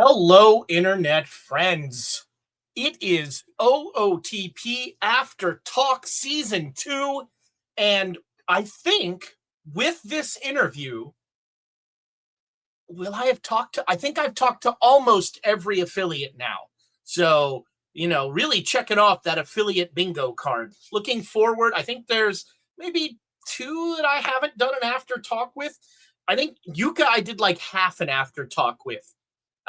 Hello, internet friends. It is OOTP After Talk Season 2. And I think with this interview, I think I've talked to almost every affiliate now. So, really checking off that affiliate bingo card. Looking forward, I think there's maybe two that I haven't done an after talk with. I think Yuka, I did like half an after talk with.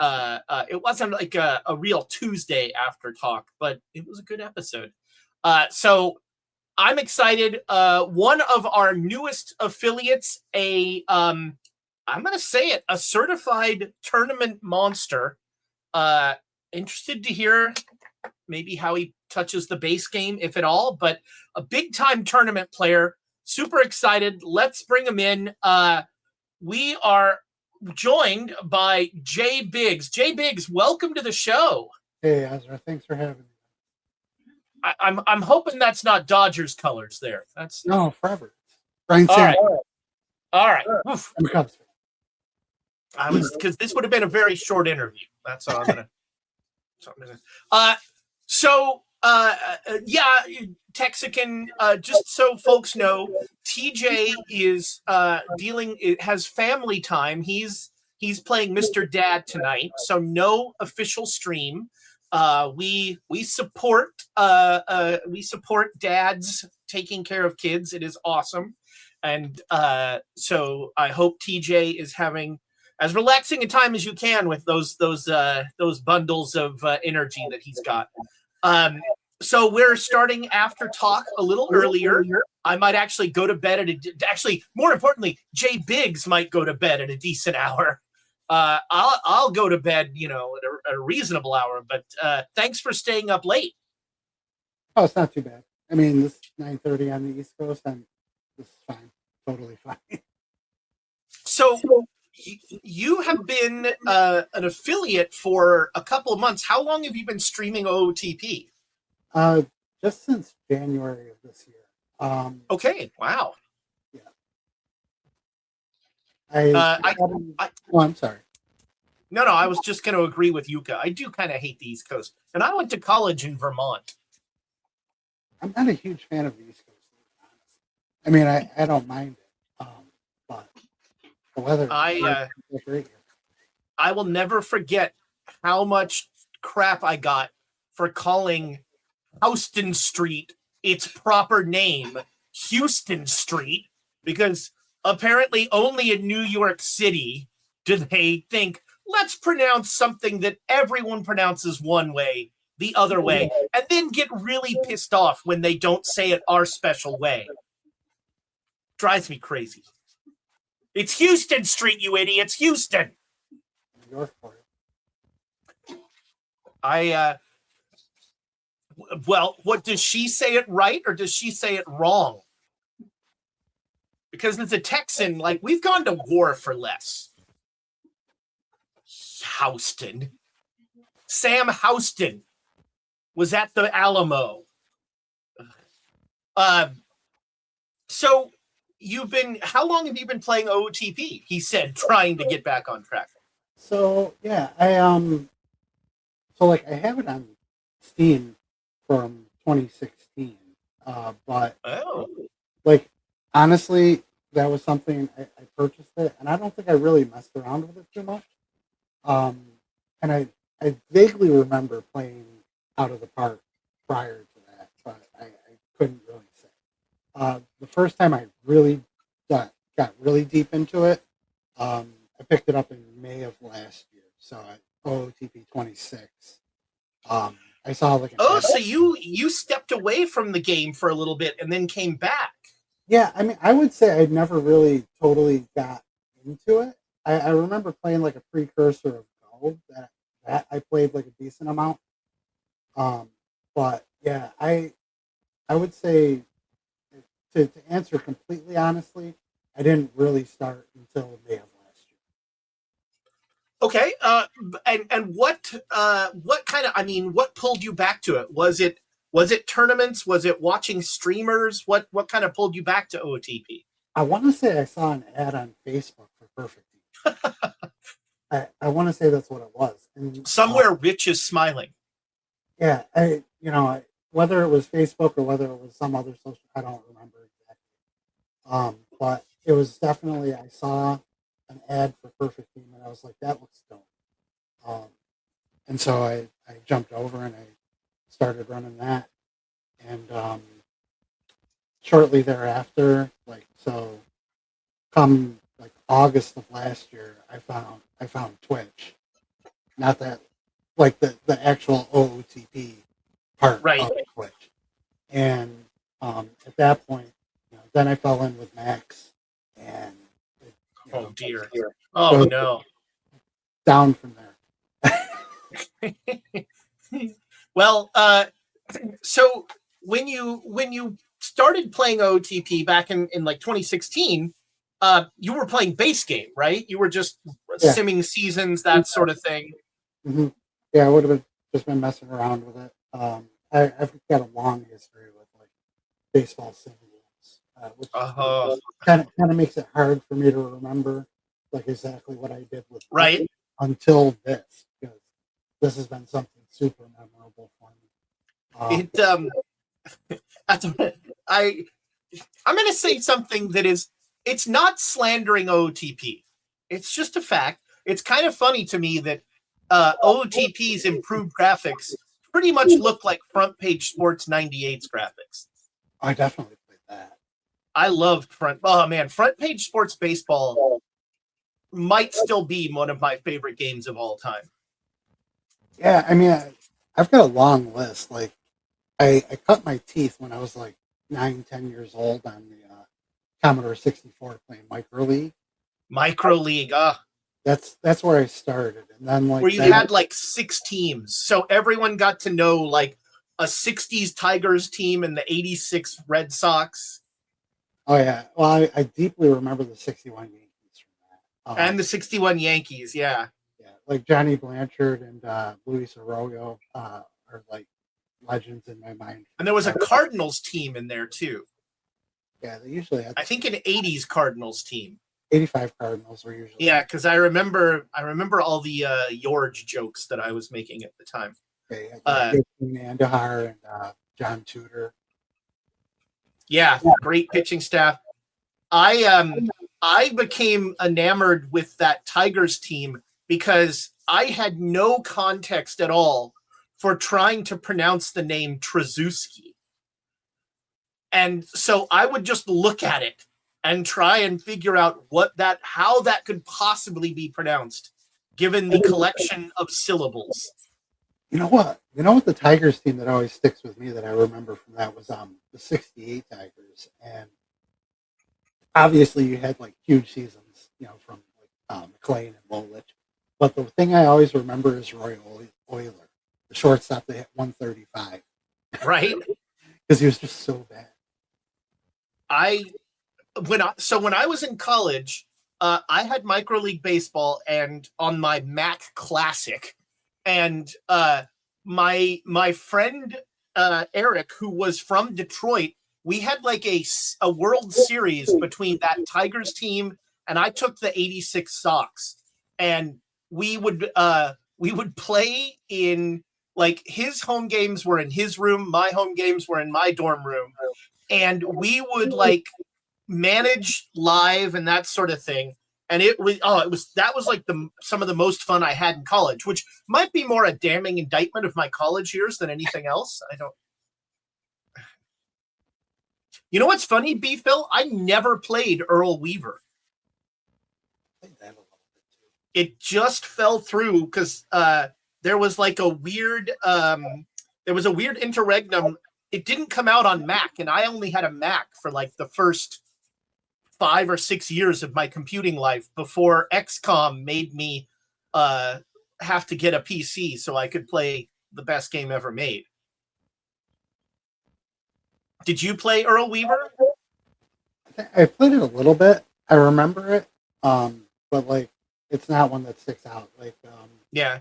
It wasn't like a real Tuesday after talk, but it was a good episode. So I'm excited. One of our newest affiliates, I'm gonna say it, a certified tournament monster. Uh, Interested to hear maybe how he touches the base game, if at all, but a big time tournament player. Super excited. Let's bring him in. We are joined by Jay Biggs. Jay Biggs, welcome to the show. Hey, Ezra, thanks for having me. I'm hoping that's not Dodgers colors there. That's no forever. Brian all right. Sanders. All right. I'm a Cubs fan. I was because this would have been a very short interview. That's all I'm gonna. Texican. Just so folks know, TJ is has family time. He's playing Mr. Dad tonight, so no official stream. We support dads taking care of kids. It is awesome, and so I hope TJ is having as relaxing a time as you can with those bundles of energy that he's got. So we're starting after talk a little earlier. I might actually go to bed actually, more importantly, Jay Biggs might go to bed at a decent hour. I'll go to bed, at a reasonable hour. But thanks for staying up late. Oh, it's not too bad. I mean, this is 9:30 on the East Coast, and this is fine, totally fine. So you have been an affiliate for a couple of months. How long have you been streaming OOTP? Just since January of this year. Okay, wow. Yeah. I'm sorry. No, I was just going to agree with Yuka. I do kind of hate the East Coast, and I went to college in Vermont. I'm not a huge fan of the East Coast. I mean, I don't mind it, but the weather. I will never forget how much crap I got for calling Houston Street its proper name, Houston Street, because apparently only in New York City do they think, let's pronounce something that everyone pronounces one way, the other way, and then get really pissed off when they don't say it our special way. Drives me crazy. It's Houston Street, you idiots. Houston. New York for it. Well, what does she say it right or does she say it wrong? Because as a Texan, we've gone to war for less. Houston. Sam Houston was at the Alamo. So how long have you been playing OOTP? He said, trying to get back on track. So yeah, I have it on Steam from 2016, but honestly, that was something I purchased it, and I don't think I really messed around with it too much. And I vaguely remember playing Out of the Park prior to that, but I couldn't really say. The first time I really got really deep into it, I picked it up in May of last year, so at OOTP 26. I saw so you stepped away from the game for a little bit and then came back. Yeah, I mean, I would say I'd never really totally got into it. I remember playing a precursor of Go that I played a decent amount. But yeah, I would say to answer completely honestly, I didn't really start until May of last year. Okay, and what kind of, what pulled you back to it? Was it tournaments? Was it watching streamers? What kind of pulled you back to OOTP? I want to say I saw an ad on Facebook for Perfect Team. I want to say that's what it was. And Somewhere Rich is smiling. yeah, whether it was Facebook or whether it was some other social, I don't remember exactly. But it was definitely, I saw an ad for Perfect Team and I was like, that looks dope. And so I jumped over and I started running that. And shortly thereafter, come like August of last year, I found Twitch. Not that like the actual OOTP part Right. of Twitch. And at that point, then I fell in with Max, and it, Oh dear. Oh no. Down from there. Well, so when you started playing OTP back in like 2016, you were playing base game, right? You were just simming seasons, that sort of thing. Mm-hmm. Yeah, I would have just been messing around with it. I've got a long history with like baseball sim games, which kind of makes it hard for me to remember like exactly what I did with right until this, because this has been something super memorable for me. I'm going to say something that it's not slandering OTP. It's just a fact. It's kind of funny to me that OTP's improved graphics pretty much look like Front Page Sports 98's graphics. I definitely played that. I loved Front Page Sports Baseball might still be one of my favorite games of all time. Yeah, I mean, I've got a long list. Like, I cut my teeth when I was like 9-10 years old on the Commodore 64 playing Micro League. Micro League, that's where I started, and then like where you had like 6 teams, so everyone got to know like a 60s Tigers team and the 86 Red Sox. Oh yeah, well I deeply remember the 61 Yankees from that, and the 61 Yankees, yeah, like Johnny Blanchard and Luis Arroyo are like legends in my mind. And there was a Cardinals team in there too. Yeah, they usually had. I think an 80s Cardinals team. 85 Cardinals were usually. Yeah, because I remember all the George jokes that I was making at the time. Okay, Andahar and John Tudor. Yeah, great pitching staff. I became enamored with that Tigers team because I had no context at all for trying to pronounce the name Trzaskowski. And so I would just look at it and try and figure out how that could possibly be pronounced, given the collection of syllables. You know what? The Tigers team that always sticks with me that I remember from that was the '68 Tigers, and obviously you had like huge seasons, from like McLean and Lolich. But the thing I always remember is Roy Euler, the shortstop that hit 135. Right? Because he was just so bad. When I was in college, I had Micro League Baseball and on my Mac Classic, and my friend Eric, who was from Detroit, we had like a World Series between that Tigers team, and I took the 86 Sox, and we would play in like his home games were in his room, my home games were in my dorm room, and we would like manage live and that sort of thing. And that was like some of the most fun I had in college, which might be more a damning indictment of my college years than anything else. I don't. You know what's funny, B. Phil? I never played Earl Weaver. It just fell through because there was like a weird interregnum. It didn't come out on Mac, and I only had a Mac for like the first 5 or 6 years of my computing life before XCOM made me have to get a PC so I could play the best game ever made. Did you play Earl Weaver? I played it a little bit. I remember it, but like it's not one that sticks out. Like yeah,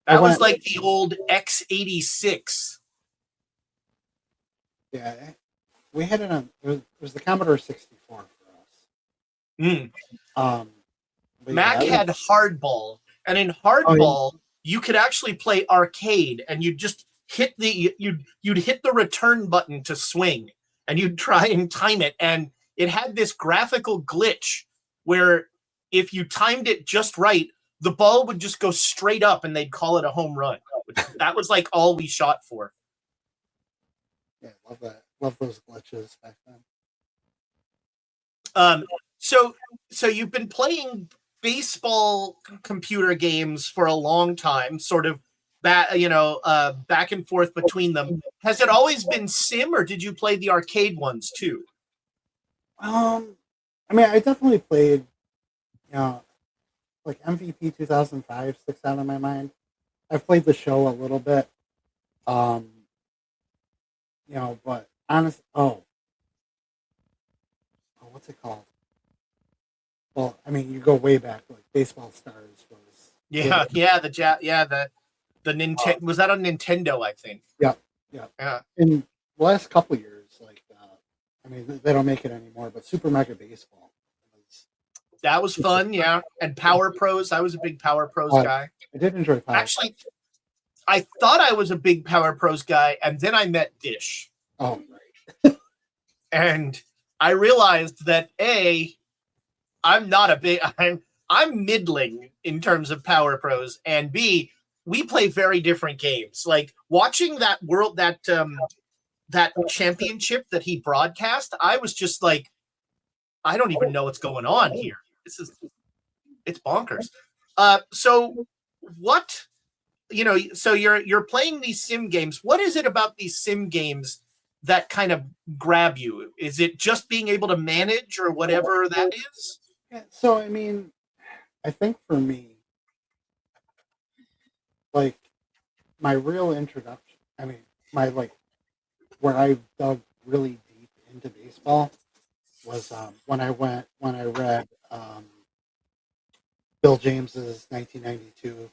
that was like the old X86. Yeah, we had it on. It was the Commodore 64 for us. Mac had Hardball, And in Oh, yeah. hardball, you could actually play arcade, and you'd just hit the you'd hit the return button to swing, and you'd try and time it, and it had this graphical glitch where if you timed it just right, the ball would just go straight up, and they'd call it a home run. That was like all we shot for. Yeah, love that. Love those glitches back then. Um, so so you've been playing baseball computer games for a long time, sort of back and forth between them. Has it always been sim, or did you play the arcade ones too? I mean, I definitely played, you know, like MVP 2005 sticks out in my mind. I've played the show a little bit, um, but what's it called? Well, I mean, you go way back, like Baseball Stars was. Yeah, yeah, the Nintendo was that on Nintendo, I think. Yeah, yeah. Yeah. In the last couple years, like, I mean, they don't make it anymore, but Super Mega Baseball was. That was fun, yeah. And Power Pros, I was a big Power Pros guy. I did enjoy Power. Actually, I thought I was a big Power Pros guy, and then I met Dish. Oh, right. And I realized that I'm not a big I'm middling in terms of Power Pros, and B, we play very different games. Like watching that championship that he broadcast, I was just like, I don't even know what's going on here. It's bonkers. So what so you're playing these sim games. What is it about these sim games that kind of grab you? Is it just being able to manage or whatever that is? Yeah, so I mean, I think for me, like my real introduction, I mean, my like where I dug really deep into baseball was when I read Bill James's 1992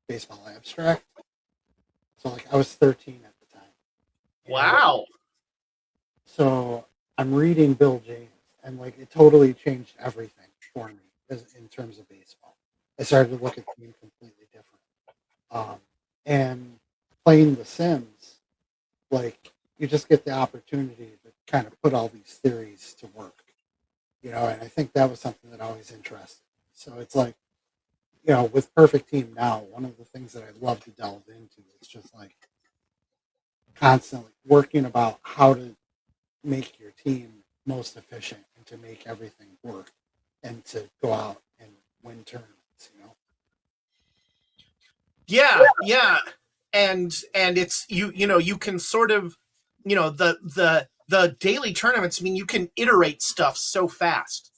baseball abstract. So like I was 13 at the time. Wow. So I'm reading Bill James, and like it totally changed everything for me in terms of baseball. I started to look at the game completely different. And playing The Sims, like you just get the opportunity to kind of put all these theories to work, and I think that was something that always interested me. So it's like, with Perfect Team now, one of the things that I love to delve into is just like constantly working about how to make your team most efficient and to make everything work and to go out and win tournaments. Yeah. And it's you can sort of the daily tournaments, I mean, you can iterate stuff so fast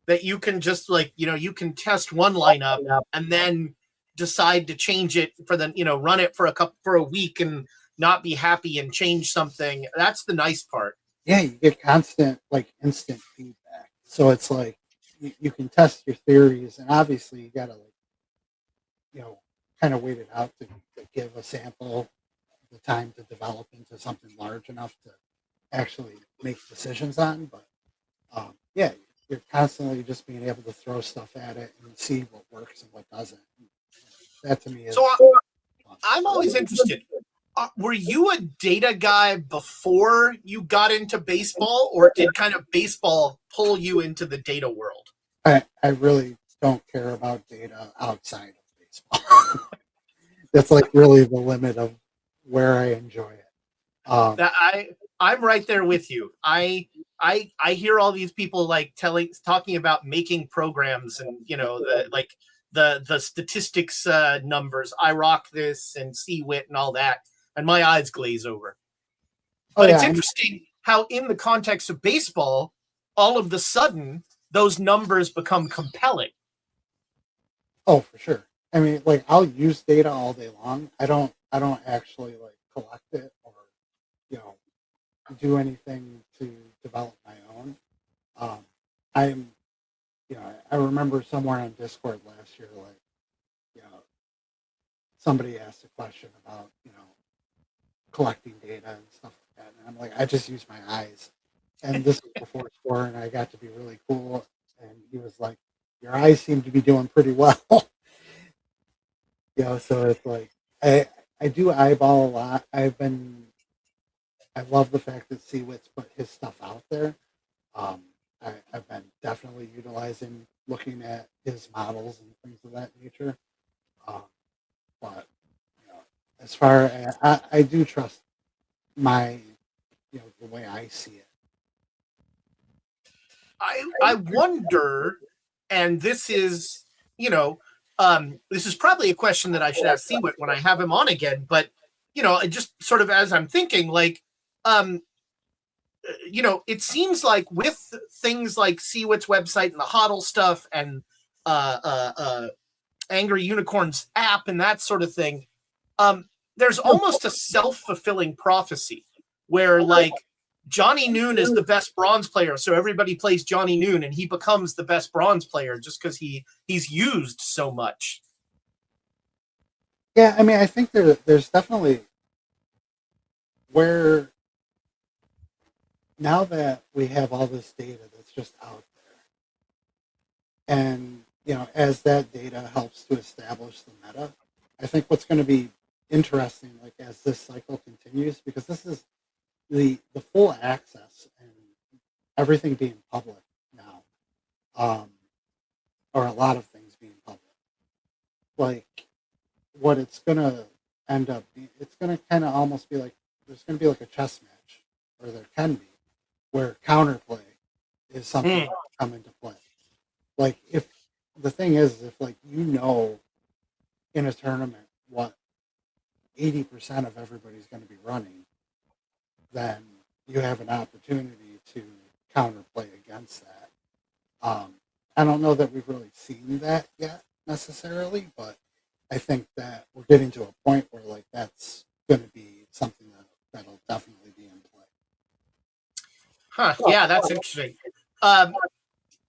that you can just like, you can test one lineup and then decide to change it for the, run it for a week and not be happy and change something. That's the nice part. Yeah, you get constant, like instant feedback. So it's like you can test your theories, and obviously you got to, like, kind of wait it out to give a sample the time to develop into something large enough to actually make decisions on. But yeah, you're constantly just being able to throw stuff at it and see what works and what doesn't. That to me is. So I'm always interested. Were you a data guy before you got into baseball, or did kind of baseball pull you into the data world? I really don't care about data outside of baseball. That's like really the limit of where I enjoy it. That I'm right there with you. I hear all these people like talking about making programs, and the statistics numbers. I rock this and CWIT and all that, and my eyes glaze over. But it's interesting how in the context of baseball, all of the sudden those numbers become compelling. Oh, for sure. I mean, like I'll use data all day long. I don't actually like collect it or you know do anything to develop my own. Um, I'm I remember somewhere on Discord last year, like you know somebody asked a question about collecting data and stuff like that, and I'm like, I just use my eyes. And this was before Score, and I got to be really cool. And he was like, "Your eyes seem to be doing pretty well." So it's like I do eyeball a lot. I love the fact that Seawitz put his stuff out there. Um, I've been definitely utilizing looking at his models and things of that nature. Um, but you know, as far as I do trust my, the way I see it. I wonder, and this is, this is probably a question that I should ask Seawit when I have him on again, but just sort of as I'm thinking, like, um, it seems like with things like Seawit's website and the HODL stuff and Angry Unicorns app and that sort of thing, there's almost a self-fulfilling prophecy where, like, Johnny Noon is the best bronze player, so everybody plays Johnny Noon, and he becomes the best bronze player just because he's used so much. Yeah, I mean, I think there's definitely where now that we have all this data that's just out there, and as that data helps to establish the meta, I think what's going to be interesting, like as this cycle continues, because this is the full access and everything being public now, or a lot of things being public. Like what it's gonna end up being, it's gonna kind of almost be like there's gonna be like a chess match, or there can be, where counterplay is something that come into play. Like if the thing is, if like in a tournament what 80% of everybody's going to be running, then you have an opportunity to counterplay against that. I don't know that we've really seen that yet necessarily, but I think that we're getting to a point where like that's going to be something that'll definitely be in play. Huh? Yeah, that's interesting.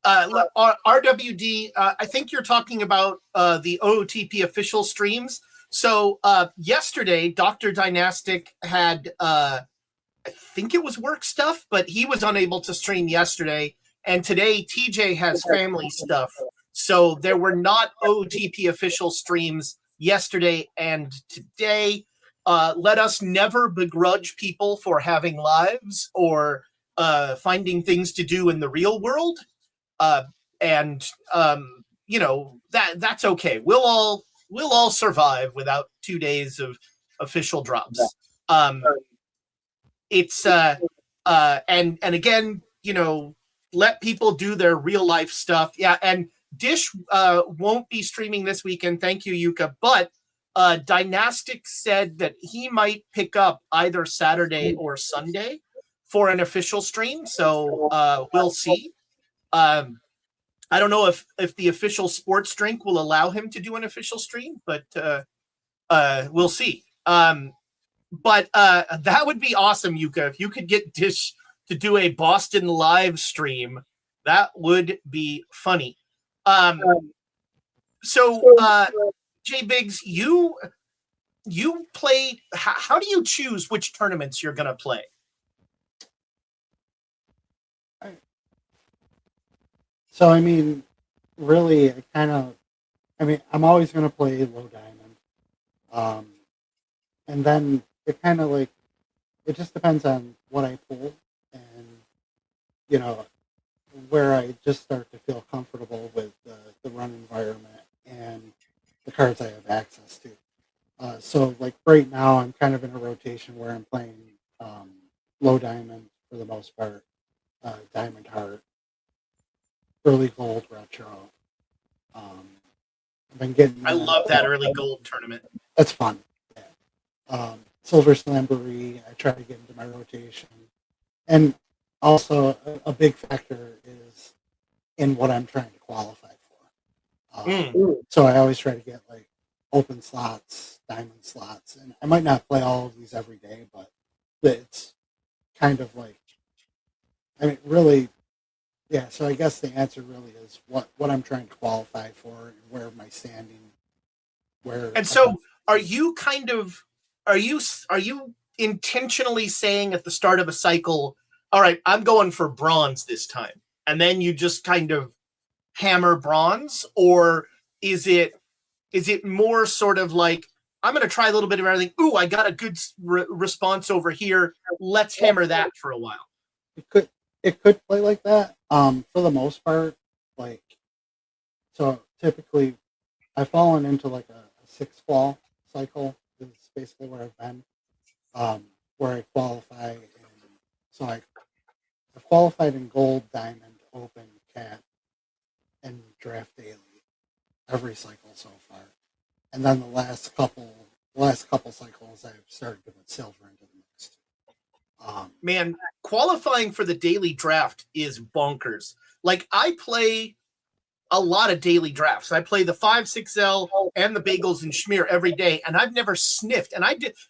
RWD, I think you're talking about the OOTP official streams. So yesterday, Dr. Dynastic had, I think it was work stuff, but he was unable to stream yesterday. And today, TJ has family stuff. So there were not OOTP official streams yesterday and today. Let us never begrudge people for having lives or finding things to do in the real world. And that's okay. We'll all survive without 2 days of official drops. It's and again, let people do their real life stuff. Yeah, and Dish won't be streaming this weekend. Thank you, Yuka. But Dynastic said that he might pick up either Saturday or Sunday for an official stream. So we'll see. I don't know if the official sports drink will allow him to do an official stream, but we'll see. But that would be awesome, Yuka. If you could get Dish to do a Boston live stream, that would be funny. So Jay Biggs, you play. How do you choose which tournaments you're going to play? So, I mean, really, I'm always going to play low diamond. And then it kind of like, it just depends on what I pull and, where I just start to feel comfortable with the run environment and the cards I have access to. So, like right now, I'm kind of in a rotation where I'm playing low diamond for the most part, diamond heart, early gold retro. I've been getting. I love that early gold tournament. That's fun. Yeah. Silver Slamboree, I try to get into my rotation, and also a big factor is in what I'm trying to qualify for. So I always try to get like open slots, diamond slots, and I might not play all of these every day, but it's kind of like, really. Yeah, so I guess the answer really is what I'm trying to qualify for and where am I standing. And so are you intentionally saying at the start of a cycle, all right, I'm going for bronze this time, and then you just kind of hammer bronze? Or is it Is it more sort of like, I'm going to try a little bit of everything. Ooh, I got a good response over here. Let's hammer that for a while. It could play like that. For the most part, like, so typically I've fallen into like a 6 qual cycle is basically where I've been. Where I qualify in, so I've qualified in gold, diamond, open, cat, and draft daily every cycle so far. And then the last couple cycles I've started to put silver into the mix. Man, qualifying for the daily draft is bonkers. Like, I play a lot of daily drafts. I play the 5-6L and the bagels and schmear every day, and I've never sniffed. And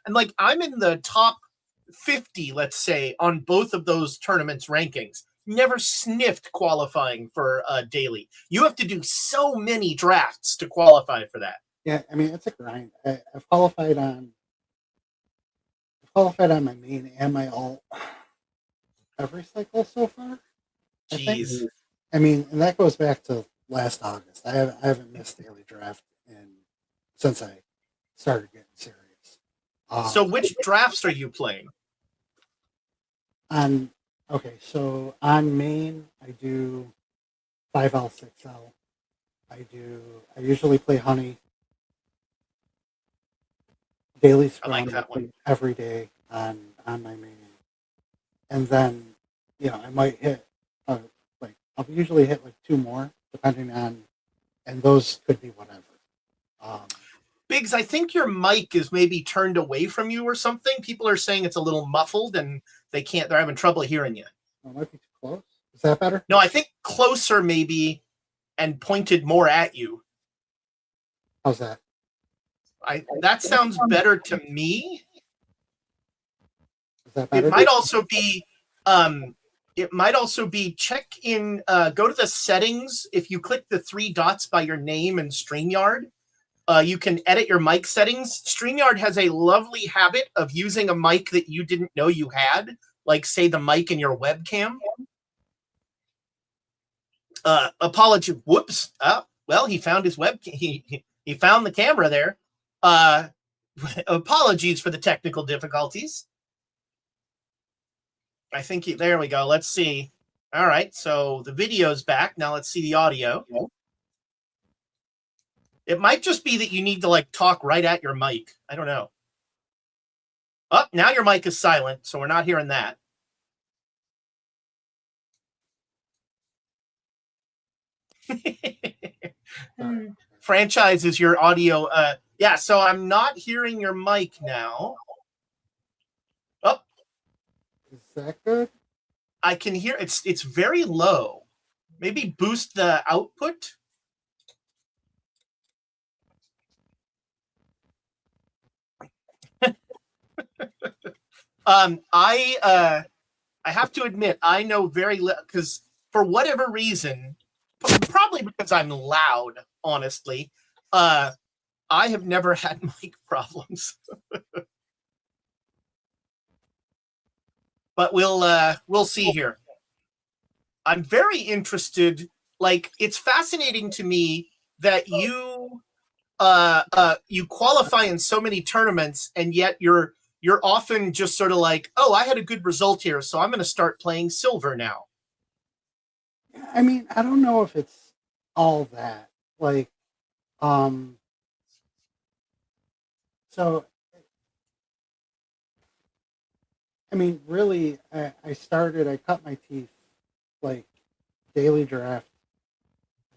like, I'm in the top 50, let's say, on both of those tournaments rankings. Never sniffed qualifying for daily. You have to do so many drafts to qualify for that. Yeah, I mean, it's a grind. I've qualified on my main and my alt every cycle so far. Jeez. I mean, and that goes back to last August. I haven't missed daily draft since I started getting serious. So which drafts are you playing? So on main, I do 5L, 6L. I usually play Honey. Daily Scrum, I like that one. every day on my main. And then, I might hit, I'll usually hit like 2 more, depending on, and those could be whatever. Biggs, I think your mic is maybe turned away from you or something. People are saying it's a little muffled and they're having trouble hearing you. It might be too close. Is that better? No, I think closer maybe and pointed more at you. How's that? That sounds better to me. Is that better? It might also be check in, go to the settings. If you click the 3 dots by your name and StreamYard, you can edit your mic settings. StreamYard has a lovely habit of using a mic that you didn't know you had, like, say, the mic in your webcam. Apology. Whoops. Well, he found his webcam. He found the camera there. Apologies for the technical difficulties. I think there we go. Let's see. All right, so the video's back. Now let's see the audio. It might just be that you need to, like, talk right at your mic. I don't know. Oh, now your mic is silent, so we're not hearing that. Franchise is your audio. Yeah, so I'm not hearing your mic now. Oh. Is that good? I can hear it's very low. Maybe boost the output. I have to admit, I know very little, because for whatever reason, probably because I'm loud, honestly, I have never had mic problems. But we'll see here. I'm very interested. Like, it's fascinating to me that you qualify in so many tournaments, and yet you're often just sort of like, oh, I had a good result here, so I'm going to start playing silver now. I mean, I don't know if it's all that. Like, so, I mean, really, I cut my teeth, like, daily draft,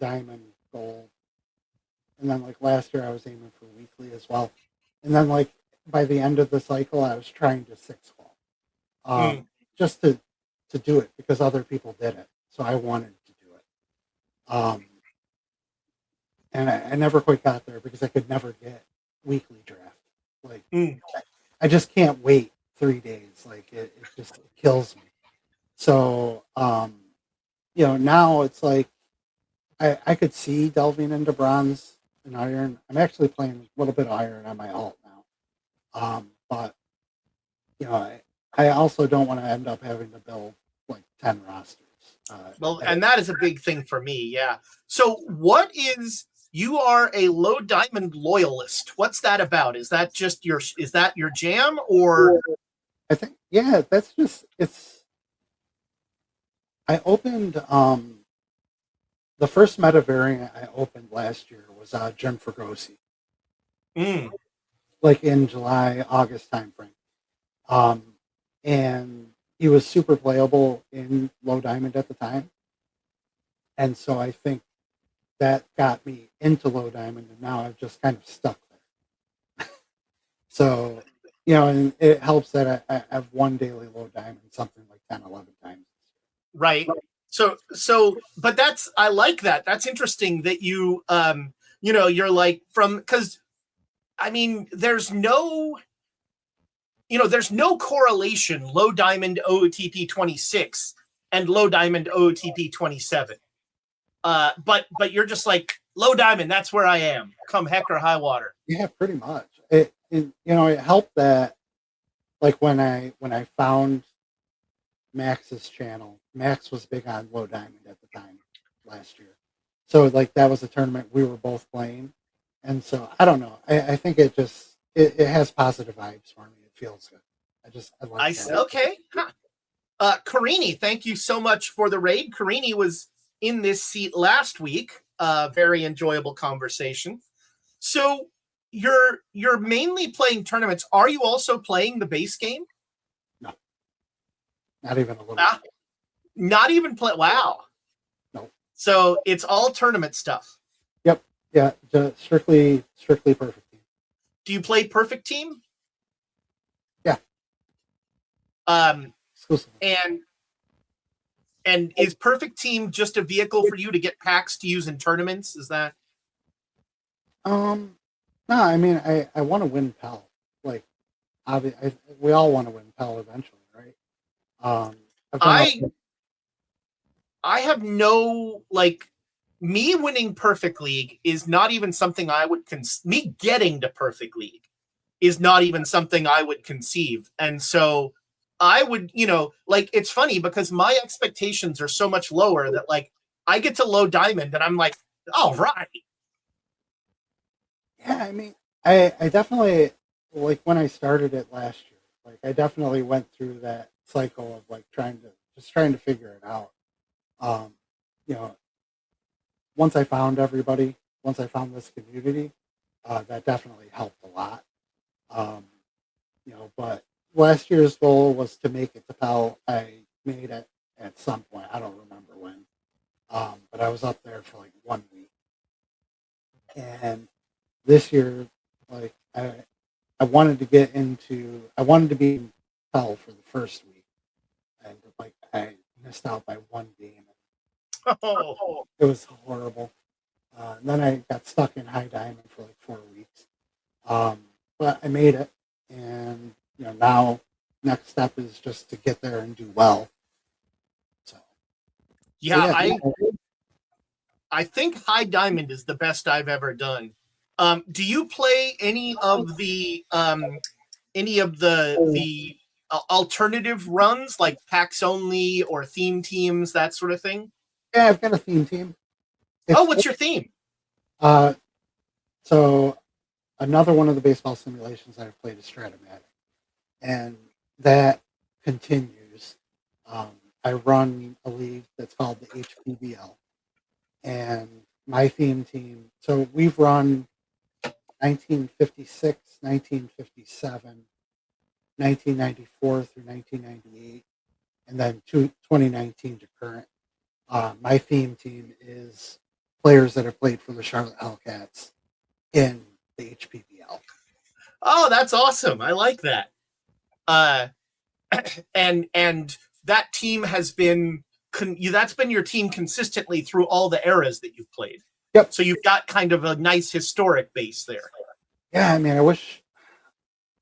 diamond, gold. And then, like, last year I was aiming for weekly as well. And then, like, by the end of the cycle, I was trying to 6-qual. Just to do it because other people did it. So I wanted to do it. And I never quite got there because I could never get weekly draft. Like, I just can't wait 3 days. Like, it just kills me. So, now it's like I could see delving into bronze and iron. I'm actually playing a little bit of iron on my alt now. But, I also don't want to end up having to build like 10 rosters. Well, and that is a big thing for me. Yeah. So what is you are a low diamond loyalist. What's that about? Is that just is that your jam, or? I think, yeah, that's just, I opened, the first meta variant I opened last year was Jim Fregosi, Mm, like in July, August timeframe. Um, and he was super playable in low diamond at the time. And so I think that got me into low diamond, and now I've just kind of stuck there. So, and it helps that I have one daily low diamond, something like 10, 11 times. right. So, but I like that. That's interesting that you're like because I mean, there's no correlation low diamond OOTP 26 and low diamond OOTP 27. But you're just like low diamond. That's where I am. Come heck or high water. Yeah, pretty much. It helped that, like, when I found Max's channel, Max was big on low diamond at the time last year. So like that was a tournament we were both playing. And so I don't know. I think it has positive vibes for me. It feels good. I like that. Okay. Huh. Karini, thank you so much for the raid. Karini was in this seat last week. Very enjoyable conversation. So you're mainly playing tournaments. Are you also playing the base game? No, not even a little. Not even play. Wow. No. So it's all tournament stuff. Yep. Yeah. Strictly perfect team. Do you play perfect team? Yeah. Exclusively. And is perfect team just a vehicle for you to get packs to use in tournaments? Is that? No, I mean, I want to win Pell. Like, we all want to win Pell eventually, right? I have no, like, me winning Perfect League is not even something I would me getting to Perfect League is not even something I would conceive. And so I would, like, it's funny because my expectations are so much lower that, like, I get to low diamond and I'm like, all right. Yeah, I mean, I definitely, like, when I started it last year, like, I definitely went through that cycle of like trying to figure it out. Um, you know, once I found everybody, once I found this community, that definitely helped a lot. Um, but last year's goal was to make it to Pell. I made it at some point. I don't remember when, but I was up there for like 1 week. And this year, like, I wanted to I wanted to be in Pell for the first week, and like I missed out by one game. Oh. It was horrible. And then I got stuck in high diamond for like 4 weeks. But I made it, and now next step is just to get there and do well. So yeah, I think high diamond is the best I've ever done. Do you play any of the alternative runs like packs only or theme teams, that sort of thing? Yeah, I've got a theme team. What's your theme? So another one of the baseball simulations I've played is Stratomatic, and that continues. I run a league that's called the HPBL, and my theme team. So we've run 1956, 1957, 1994 through 1998, and then 2019 to current. My theme team is players that have played for the Charlotte Hellcats in the HPBL. Oh, that's awesome. I like that. And that team has been that's been your team consistently through all the eras that you've played. Yep. So you've got kind of a nice historic base there. Yeah, I mean, I wish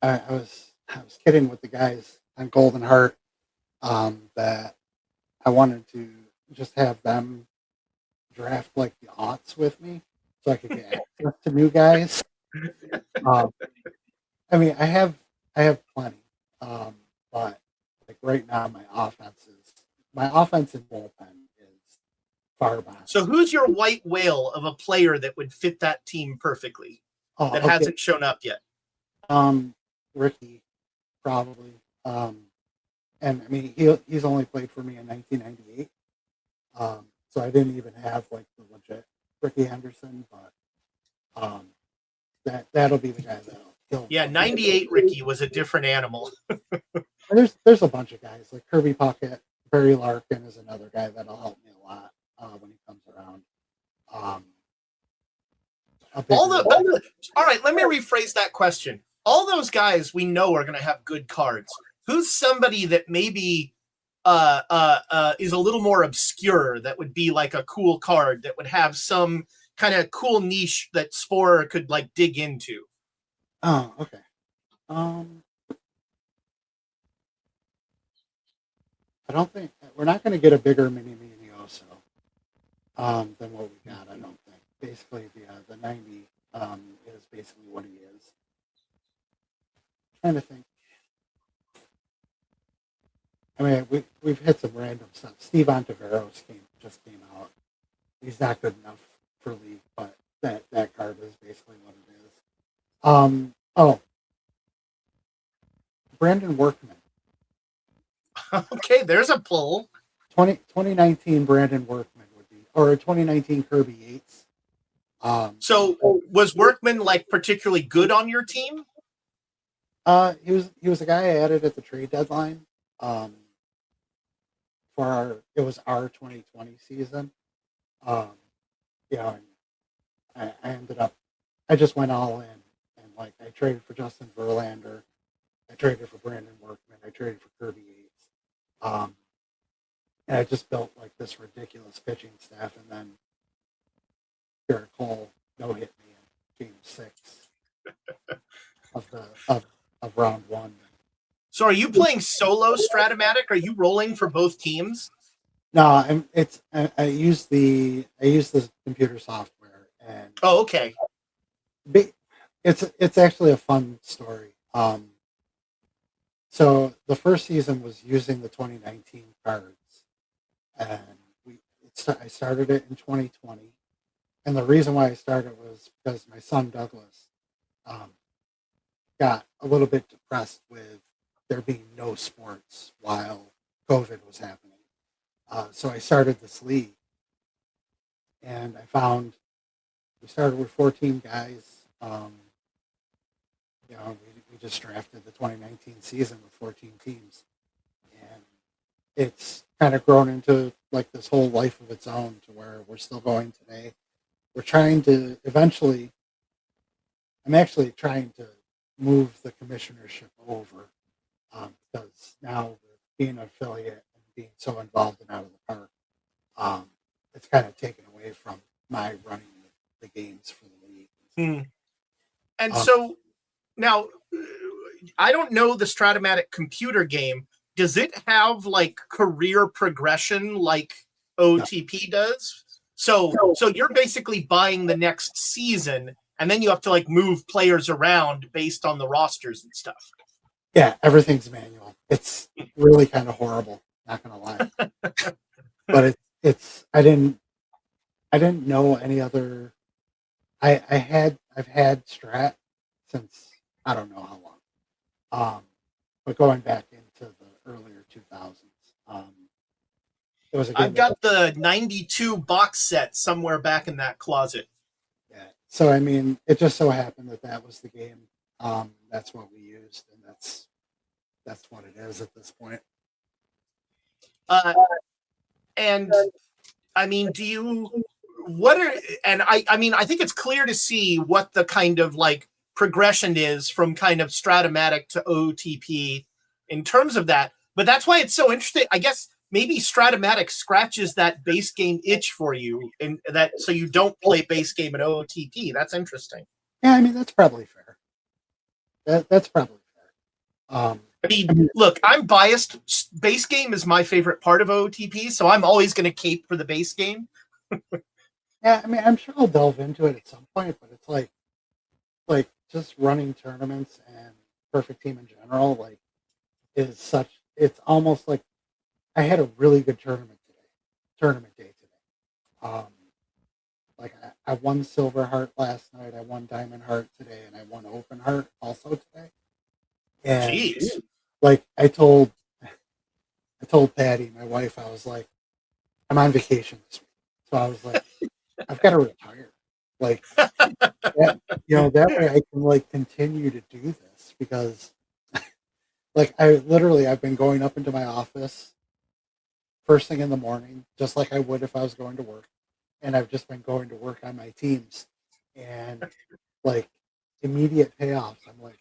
I was kidding with the guys on Golden Heart that I wanted to just have them draft like the aughts with me so I could get access to new guys. I mean, I have plenty, but like right now, my offense and bullpen is far behind. So who's your white whale of a player that would fit that team perfectly that Okay. hasn't shown up yet? Ricky, probably. And I mean, he's only played for me in 1998. So I didn't even have like the legit Ricky Henderson, but that'll be the guy that'll. Yeah, 98 Ricky was a different animal. There's a bunch of guys like Kirby Puckett, Barry Larkin is another guy that'll help me a lot when he comes around. All right, let me rephrase that question. All those guys we know are going to have good cards. Who's somebody that maybe is a little more obscure that would be like a cool card that would have some kind of cool niche that Spore could like dig into? Oh, okay. I don't think we're not going to get a bigger mini Oso than what we got. I don't think. Basically, the 90 is basically what he is. I'm trying to think. I mean, we've hit some random stuff. Steve Ontiveros just came out. He's not good enough for League, but that card is basically what it is. Brandon Workman. Okay, there's a pull. 2019 Brandon Workman would be, or 2019 Kirby Yates. So was Workman like particularly good on your team? He was a guy I added at the trade deadline. It was our 2020 season. And I ended up, I just went all in, and like I traded for Justin Verlander, I traded for Brandon Workman, I traded for Kirby Yates, and I just built like this ridiculous pitching staff, and then Garrett Cole no hit me in Game 6 of round 1. So are you playing solo Stratomatic? Are you rolling for both teams? No, I use the computer software, and okay. It's actually a fun story. So the first season was using the 2019 cards, and I started it in 2020, and the reason why I started was because my son Douglas got a little bit depressed with there being no sports while COVID was happening. So I started this league, and I found we started with 14 guys. We just drafted the 2019 season with 14 teams, and it's kind of grown into like this whole life of its own to where we're still going today. We're trying to eventually, I'm actually trying to move the commissionership over because now being an affiliate and being so involved in Out of the Park, it's kind of taken away from my running the games for the league. And so now, I don't know the Stratomatic computer game. Does it have like career progression like OOTP does? So you're basically buying the next season, and then you have to like move players around based on the rosters and stuff. Yeah, everything's manual. It's really kind of horrible, not gonna lie. But it's I didn't know any other. I've had Strat since I don't know how long. But going back into the earlier 2000s, it was a game. I've got the 92 box set somewhere back in that closet. Yeah. So I mean, it just so happened that was the game. That's what we used, and that's what it is at this point. And I mean, I think it's clear to see what the kind of like progression is from kind of Stratomatic to OOTP in terms of that. But that's why it's so interesting. I guess maybe Stratomatic scratches that base game itch for you, and that so you don't play base game in OOTP. That's interesting. Yeah, I mean that's probably fair. That's probably fair. I mean, look, I'm biased. Base game is my favorite part of OOTP, so I'm always going to cape for the base game. Yeah, I mean, I'm sure I'll delve into it at some point, but it's like just running tournaments and Perfect Team in general, like, it's almost like I had a really good tournament day today. Um, like I won silver heart last night. I won diamond heart today, and I won open heart also today. And Jeez. like I told Patty, my wife, I was like, I'm on vacation this week, so I was like, I've got to retire. Like that, that way I can like continue to do this because like I've been going up into my office first thing in the morning, just like I would if I was going to work. And I've just been going to work on my teams and like immediate payoffs. I'm like,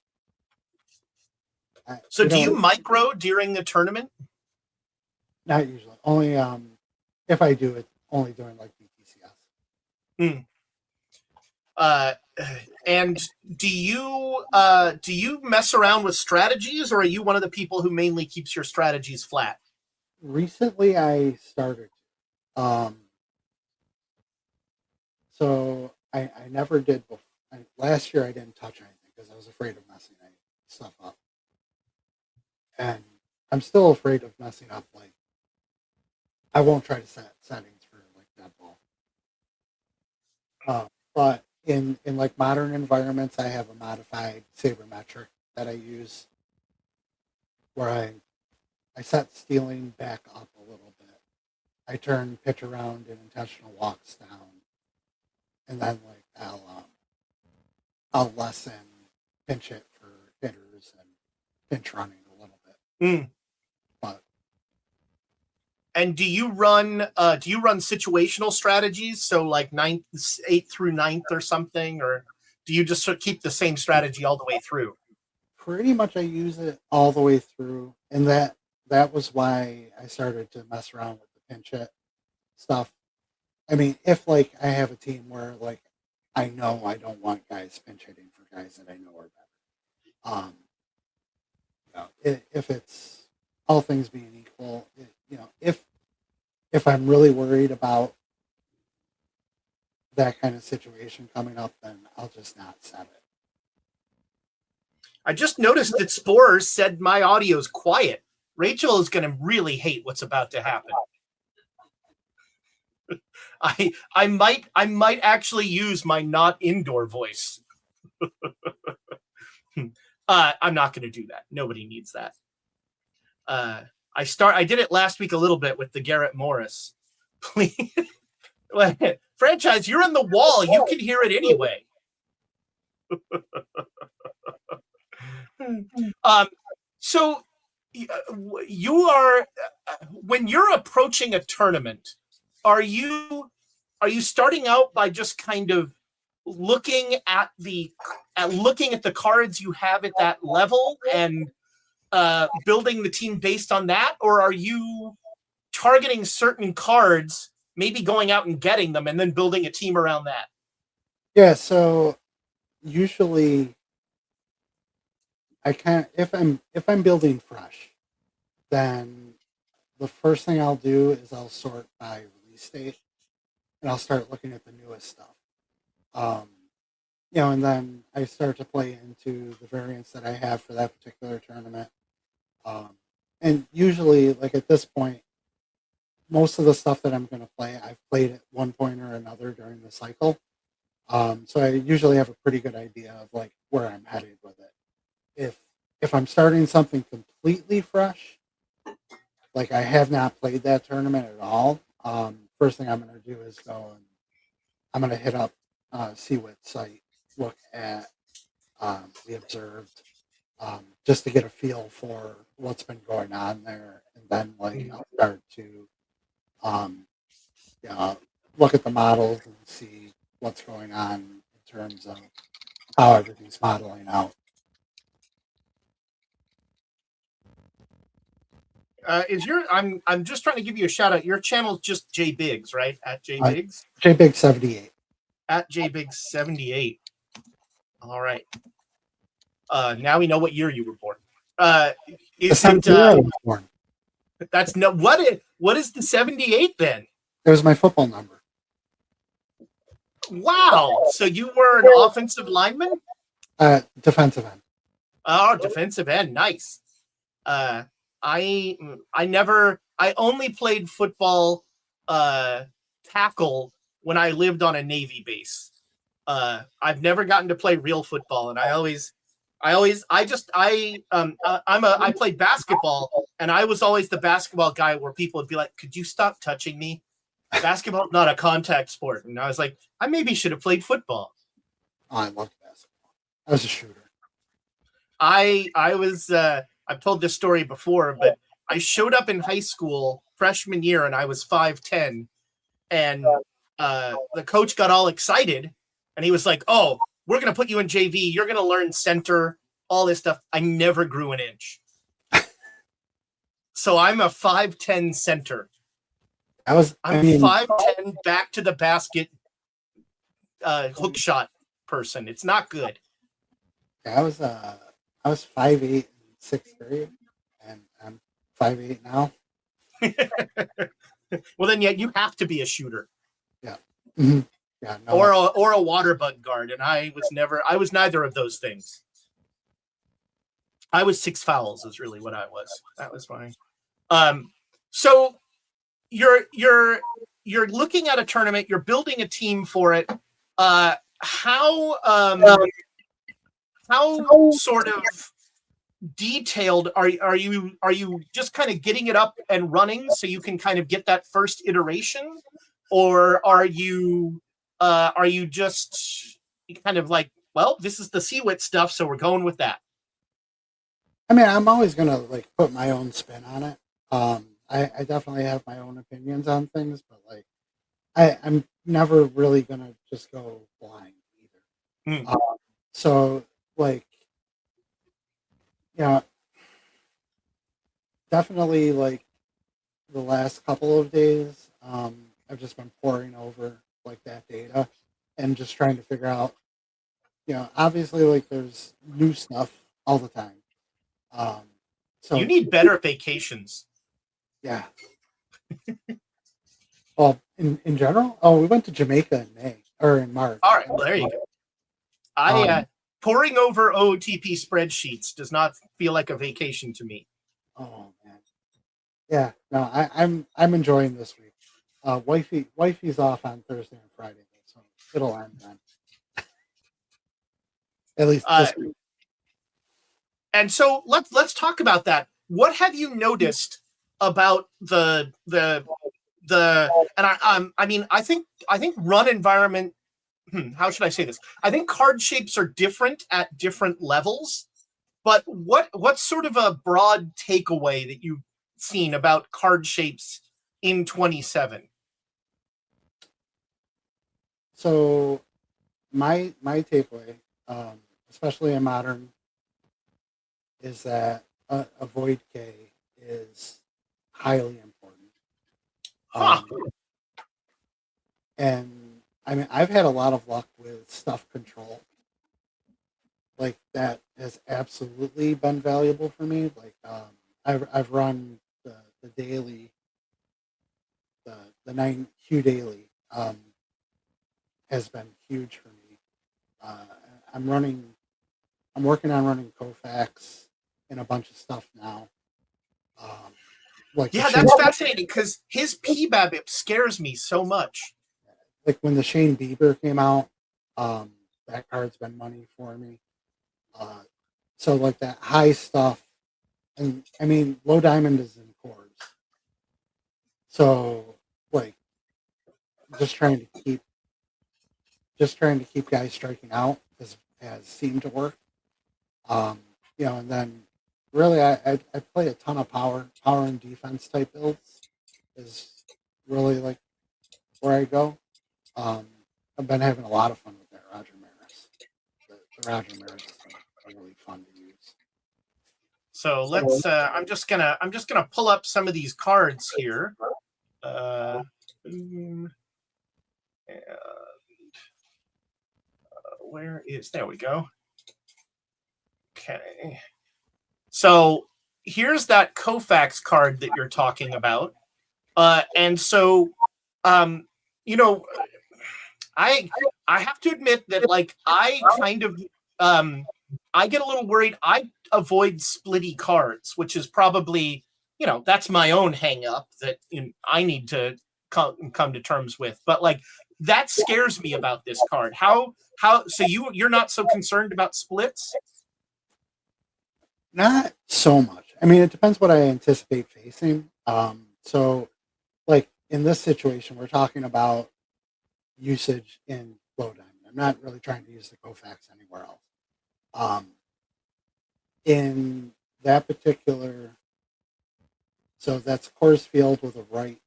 So do you micro during the tournament? Not usually. Only if I do it, only doing like BTCS. And do you mess around with strategies, or are you one of the people who mainly keeps your strategies flat? Recently, I started. So I never did before. Last year, I didn't touch anything because I was afraid of messing stuff up, and I'm still afraid of messing up. Like I won't try to set settings for like that ball. But in like modern environments, I have a modified sabermetric that I use, where I set stealing back up a little bit. I turn pitch around and intentional walks down, and then like I'll lessen pinch hit for hitters and pinch running a little bit. But and do you run situational strategies? So like 8th through 9th or something, or do you just sort of keep the same strategy all the way through? Pretty much I use it all the way through, and that was why I started to mess around with the pinch hit stuff. I mean, if like I have a team where like I know I don't want guys pinch hitting for guys that I know are better. If it's all things being equal, if I'm really worried about that kind of situation coming up, then I'll just not set it. I just noticed that Spores said my audio's quiet. Rachel is going to really hate what's about to happen. I might actually use my not indoor voice. I'm not going to do that. Nobody needs that. I did it last week a little bit with the Garrett Morris. Please, franchise, you're in the wall. You can hear it anyway. So you are when you're approaching a tournament, are you starting out by just kind of looking at the cards you have at that level and building the team based on that, or are you targeting certain cards, maybe going out and getting them and then building a team around that? Yeah, so usually I can't if I'm building fresh, then the first thing I'll do is I'll sort by release date and I'll start looking at the newest stuff. And then I start to play into the variants that I have for that particular tournament. And usually, like at this point, most of the stuff that I'm going to play, I've played at one point or another during the cycle. So I usually have a pretty good idea of like where I'm headed with it. If I'm starting something completely fresh, like I have not played that tournament at all, first thing I'm going to do is go and I'm going to hit up Seawit site, look at the observed, just to get a feel for what's been going on there, and then like I'll start to look at the models and see what's going on in terms of how everything's modeling out. I'm just trying to give you a shout out. Your channel's just J Biggs, right? At J Biggs. JBig78. At JBiggs78. All right. Now we know what year you were born. Is it? I was born. That's no. What is the 78 then? It was my football number. Wow. So you were an offensive lineman? Defensive end. Oh, defensive end. Nice. I only played football tackle when I lived on a Navy base. I've never gotten to play real football, and I played basketball, and I was always the basketball guy where people would be like, "Could you stop touching me? Basketball's not a contact sport." And I was like, I maybe should have played football. Oh, I love basketball. I was a shooter. I've told this story before, but I showed up in high school freshman year, and I was 5'10", and the coach got all excited, and he was like, "Oh, we're gonna put you in JV. You're gonna learn center, all this stuff." I never grew an inch, so I'm a 5'10" center. I'm 5'10" back to the basket hook shot person. It's not good. I was 5'8" in sixth grade, and I'm 5'8" now. Well, then, yeah, you have to be a shooter. Yeah. Mm-hmm. Yeah. No. Or a water bug guard, and I was neither of those things. I was 6 fouls is really what I was. That was fine. So you're looking at a tournament, you're building a team for it. How sort of detailed are you just kind of getting it up and running so you can kind of get that first iteration, or are you just kind of like, well, this is the CWIT stuff, so we're going with that? I mean, I'm always gonna like put my own spin on it. I definitely have my own opinions on things, but like I'm never really gonna just go blind either. So like, you know, definitely like the last couple of days, I've just been poring over like that data and just trying to figure out, you know, obviously like there's new stuff all the time. So you need better vacations. Yeah. Well, in general, we went to Jamaica in March. All right, well, there you go. Poring over OOTP spreadsheets does not feel like a vacation to me. Oh man. Yeah, no, I'm enjoying this week. Wifey's off on Thursday and Friday, so it'll end then. At least this week. And so let's talk about that. What have you noticed about the and I think run environment, how should I say this? I think card shapes are different at different levels, but what's sort of a broad takeaway that you've seen about card shapes in 27? So my takeaway, especially in Modern, is that a void K is highly important. And I mean, I've had a lot of luck with stuff control. Like that has absolutely been valuable for me. Like I've run the daily, the 9Q daily has been huge for me. I'm working on running Kofax and a bunch of stuff now. Like that's fascinating because his PBABIP scares me so much. Like when the Shane Bieber came out, that card's been money for me. So like that high stuff, and I mean low diamond is in chords. So like just trying to keep guys striking out has seemed to work. You know, and then really I play a ton of power and defense type builds is really like where I go. I've been having a lot of fun with that Roger Maris. The Roger Maris is really fun to use. So let's. I'm just gonna pull up some of these cards here. Where is? There we go. Okay. So here's that Kofax card that you're talking about, and so, you know, I have to admit that like I kind of I get a little worried. I avoid splitty cards, which is probably, you know, that's my own hang up that I need to come to terms with. But like that scares me about this card. How so you're not so concerned about splits? Not so much. I mean, it depends what I anticipate facing. So like in this situation, we're talking about usage in low diamond. I'm not really trying to use the Kofax anywhere else. In that particular, so that's course field with a right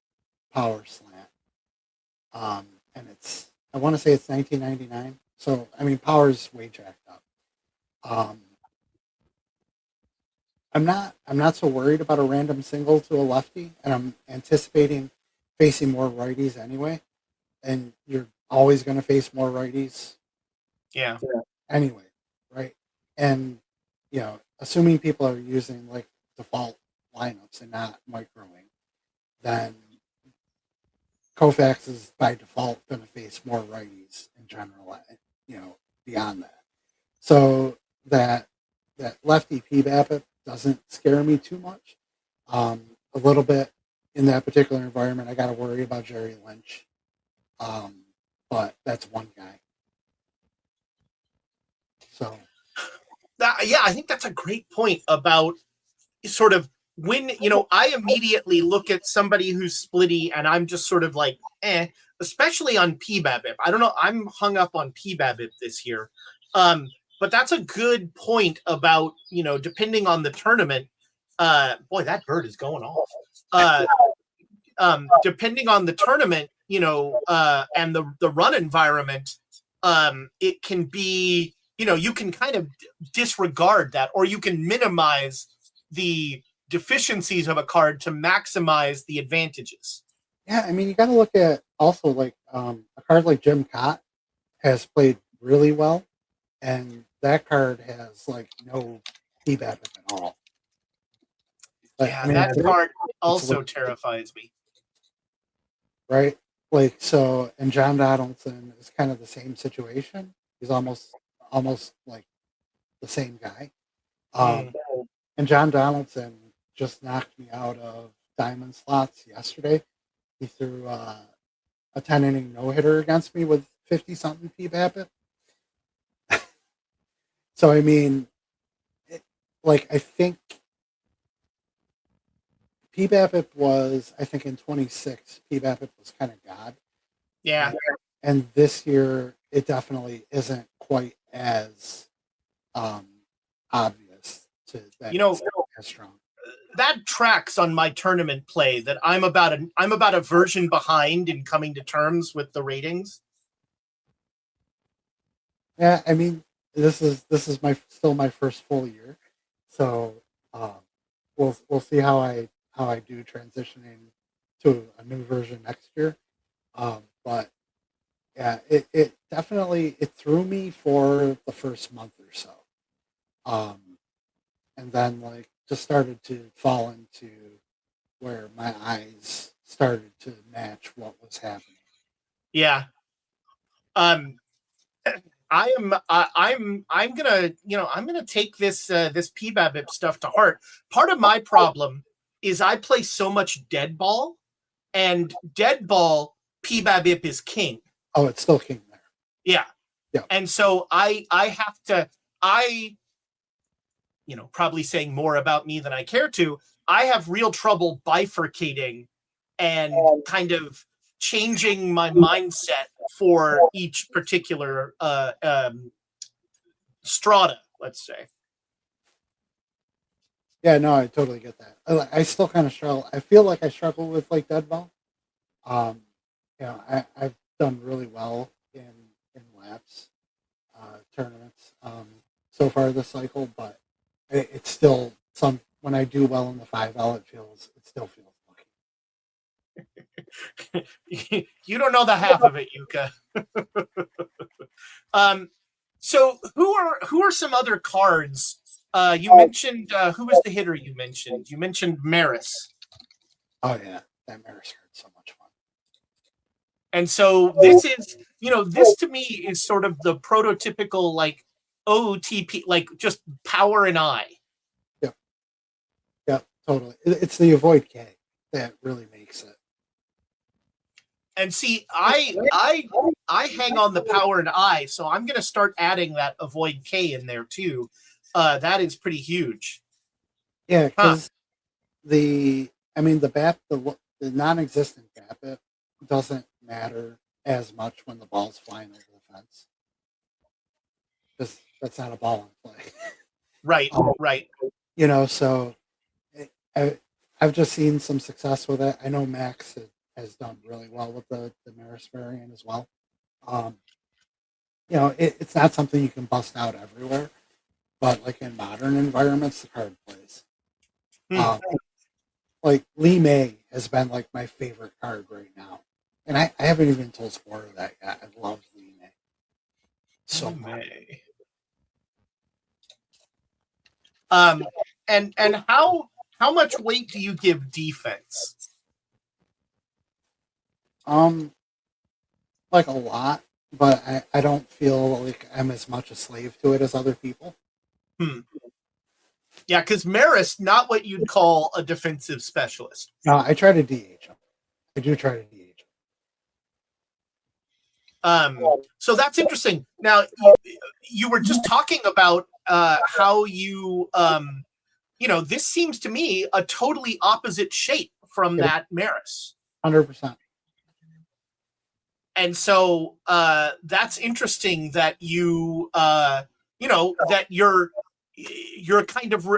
power slant. And it's, I want to say it's 1999. So, I mean, power's way jacked up. I'm not so worried about a random single to a lefty, and I'm anticipating facing more righties anyway. And you're always going to face more righties. Yeah. Anyway, right? And assuming people are using like default lineups and not microing, then Kofax is by default going to face more righties in general. Beyond that, so that lefty PBAP doesn't scare me too much. A little bit in that particular environment, I got to worry about Jerry Lynch, but that's one guy. So, I think that's a great point about sort of when, I immediately look at somebody who's splitty and I'm just sort of like, especially on PBABIP. I don't know. I'm hung up on PBABIP this year. But that's a good point about, depending on the tournament, boy, that bird is going off. Depending on the tournament, and the run environment, it can be, you can kind of disregard that, or you can minimize the deficiencies of a card to maximize the advantages. Yeah, I mean, you got to look at also like a card like Jim Cott has played really well, and that card has like no PBAP at all. But, yeah, I mean, that card also terrifies me. Right? Like, so, and John Donaldson is kind of the same situation. He's almost like the same guy. And John Donaldson just knocked me out of diamond slots yesterday. He threw a 10 inning no hitter against me with 50 something PBAP. So, I mean, I think PBAP was, I think in 26, PBAP was kind of God. Yeah. And this year, it definitely isn't quite as obvious to that. As strong. That tracks on my tournament play that I'm about a version behind in coming to terms with the ratings. Yeah, I mean, this is still my first full year, so we'll see how I do transitioning to a new version next year. But yeah, it definitely threw me for the first month or so, and then like just started to fall into where my eyes started to match what was happening. Yeah. I'm gonna take this PBABIP stuff to heart. Part of my problem is I play so much dead ball, and dead ball PBABIP is king. Oh, it's still king there. Yeah. Yeah. And so I have to, probably saying more about me than I care to, I have real trouble bifurcating and kind of changing my mindset for each particular strata, let's say. Yeah, no, I totally get that. I still kind of struggle. I feel like I struggle with like dead ball. I've done really well in laps tournaments so far this cycle, but it's still when I do well in the 5L, it still feels lucky. You don't know the half of it, Yuka. So who are some other cards? You mentioned who was the hitter you mentioned? You mentioned Maris. Oh yeah, that Maris card's so much fun. And so this is, this to me is sort of the prototypical like OOTP, like just power and eye. Yeah, totally. It's the avoid K that really makes it. And see, I hang on the power and I, so I'm going to start adding that avoid K in there too. That is pretty huge. Yeah, Huh. because the the non-existent BAP doesn't matter as much when the ball's flying over the fence, because that's not a ball in play. Right, right. So I, I've just seen some success with it. I know Max has done really well with the Maris variant as well. It's not something you can bust out everywhere, but like in modern environments, the card plays. Hmm. Like Lee May has been like my favorite card right now, and I haven't even told Sport of that yet. I love Lee May so much. And how much weight do you give defense? Like a lot, but I don't feel like I'm as much a slave to it as other people. Yeah, because Maris, not what you'd call a defensive specialist. No, I try to DH him. I do try to DH him. So that's interesting. Now, you were just talking about how this seems to me a totally opposite shape from that Maris. 100%. And so that's interesting that that you're kind of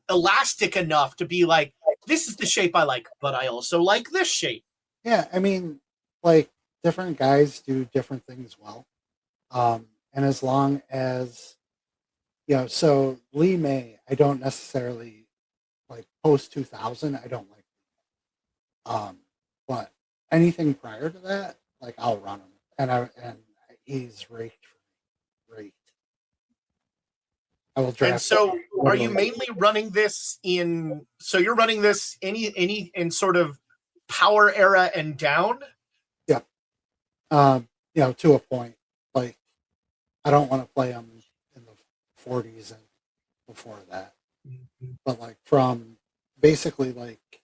elastic enough to be like, this is the shape I like, but I also like this shape. Yeah, I mean, like different guys do different things well. And as long as, so Lee May, I don't necessarily like post 2000. I don't like, but anything prior to that, like I'll run him, and he's raked for me. Raked. I will draft. And so, are you mainly running this in? So you're running this any in sort of power era and down? Yeah. To a point. Like I don't want to play them in the 40s and before that, but like from basically like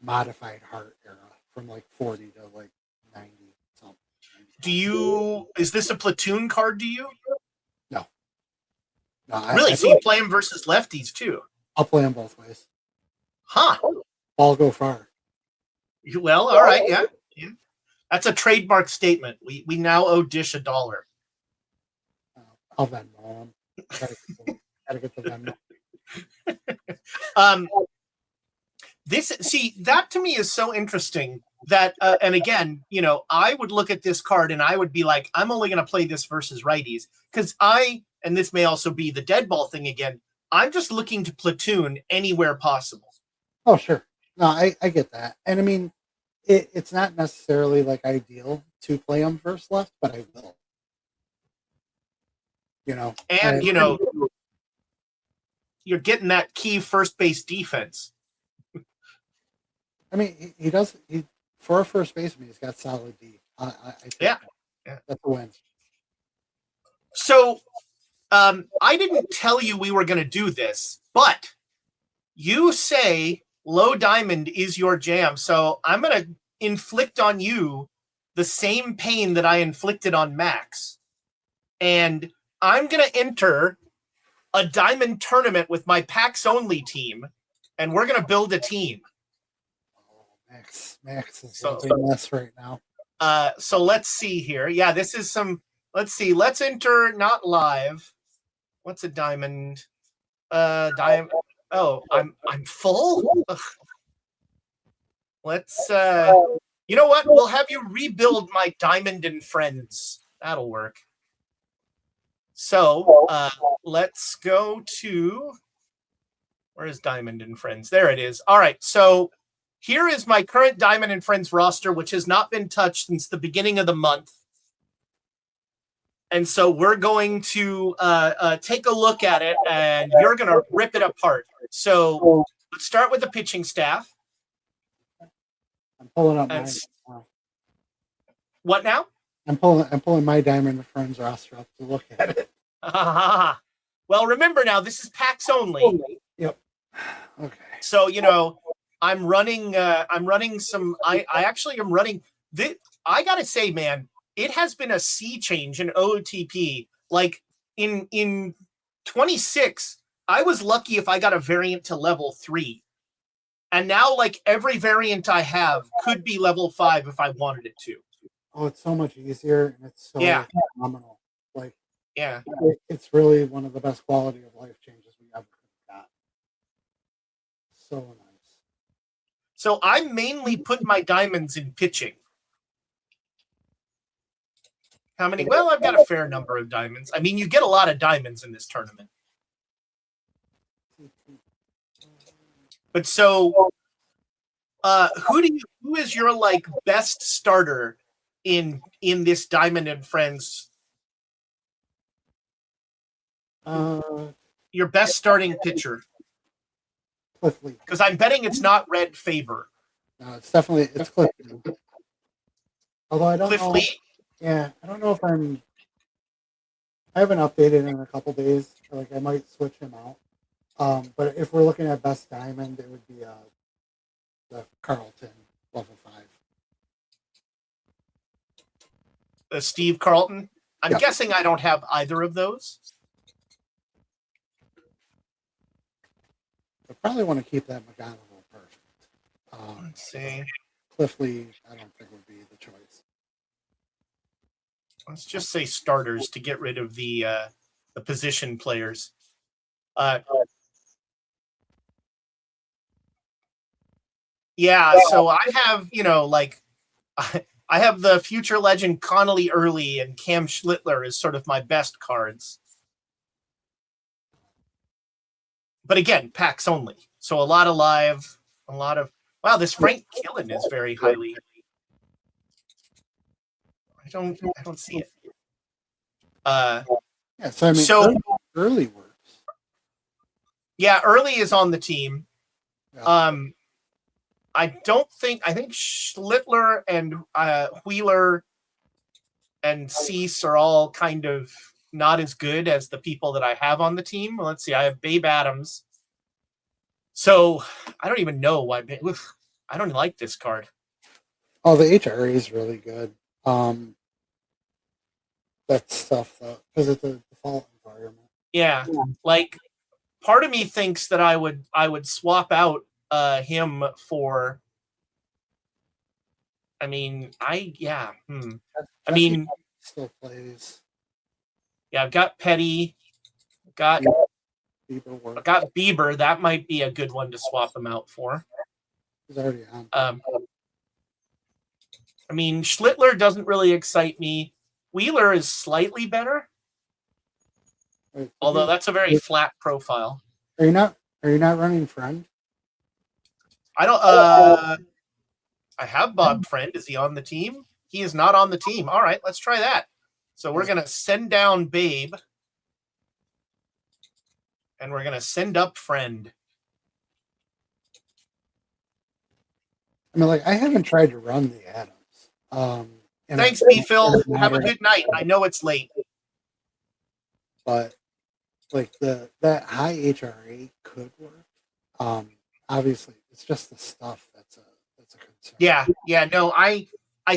modified heart era from like 40 to like 90 something. Is this a platoon card to you? No. Really? So you play them versus lefties too? I'll play them both ways. Huh. Ball go far. Well, all right, yeah. That's a trademark statement. We now owe Dish $1. I'll Venmo him. Gotta get the Venmo. That to me is so interesting that, and again, I would look at this card and I would be like, I'm only going to play this versus righties because and this may also be the dead ball thing again, I'm just looking to platoon anywhere possible. Oh, sure. No, I get that. And I mean, it's not necessarily like ideal to play them first left, but I will. And, you're getting that key first base defense. I mean, he does. For a first baseman, he's got solid D. I think that's a win. So, I didn't tell you we were going to do this, but you say low diamond is your jam. So I'm going to inflict on you the same pain that I inflicted on Max. And I'm going to enter a diamond tournament with my PAX only team, and we're going to build a team. Max is a mess right now. So let's see here. Yeah, this is some. Let's see. Let's enter not live. What's a diamond? Diamond. Oh, I'm full. Ugh. Let's. You know what? We'll have you rebuild my Diamond and Friends. That'll work. So let's go to. Where is Diamond and Friends? There it is. All right. So here is my current Diamond and Friends roster, which has not been touched since the beginning of the month. And so we're going to take a look at it, and you're going to rip it apart. So let's start with the pitching staff. I'm pulling up mine. What now? I'm pulling my Diamond and Friends roster up to look at it. Well, remember now, this is PAX only. Yep. Okay. So, I'm running some. I actually am running. This, I gotta say, man, it has been a sea change in OOTP. Like in 26, I was lucky if I got a variant to level 3. And now, like, every variant I have could be level 5 if I wanted it to. Oh, it's so much easier and it's so Yeah. phenomenal. Like, Yeah. it's really one of the best quality of life changes we ever got. So nice. So I mainly put my diamonds in pitching. How many? Well, I've got a fair number of diamonds. I mean, you get a lot of diamonds in this tournament. But so, who is your like best starter in this Diamond and Friends? Your best starting pitcher? Cliffley. Because I'm betting it's not Red Faber. No, it's Cliffley. Although I don't Cliff know. Lee? Yeah, I don't know if I haven't updated in a couple days. Like I might switch him out. But if we're looking at best diamond, it would be the Carlton level 5. Steve Carlton. I'm Yeah. guessing I don't have either of those. I probably want to keep that McGonagall perfect. Let's see. Cliffley, I don't think would be the choice. Let's just say starters to get rid of the position players. Yeah, so I have, like I have the future legend Connolly Early and Cam Schlittler as sort of my best cards. But again, packs only. So a lot of live, a lot of wow, this Frank Killen is very highly. I don't see it. Yeah, so I mean early works. Yeah, Early is on the team. Yeah. I think Schlittler and Wheeler and Cease are all kind of not as good as the people that I have on the team. Let's see, I have Babe Adams. So I don't even know why. I don't like this card. Oh, the HRA is really good. That stuff though, because it's a default environment. Yeah, like part of me thinks that I would swap out him for. I mean, I mean, still plays. Yeah, I've got Petty, got Bieber. That might be a good one to swap him out for. He's already on. I mean, Schlittler doesn't really excite me. Wheeler is slightly better, although that's a very flat profile. Are you not running Friend? I don't. I have Bob Friend. Is he on the team? He is not on the team. All right, let's try that. So we're gonna send down Babe, and we're gonna send up Friend. I mean, like I haven't tried to run the Adams. Thanks, B. Phil. Have a good night. I know it's late, but like that high HRA could work. Obviously, it's just the stuff that's a concern. Yeah. No, I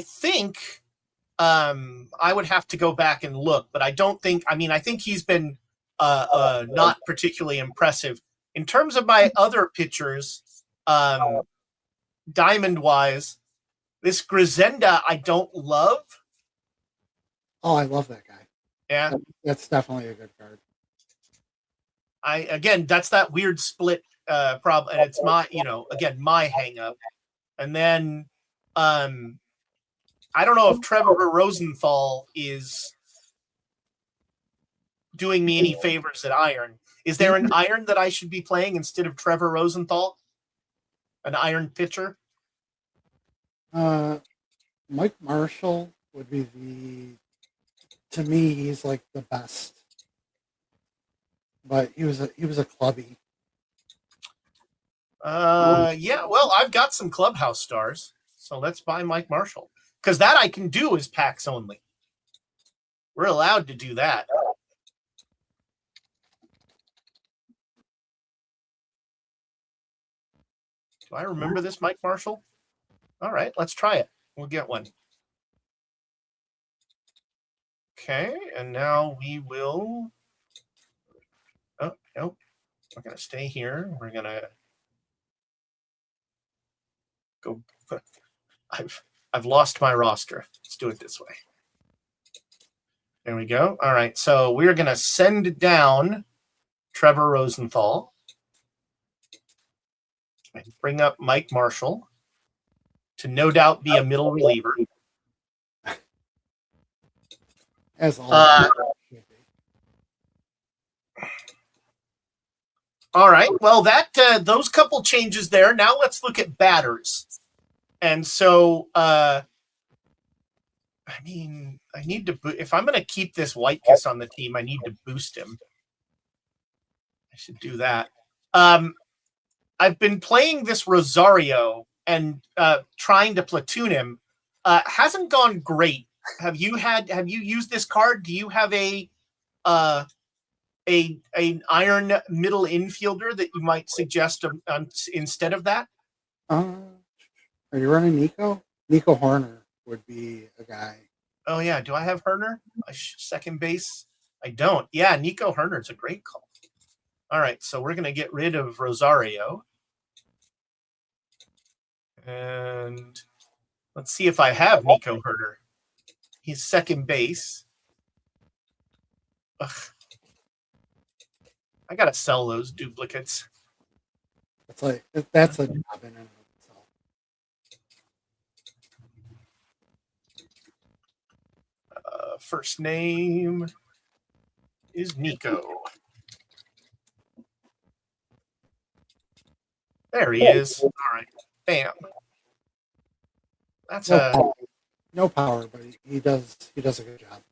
think I would have to go back and look, but I don't think. I mean, I think he's been not particularly impressive in terms of my other pitchers. Diamond wise, this Grisenda I don't love. Oh, I love that guy. Yeah, that's definitely a good card. That's that weird split problem, and it's my my hang up. And then I don't know if Trevor Rosenthal is doing me any favors at Iron. Is there an Iron that I should be playing instead of Trevor Rosenthal? An Iron pitcher? Mike Marshall would be to me, he's like the best. But he was a clubby. Yeah, well, I've got some clubhouse stars, so let's buy Mike Marshall. Because that I can do is packs only. We're allowed to do that. Do I remember this, Mike Marshall? All right, let's try it. We'll get one. Okay, and now we will. Oh, nope. We're going to stay here. We're going to go. I've lost my roster. Let's do it this way. There we go. All right, so we're going to send down Trevor Rosenthal and bring up Mike Marshall to no doubt be a middle reliever. As always. All right. Well, that those couple changes there. Now let's look at batters. And so, I mean, I need to if I'm going to keep this White Kiss on the team, I need to boost him. I should do that. I've been playing this Rosario and trying to platoon him. Hasn't gone great. Have you used this card? Do you have an iron middle infielder that you might suggest instead of that? Are you running Nico? Nico Horner would be a guy. Oh yeah, do I have Herner? Second base? I don't. Yeah, Nico Herner's a great call. All right, so we're going to get rid of Rosario. And let's see if I have Nico Herner. He's second base. Ugh. I got to sell those duplicates. That's a job in and of itself. First name is Nico. There he is. All right. Bam. That's no power, but he does a good job.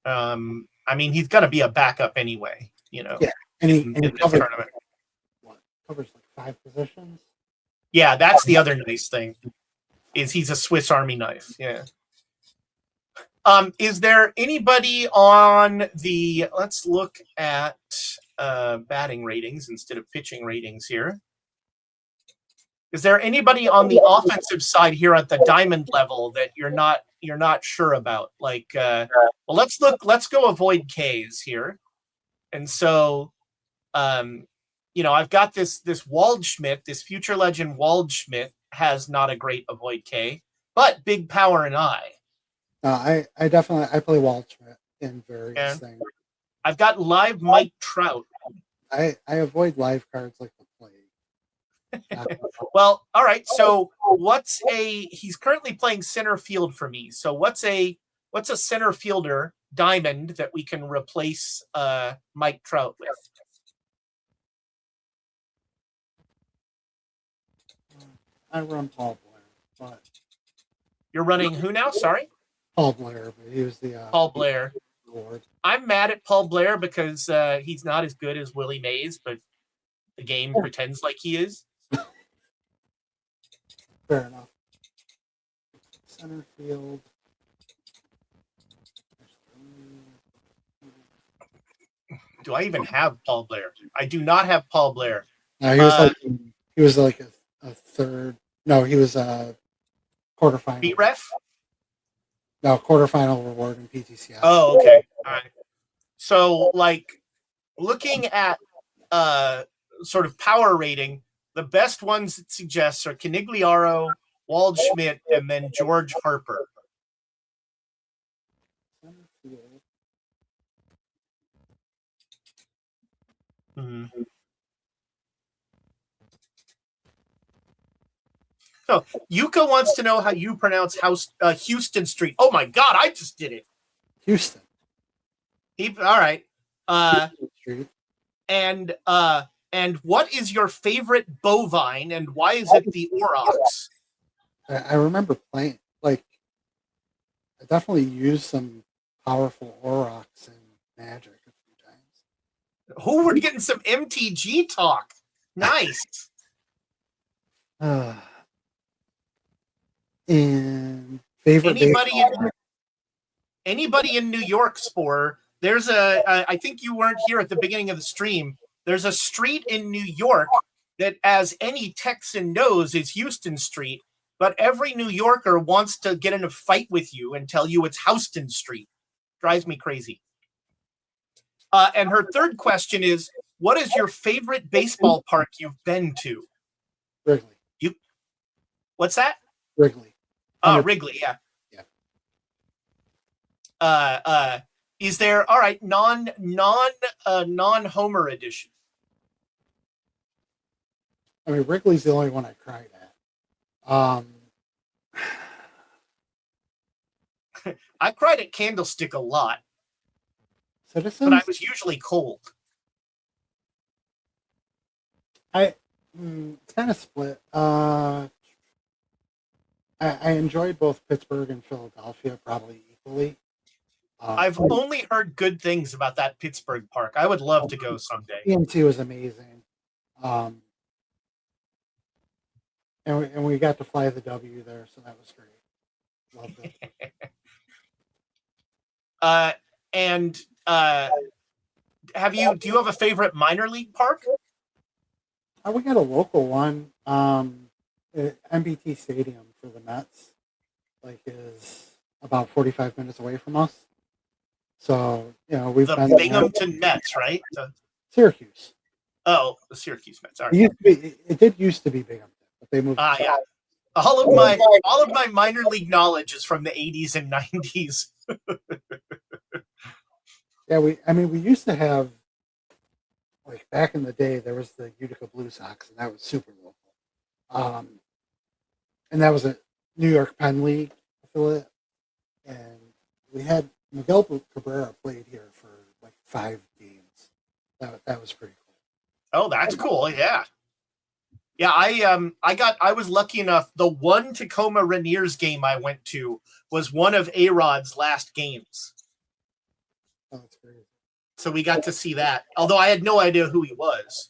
I mean, he's got to be a backup anyway, you know. Yeah, and he covers, tournament. Covers like 5 positions. Yeah, that's the other nice thing, is he's a Swiss Army knife. Yeah. Is there anybody on the? Let's look at batting ratings instead of pitching ratings here. Is there anybody on the offensive side here at the diamond level that you're not sure about? Like, well, let's go avoid Ks here. And so, you know, I've got this Waldschmidt, this future legend Waldschmidt has not a great avoid K, but big power and eye. I play Waldschmidt in various things. I've got live Mike Trout. I avoid live cards like the plague. Well, all right. So he's currently playing center field for me. So what's a center fielder diamond that we can replace Mike Trout with? I run Paul Blair, but you're running who now? Sorry? Paul Blair, but he was the Paul Blair. Lord. I'm mad at Paul Blair because he's not as good as Willie Mays, but the game pretends like he is. Fair enough. Center field. Do I even have Paul Blair? I do not have Paul Blair. No, he was like a third. No, he was a quarterfinal. Beat ref? No, quarterfinal reward in PTCS. Oh, okay. All right. So, like, looking at sort of power rating, the best ones it suggests are Canigliaro, Waldschmidt, and then George Harper. Mm-hmm. So, Yuka wants to know how you pronounce Houston Street. Oh my God, I just did it. Houston. All right. And what is your favorite bovine, and why is it the Aurochs? I remember playing, like, I definitely used some powerful Aurochs in Magic a few times. Oh, we're getting some MTG talk. Nice. And favorite anybody in New York, Spore, there's I think you weren't here at the beginning of the stream. There's a street in New York that, as any Texan knows, is Houston Street, but every New Yorker wants to get in a fight with you and tell you it's Houston Street. Drives me crazy. And her third question is, what is your favorite baseball park you've been to? Wrigley. What's that? Wrigley. Wrigley, yeah. Yeah. Is there, all right, non-Homer edition? I mean, Wrigley's the only one I cried at. I cried at Candlestick a lot, Citizens? but I was usually cold. It's kind of split. I enjoyed both Pittsburgh and Philadelphia probably equally. I've only heard good things about that Pittsburgh park. I would love to go someday. PMT was amazing. And we got to fly the W there, so that was great. Loved And it. do you have a favorite minor league park? We got a local one, MBT Stadium for the Mets, is about 45 minutes away from us. So, we've the been Binghamton Mets, right? Syracuse. Oh, the Syracuse Mets. All It, right. it did used to be Binghamton, but they moved. Yeah. All of my minor league knowledge is from the 80s and 90s. Yeah, we used to have, back in the day, there was the Utica Blue Sox, and that was super local. And that was a New York Penn League affiliate, and we had Miguel Cabrera played here for 5 games. That was pretty cool. Oh, that's cool. Yeah. Yeah, I was lucky enough. The one Tacoma Rainiers game I went to was one of A-Rod's last games. Oh, that's great. So we got to see that. Although I had no idea who he was.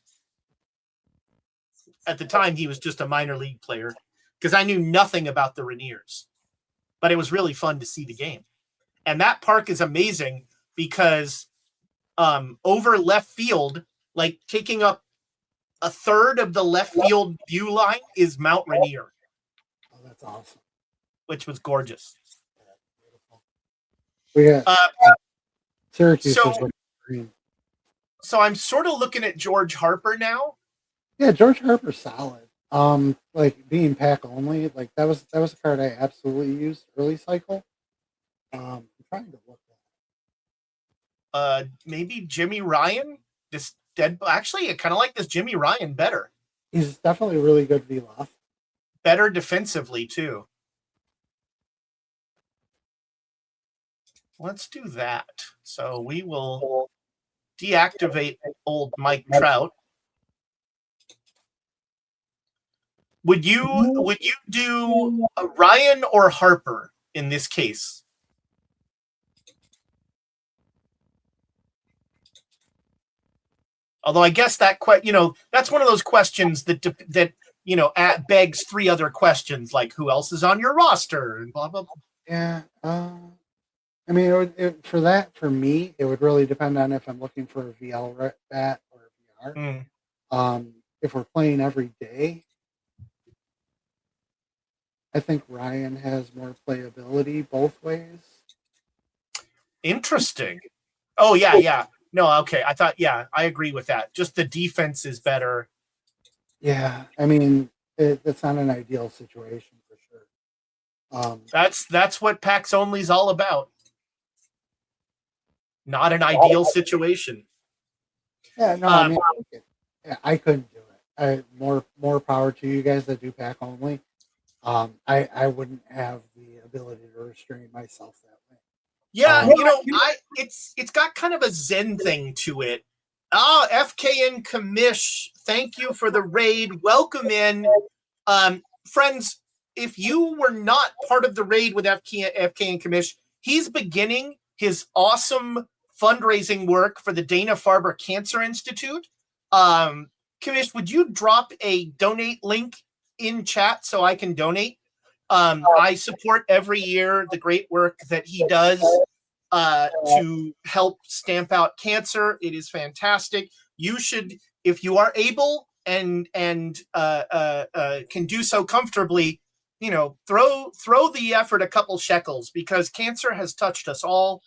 At the time, he was just a minor league player because I knew nothing about the Rainiers. But it was really fun to see the game. And that park is amazing because over left field, taking up a third of the left field view line is Mount Rainier. Oh, that's awesome. Which was gorgeous. We got Syracuse. So I'm sort of looking at George Harper now. Yeah, George Harper's solid. Being pack only, that was a card I absolutely used early cycle. I'm trying to look at maybe Jimmy Ryan. This dead. Actually, I kind of like this Jimmy Ryan better. He's definitely really good velo. Better defensively too. Let's do that. So we will deactivate old Mike Trout. Would you do Ryan or Harper in this case? Although I guess that that's one of those questions that begs 3 other questions, like who else is on your roster and blah blah blah. Yeah. I mean, for me, it would really depend on if I'm looking for a VL bat or a VR. If we're playing every day, I think Ryan has more playability both ways. Interesting. Oh, yeah. No, okay. I thought, I agree with that. Just the defense is better. Yeah, I mean, it's not an ideal situation for sure. That's what PAX Only is all about. Not an ideal situation. Yeah, no, I mean, I couldn't do it. More power to you guys that do pack only. I wouldn't have the ability to restrain myself that way. Yeah, it's got kind of a Zen thing to it. FKN Commish, thank you for the raid. Welcome in. Friends, if you were not part of the raid with FKN Commish, he's beginning his awesome fundraising work for the Dana-Farber Cancer Institute. Commish, would you drop a donate link in chat so I can donate? I support every year the great work that he does to help stamp out cancer. It is fantastic. You should, if you are able, can do so comfortably, throw the effort a couple shekels, because cancer has touched us all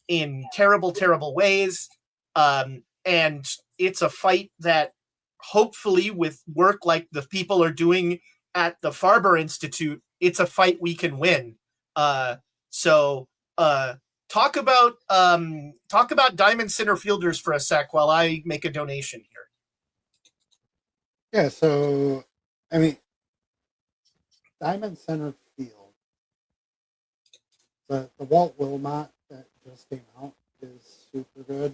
in terrible, terrible ways. And it's a fight that hopefully, with work like the people are doing at the Farber Institute, it's a fight we can win. So talk about diamond center fielders for a sec while I make a donation here. Yeah, so I mean, diamond center field. The Walt Wilmot that just came out is super good.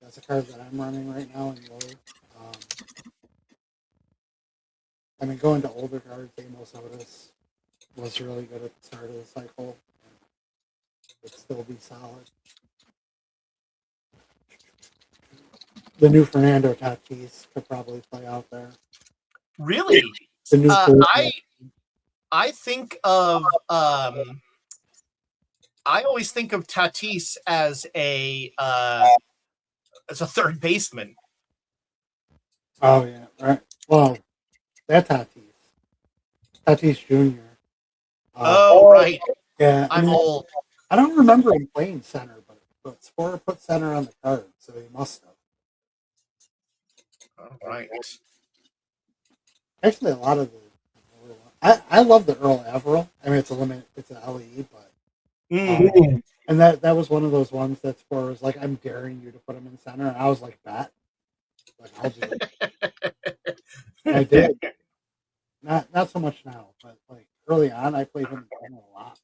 That's a card that I'm running right now in low. I mean, going to older cards, Amos Otis was really good at the start of the cycle. Would still be solid. The new Fernando Tatis could probably play out there. Really? The new I think of I always think of Tatis as a third baseman. Oh yeah, right. Well, that Tatis Jr. Right. Yeah, I'm old. I don't remember him playing center, but Spore put center on the card, so he must have. All right. Actually, a lot of I love the Earl Averill. I mean, it's an LE, but and that was one of those ones that Spore was like, "I'm daring you to put him in center," and I was like, "Bet, like I'll do it." And I did. Not so much now, but like early on, I played him a lot.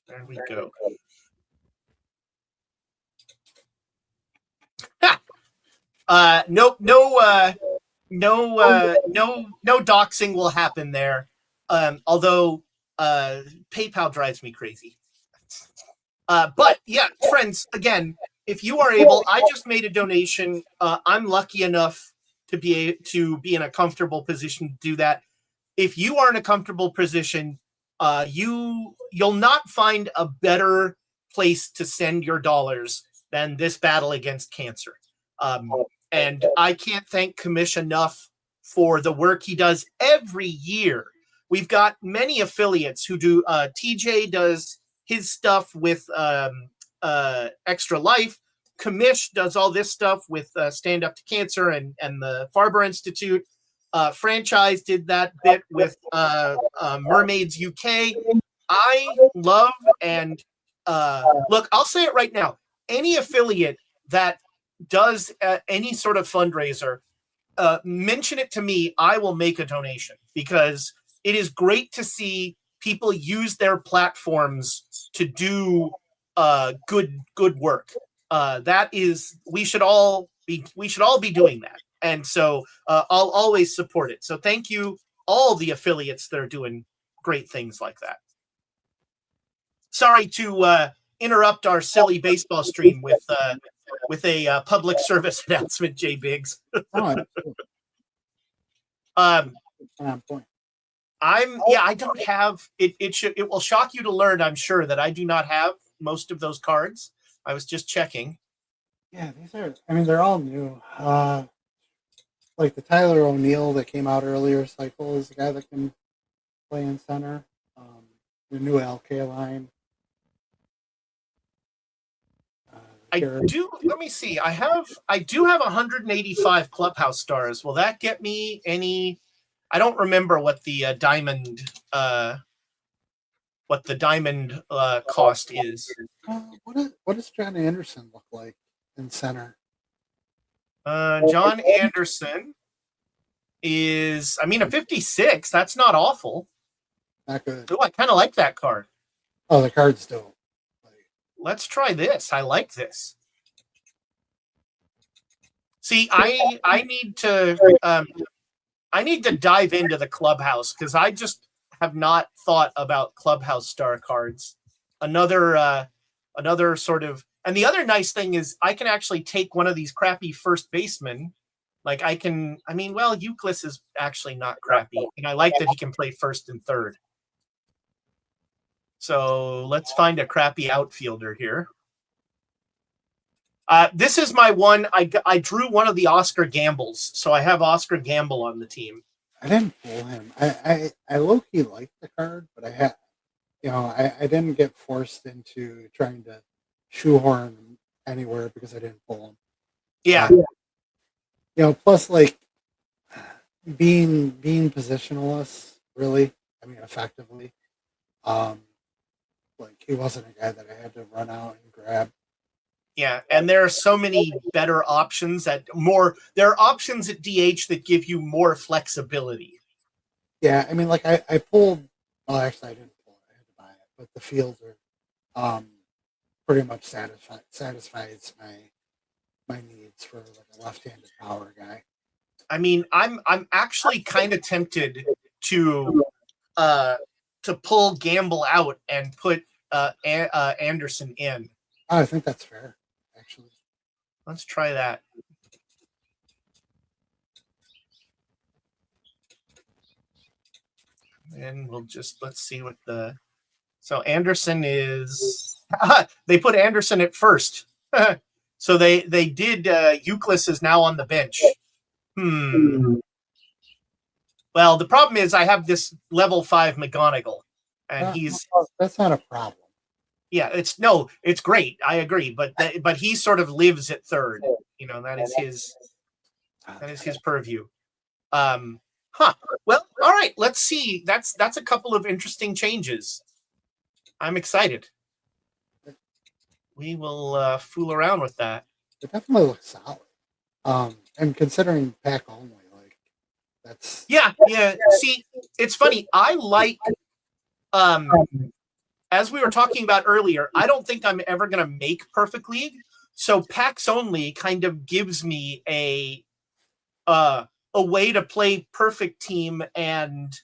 There we go. No doxing will happen there. Although PayPal drives me crazy. But yeah, friends, again, if you are able, I just made a donation. I'm lucky enough to be in a comfortable position to do that. If you are in a comfortable position, you'll not find a better place to send your dollars than this battle against cancer. And I can't thank Commish enough for the work he does every year. We've got many affiliates who do. TJ does his stuff with Extra Life. Commish does all this stuff with Stand Up to Cancer and the Farber Institute. Franchise did that bit with Mermaids UK. I love and look, I'll say it right now. Any affiliate that does any sort of fundraiser, mention it to me. I will make a donation, because it is great to see people use their platforms to do good work. That is, we should all be doing that. And so I'll always support it. So thank you, all the affiliates that are doing great things like that. Sorry to interrupt our silly baseball stream with a public service announcement, Jay Biggs. I don't have it. It will shock you to learn, I'm sure, that I do not have most of those cards. I was just checking. Yeah, they're all new. Like the Tyler O'Neill that came out earlier cycle is the guy that can play in center. The new LK line. Let me see. I do have 185 clubhouse stars. Will that get me any? I don't remember what the diamond cost is. What does John Anderson look like in center? John Anderson is, a 56. That's not awful. Not good. Oh, I kind of like that card. Oh, the card's dope. Let's try this. I like this. See, I need to dive into the clubhouse, because I just have not thought about clubhouse star cards. Another sort of, and the other nice thing is I can actually take one of these crappy first basemen. Like Euclid is actually not crappy, and I like that he can play first and third. So let's find a crappy outfielder here. This is my one. I drew one of the Oscar Gambles, so I have Oscar Gamble on the team. I didn't pull him. I low key liked the card, but I didn't get forced into trying to shoehorn him anywhere because I didn't pull him. Yeah. Plus like being positionless, really, I mean, effectively. Like he wasn't a guy that I had to run out and grab. Yeah, and there are so many better options there are options at DH that give you more flexibility. Yeah, I mean, like I pulled. Well, actually, I didn't pull it. I had to buy it, but the fielder, pretty much satisfies my needs for like a left-handed power guy. I mean, I'm actually kind of tempted to pull Gamble out and put Anderson in. Oh, I think that's fair, actually. Let's try that. And let's see what so Anderson is, they put Anderson at first. So they did, Euclid is now on the bench. Well, the problem is I have this level 5 McGonagall, and that's not a problem. Yeah, it's great. I agree, but he sort of lives at third. That is his purview. Well, all right. Let's see. That's a couple of interesting changes. I'm excited. We will fool around with that. It definitely looks solid. And considering pack only, like that's yeah. See, it's funny. I like as we were talking about earlier, I don't think I'm ever going to make Perfect League. So packs only kind of gives me a way to play Perfect Team and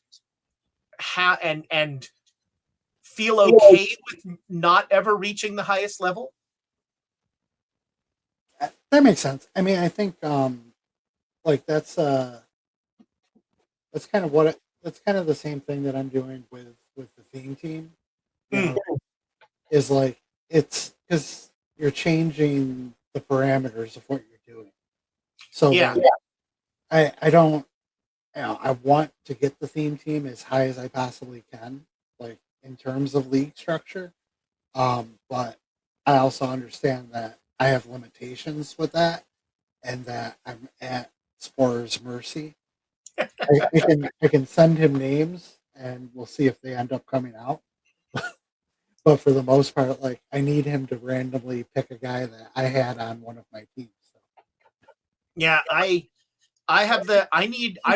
feel okay with not ever reaching the highest level. That makes sense. I mean, I think like that's kind of that's kind of the same thing that I'm doing with the theme team. Is like it's because you're changing the parameters of what you're doing. So yeah, I don't, I want to get the theme team as high as I possibly can, like in terms of league structure. But I also understand that I have limitations with that, and that I'm at Sporer's mercy. I can send him names, and we'll see if they end up coming out. But for the most part, like I need him to randomly pick a guy that I had on one of my teams. So. Yeah, I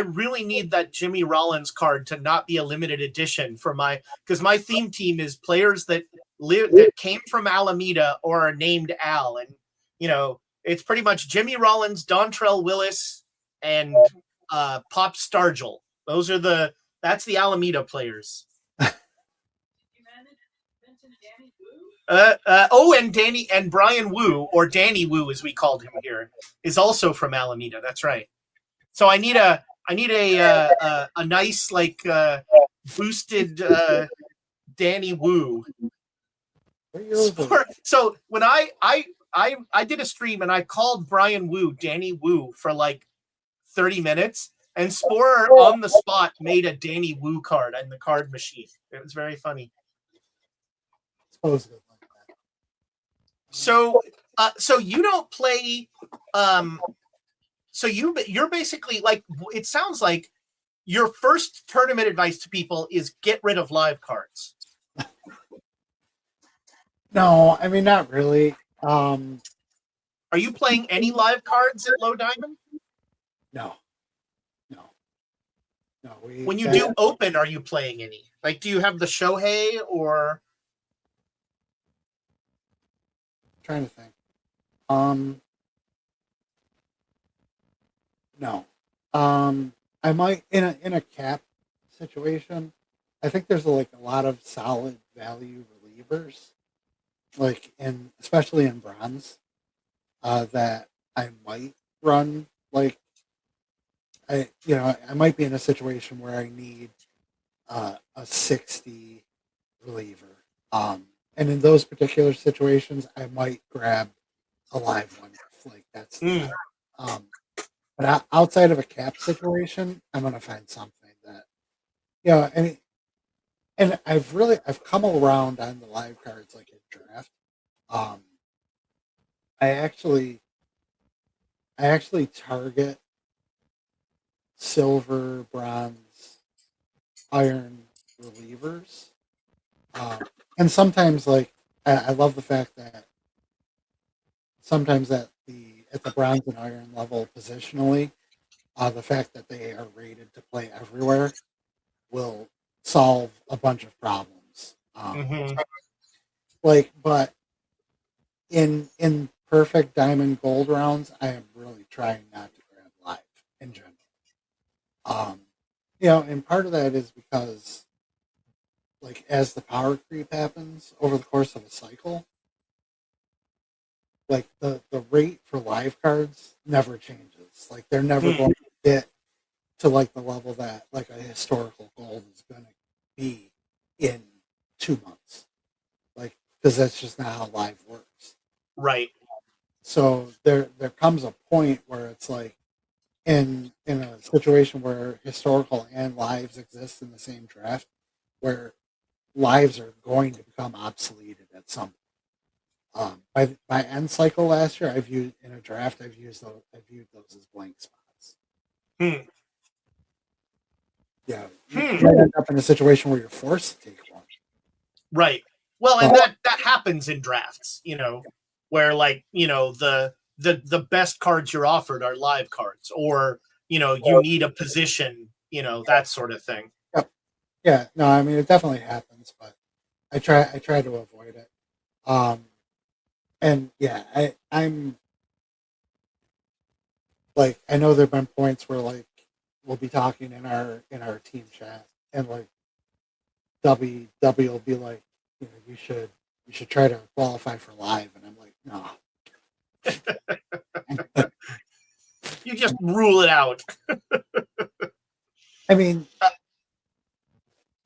really need that Jimmy Rollins card to not be a limited edition because my theme team is players that came from Alameda or are named Al, and it's pretty much Jimmy Rollins, Dontrell Willis, and Pop Stargell. That's the Alameda players. And Brian Wu, or Danny Wu as we called him here, is also from Alameda. That's right. So I need a nice boosted Danny Wu. So when I did a stream and I called Brian Wu Danny Wu for like 30 minutes, and Sporer on the spot made a Danny Wu card in the card machine. It was very funny. So you don't play. So you're basically like, it sounds like your first tournament advice to people is get rid of live cards. No, I mean not really. Are you playing any live cards at Low Diamond? No. When you do open, are you playing any? Like, do you have the Shohei or? I'm trying to think. No. I might in a cap situation. I think there's a lot of solid value relievers, especially in bronze, that I might run. Like I might be in a situation where I need a 60 reliever. And in those particular situations, I might grab a live one. Like that's the Mm. best. But outside of a cap situation, I'm gonna find something that and I've come around on the live cards like in draft. Um, I actually target silver, bronze, iron relievers, and sometimes like I love the fact that sometimes at the bronze and iron level positionally, the fact that they are rated to play everywhere will solve a bunch of problems. Hmm. But in perfect diamond gold rounds, I am really trying not to grab live in general. Um, and part of that is because like as the power creep happens over the course of a cycle, like the rate for live cards never changes. Like they're never Mm. going to get to like the level that like a historical gold is going to be in 2 months. Like because that's just not how live works. Right. So there comes a point where it's like in a situation where historical and lives exist in the same draft, where lives are going to become obsoleted at some point. By my end cycle last year, I've used in a draft. I viewed those as blank spots. Hmm. Yeah, you Hmm. might end up in a situation where you're forced to take one. Right. Well, and But that happens in drafts, where like, the best cards you're offered are live cards, or, you need a position, that sort of thing. yeah, no, I mean it definitely happens, but I try to avoid it. Um, and yeah, I'm like I know there've been points where like we'll be talking in our team chat and like W will be like, you should try to qualify for live, and I'm like, no. You just rule it out. I mean,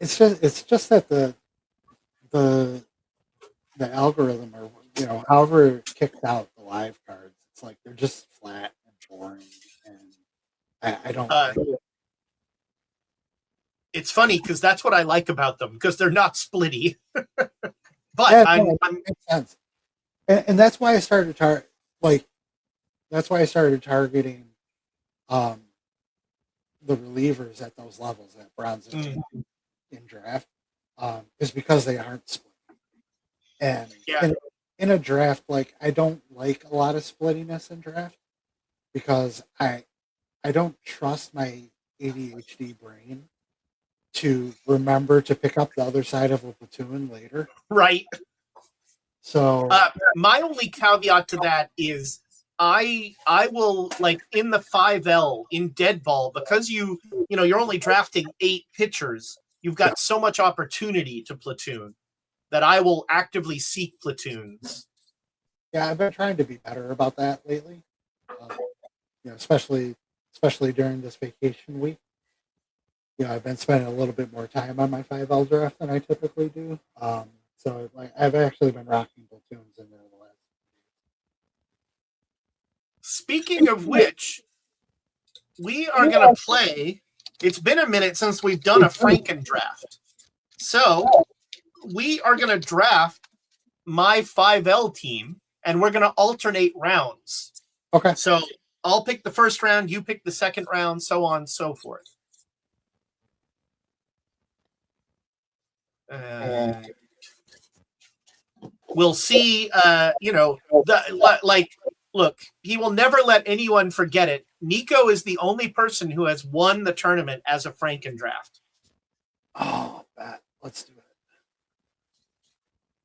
it's just that the the algorithm or however it kicked out the live cards, it's like they're just flat and boring, and I don't Uh, like it. it's funny because that's what I like about them, because they're not splitty. But Yeah, no, I'm it makes sense, and that's why I started like that's why I started targeting um the relievers at those levels at bronze and mm, in draft, is because they aren't split. And yeah. in a draft, like I don't like a lot of splittiness in draft because I don't trust my ADHD brain to remember to pick up the other side of a platoon later. Right. So My only caveat to that is I will, like, in the 5L in dead ball, because you're only drafting 8 pitchers. You've got so much opportunity to platoon that I will actively seek platoons. yeah, I've been trying to be better about that lately. Um, especially during this vacation week. I've been spending a little bit more time on my 5L draft than I typically do. So like I've actually been rocking platoons in there the last. Speaking of which, we are going to play. It's been a minute since we've done a Franken draft. So we are going to draft my 5L team, and we're going to alternate rounds. Okay. So I'll pick the first round, you pick the second round, so on and so forth. We'll see. Look, he will never let anyone forget it. Nico is the only person who has won the tournament as a Franken draft. Oh, let's do it.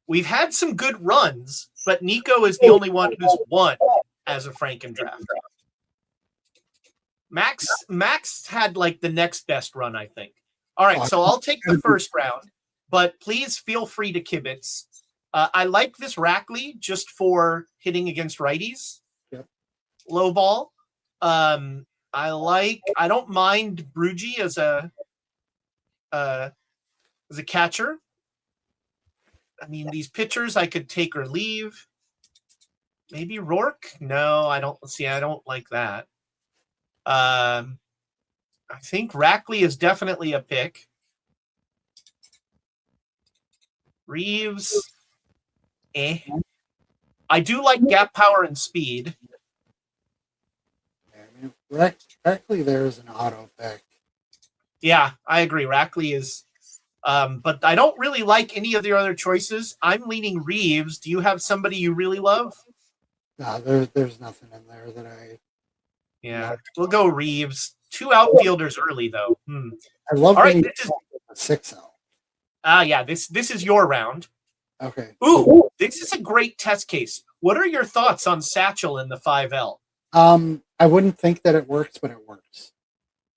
We've had some good runs, but Nico is the only one who's won as a Franken draft. Max had like the next best run, I think. All right, so I'll take the first round, but please feel free to kibitz. I like this Rackley just for hitting against righties. Yep. Low ball. I don't mind Brugi as a catcher. I mean, these pitchers I could take or leave. Maybe Rourke? No, I don't see. I don't like that. I think Rackley is definitely a pick. Reeves, I do like gap power and speed. Yeah, I mean, Rackley there is an auto pick. Yeah, I agree. Rackley is, but I don't really like any of the other choices. I'm leaning Reeves. Do you have somebody you really love? No, there's nothing in there that I. Yeah, love. we'll go Reeves. 2 outfielders early though. I love All when right, he this is a 6-0. yeah, this is your round. Okay. Ooh, this is a great test case. What are your thoughts on Satchel in the 5L? I wouldn't think that it works, but it works.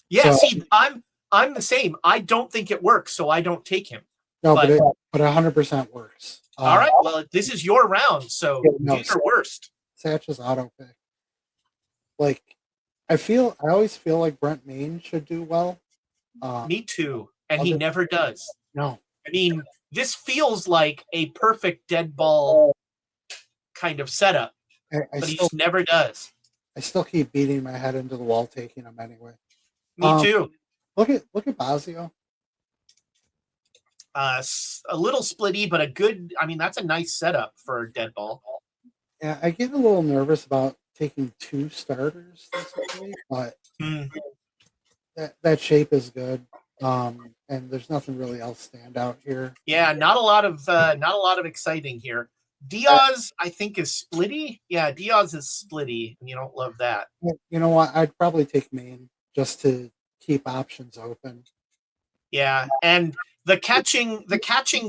Yeah, So, see, I'm the same. I don't think it works, so I don't take him. no, But it 100% works. all right, well, this is your round, so no, do your worst. Satch's auto pick. Like, I always feel like Brent Main should do well. Me too, and he never does. No, I mean, this feels like a perfect dead ball kind of setup, but he just never does. I still keep beating my head into the wall, taking him anyway. Me too. Look at Basio. A little splitty, but a good. I mean, that's a nice setup for dead ball. Yeah, I get a little nervous about taking 2 starters this week, but that shape is good. And there's nothing really else stand out here. Yeah, not a lot of exciting here. Diaz, I think, is splitty. Yeah, Diaz is splitty, and you don't love that. You know what? I'd probably take Maine just to keep options open. Yeah, and the catching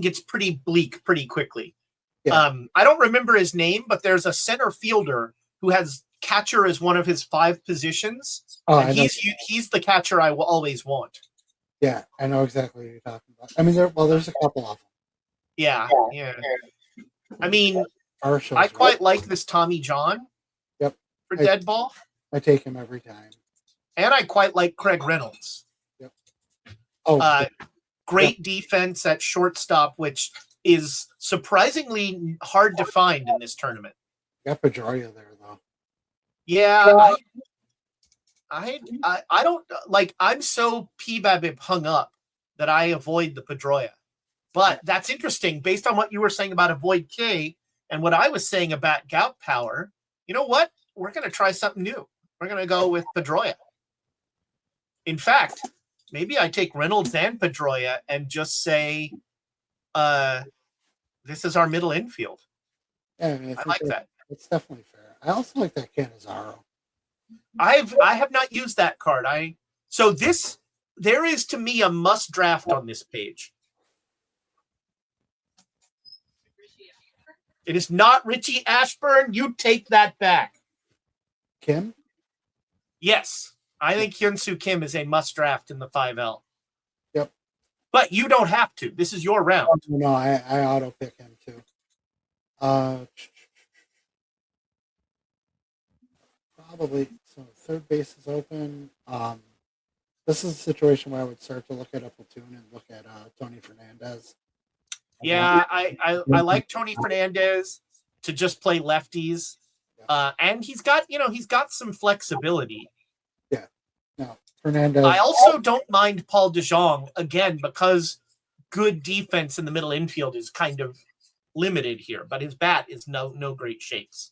gets pretty bleak pretty quickly. Yeah. I don't remember his name, but there's a center fielder who has catcher as one of his 5 positions, and he's the catcher I will always want. Yeah, I know exactly what you're talking about. I mean, there's a couple of them. Yeah. I mean, I quite like this Tommy John. Yep. For dead ball. I take him every time. And I quite like Craig Reynolds. Yep. Oh, great defense at shortstop, which is surprisingly hard to find in this tournament. Got Pedroia there though. Yeah, I don't like. I'm so P-Babib hung up that I avoid the Pedroia. But that's interesting based on what you were saying about avoid K and what I was saying about gout power. You know what? We're going to try something new. We're going to go with Pedroia. In fact, maybe I take Reynolds and Pedroia and just say, this is our middle infield. Yeah, I mean, I like that. It's definitely fair. I also like that Canizaro. I have not used that card. There is to me a must draft on this page. It is not Richie Ashburn. You take that back. Kim? Yes. I think Hyun-Soo Kim is a must draft in the 5L. Yep. But you don't have to. This is your round. No, I auto pick him too. Probably. So third base is open. This is a situation where I would start to look at a platoon and look at Tony Fernandez. Yeah, I like Tony Fernandez to just play lefties. And he's got some flexibility. Yeah. No, Fernandez. I also don't mind Paul DeJong, again, because good defense in the middle infield is kind of limited here, but his bat is no great shakes.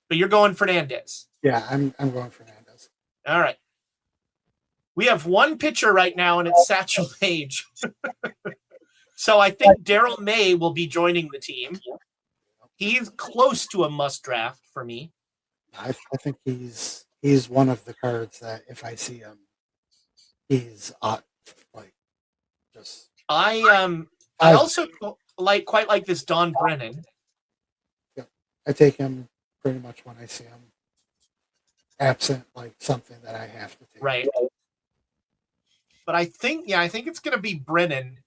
But you're going Fernandez. Yeah, I'm going Fernandez. All right. We have one pitcher right now, and it's Satchel Paige. So I think Daryl May will be joining the team. He's close to a must draft for me. I think he's one of the cards that if I see him, he's like just. I also quite like this Don Brennan. Yep, I take him pretty much when I see him. Absent like something that I have to take. Right. But I think it's going to be Brennan.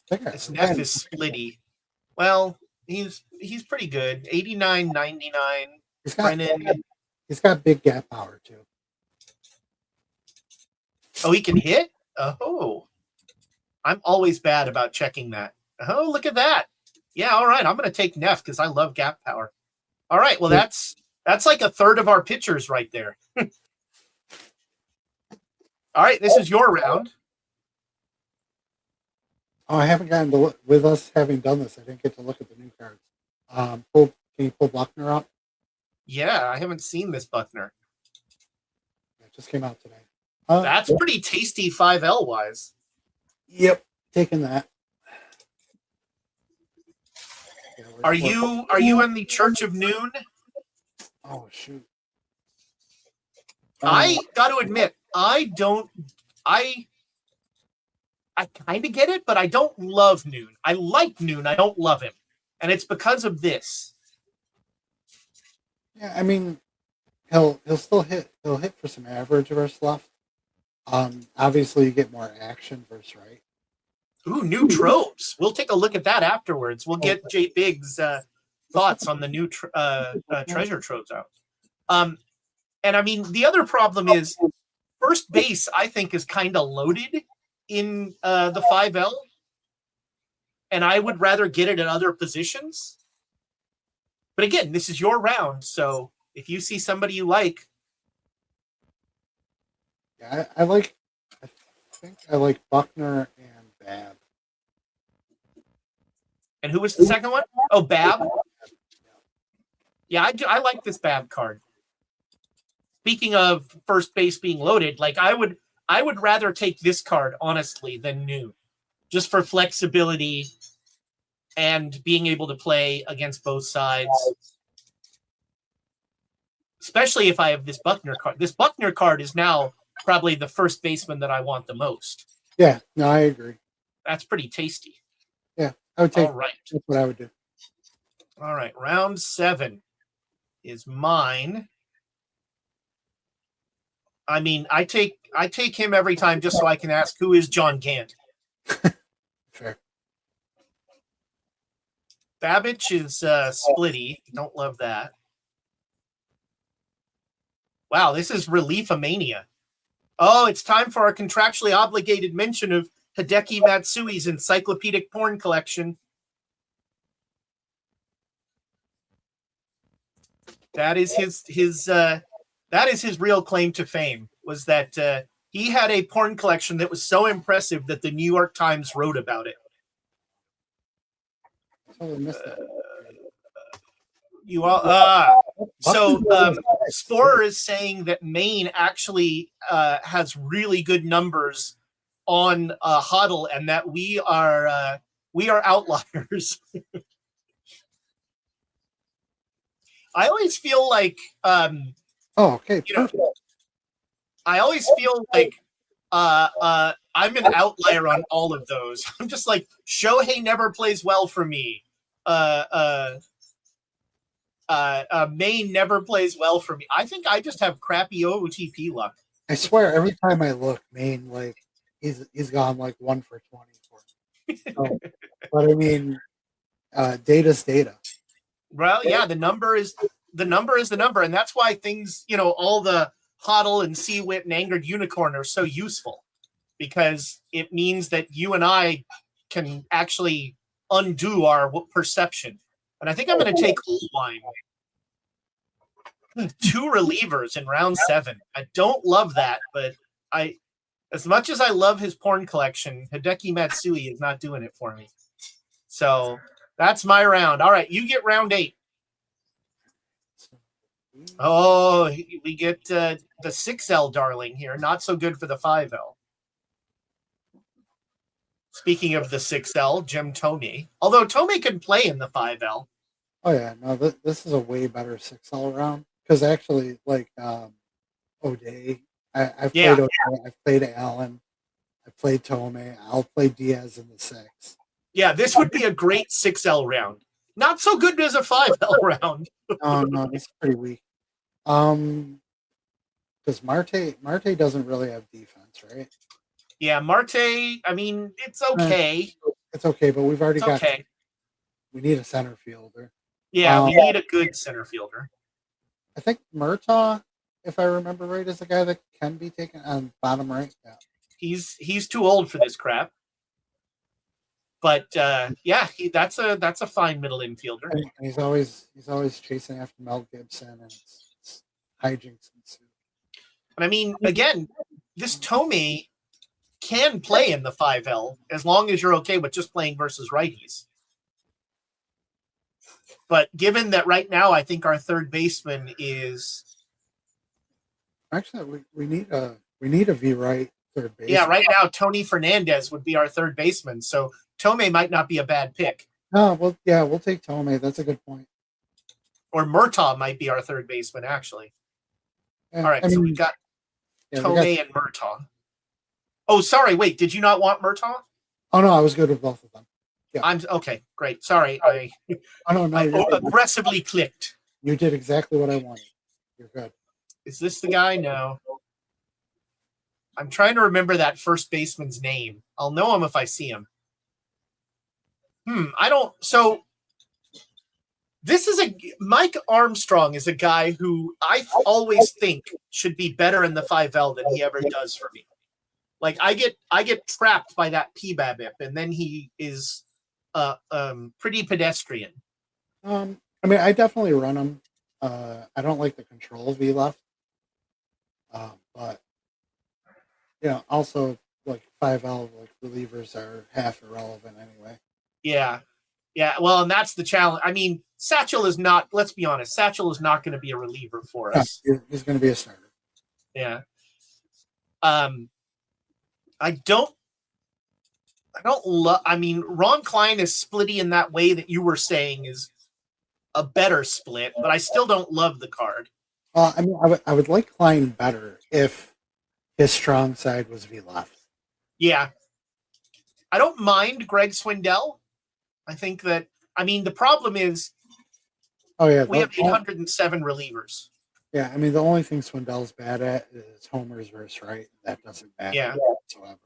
This Neff is splitty. Well, he's pretty good. 89, 99. Brennan. He's got big gap power too. Oh, he can hit? Oh. I'm always bad about checking that. Oh, look at that. Yeah, all right. I'm going to take Neff because I love gap power. All right. Well, that's like a third of our pitchers right there. All right. This is your round. Oh, I haven't gotten to look, with us having done this. I didn't get to look at the new cards. Can you pull Buckner up? Yeah, I haven't seen this Buckner. It just came out today. That's pretty tasty 5L wise. Yep, taking that. Yeah, Are you in the Church of Noon? Oh shoot! I got to admit, I kind of get it, but I don't love Noon. I like Noon. I don't love him, and it's because of this. Yeah, I mean, he'll still hit. He'll hit for some average versus left. Obviously, you get more action versus right. Ooh, new tropes. We'll take a look at that afterwards. We'll get Jay Biggs' thoughts on the new treasure troves out. And I mean, the other problem is first base, I think, is kind of loaded in the 5L. And I would rather get it in other positions. But again, this is your round. So if you see somebody you like. Yeah, I think I like Buckner and Bab. And who was the second one? Oh, Bab. Yeah, I like this Bab card. Speaking of first base being loaded, like I would rather take this card, honestly, than Noon. Just for flexibility and being able to play against both sides. Especially if I have this Buckner card. This Buckner card is now probably the first baseman that I want the most. Yeah, no, I agree. That's pretty tasty. Yeah, I would take. All right. That's what I would do. All right, round 7 is mine. I mean, I take him every time just so I can ask who is John Gant. Fair. Babbage is splitty. Don't love that. Wow, this is Relief-a-mania. Oh, it's time for our contractually obligated mention of Hideki Matsui's encyclopedic porn collection. That is his real claim to fame, was that he had a porn collection that was so impressive that the New York Times wrote about it. You all so Sporer is saying that Maine actually has really good numbers on Huddle, and that we are outliers. I always feel like okay. You know, I always feel like I'm an outlier on all of those. I'm just like, Shohei never plays well for me. Maine never plays well for me. I think I just have crappy OOTP luck. I swear, every time I look, Maine, like he's gone like 1 for 20 for me. So, but I mean, data's data. Well, yeah, the number is the number, and that's why things, all the Huddle and Seawit and Angered Unicorn are so useful, because it means that you and I can actually undo our perception. And I think I'm going to take Old Wine. 2 relievers in round 7. I don't love that, but as much as I love his porn collection, Hideki Matsui is not doing it for me. So that's my round. All right, you get round 8. Oh, we get the 6L darling here. Not so good for the 5L. Speaking of the 6L, Jim Tomei. Although Tomei can play in the 5L. Oh yeah, no, this is a way better 6L round, because actually, like O'Day, I've played O'Day, I've played Allen, I've played Tomei, I'll play Diaz in the 6. Yeah, this would be a great 6L round. Not so good as a 5L round. No, it's pretty weak. Because Marte doesn't really have defense, right? Yeah, Marte, I mean, it's okay. It's okay, but we've already got. Okay. We need a center fielder. Yeah, we need a good center fielder. I think Murtaugh, if I remember right, is the guy that can be taken on bottom right. Yeah. He's too old for this crap. But yeah, that's a fine middle infielder. And he's always chasing after Mel Gibson, and it's hijinks ensue. And I mean, again, this Tomei can play in the 5L as long as you're okay with just playing versus righties. But given that right now, I think our third baseman is actually we need a V right third base. Yeah, right now Tony Fernandez would be our third baseman, so Tomei might not be a bad pick. No, well, yeah, we'll take Tomei. That's a good point. Or Murtaugh might be our third baseman, actually. Yeah, all right, so we got Tomei and Murtaugh. Oh, sorry, wait, did you not want Murtaugh? Oh no, I was good with both of them. Yeah. I'm okay, great. Sorry, I aggressively clicked. You did exactly what I wanted. You're good. Is this the guy? No. I'm trying to remember that first baseman's name. I'll know him if I see him. I don't. So this is Mike Armstrong is a guy who I always think should be better in the 5L than he ever does for me. Like I get trapped by that PBABIP, and then he is pretty pedestrian. I mean, I definitely run him. I don't like the control V left, but also like 5L like relievers are half irrelevant anyway. Yeah. Well, and that's the challenge. I mean, Satchel is not. Let's be honest. Satchel is not going to be a reliever for us. He's going to be a starter. Yeah. I don't love. I mean, Ron Klein is splitty in that way that you were saying is a better split, but I still don't love the card. I mean, I would like Klein better if his strong side was V left. Yeah. I don't mind Greg Swindell. I think that, I mean, the problem is we have 807 relievers. Yeah, I mean, the only thing Swindell's bad at is homers versus right. That doesn't matter whatsoever.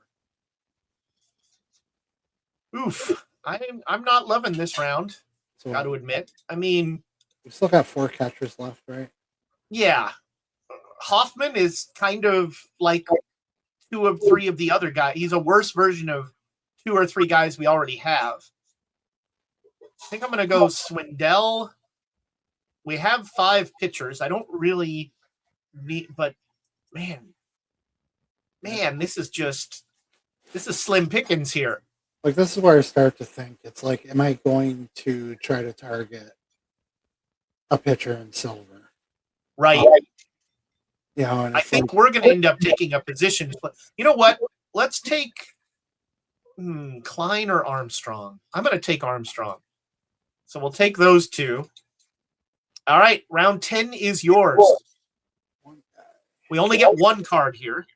Oof. I'm not loving this round, got to admit. I mean... We still got 4 catchers left, right? Yeah. Hoffman is kind of like 2 of 3 of the other guys. He's a worse version of 2 or 3 guys we already have. I think I'm going to go Swindell. We have 5 pitchers. I don't really need, but man, this is slim pickings here. Like, this is where I start to think. It's like, am I going to try to target a pitcher in silver? Right. And I think we're going to end up taking a position. You know what? Let's take Klein or Armstrong. I'm going to take Armstrong. So we'll take those 2. All right, round 10 is yours. We only get 1 card here.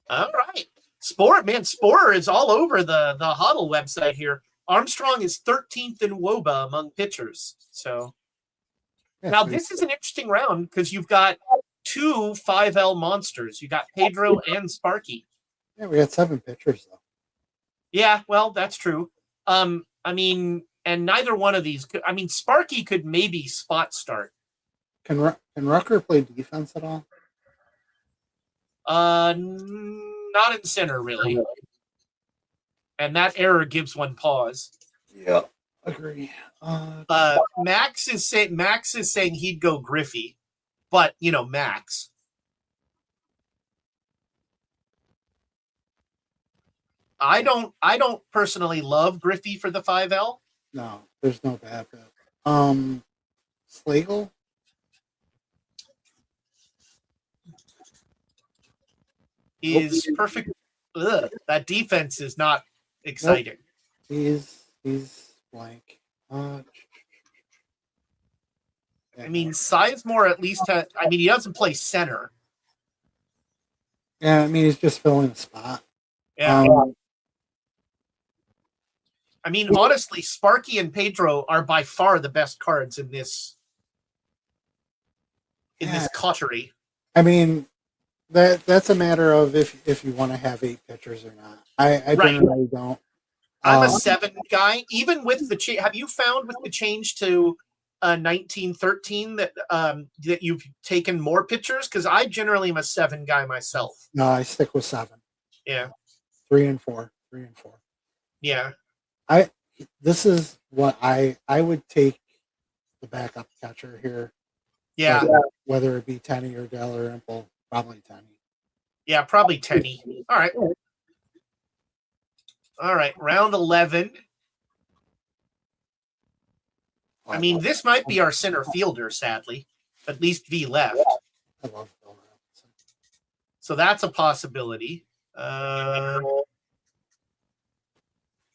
All right. Sporer is all over the Huddle website here. Armstrong is 13th in WOBA among pitchers. So now this is an interesting round because you've got 2 5L monsters. You got Pedro and Sparky. Yeah, we got 7 pitchers though. Yeah, well, that's true. I mean, and neither one of these could, I mean, Sparky could maybe spot start. Can Rucker play defense at all? Not in center, really. And that error gives one pause. Yeah, agree. Max is saying he'd go Griffey, but Max. I don't personally love Griffey for the 5L. No, there's no backup. Slagle? Is perfect. That defense is not exciting. Nope. He's blank. I mean, Sizemore at least he doesn't play center. Yeah, I mean, he's just filling a spot. Yeah. I mean, honestly, Sparky and Pedro are by far the best cards in this coterie. I mean, that's a matter of if you want to have 8 pitchers or not. I generally don't. I'm a 7 guy. Even with the change, have you found with the change to 1913 that that you've taken more pitchers? Because I generally am a 7 guy myself. No, I stick with 7. Yeah. 3 and 4. 3 and 4. Yeah. This is what I would take the backup catcher here. Yeah. Whether it be Tenny or Dalrymple, probably Tenny. Yeah, probably Tenny. All right. All right. Round 11. I mean, this might be our center fielder, sadly. At least V left. I love Bill Robinson. So that's a possibility.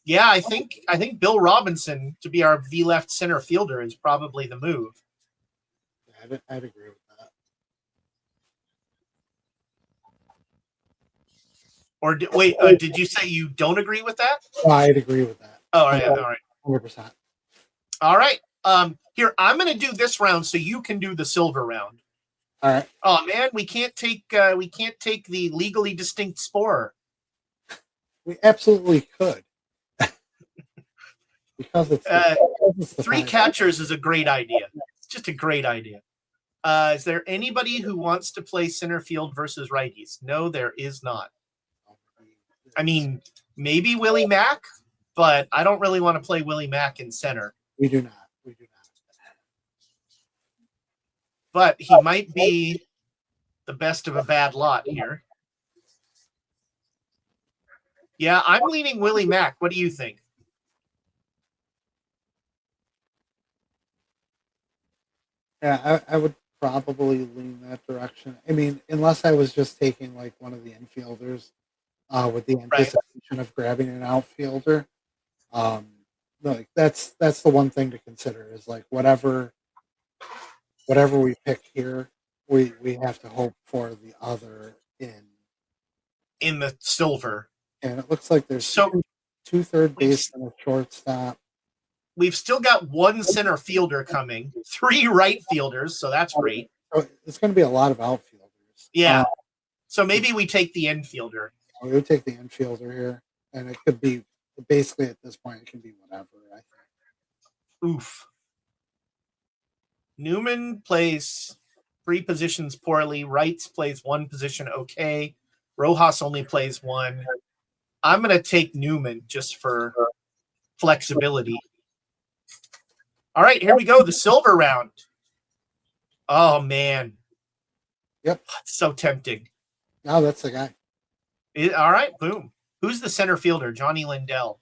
Yeah, I think Bill Robinson to be our V left center fielder is probably the move. Yeah, I'd agree with that. Or wait, did you say you don't agree with that? Oh, I'd agree with that. Oh, yeah, all right. 100%. All right. Here, I'm going to do this round so you can do the silver round. All right. Oh man, we can't take the legally distinct spore. We absolutely could. Because it's 3 catchers is a great idea. It's just a great idea. Is there anybody who wants to play center field versus righties? No, there is not. I mean, maybe Willie Mack, but I don't really want to play Willie Mack in center. We do not. But he might be the best of a bad lot here. Yeah, I'm leaning Willie Mack. What do you think? Yeah, I would probably lean that direction. I mean, unless I was just taking like one of the infielders with the anticipation of grabbing an outfielder. Like that's the one thing to consider is like whatever we pick here, we have to hope for the other in the silver. And it looks like there's two third base and a shortstop. We've still got 1 center fielder coming, 3 right fielders, so that's great. So it's going to be a lot of outfielders. Yeah. So maybe we take the infielder. We would take the infielder here, and it could be basically at this point it can be whatever. I think. Oof. Newman plays 3 positions poorly. Wrights plays 1 position okay. Rojas only plays 1. I'm going to take Newman just for flexibility. All right, here we go. The silver round. Oh, man. Yep. It's so tempting. No, that's the guy. All right, boom. Who's the center fielder? Johnny Lindell.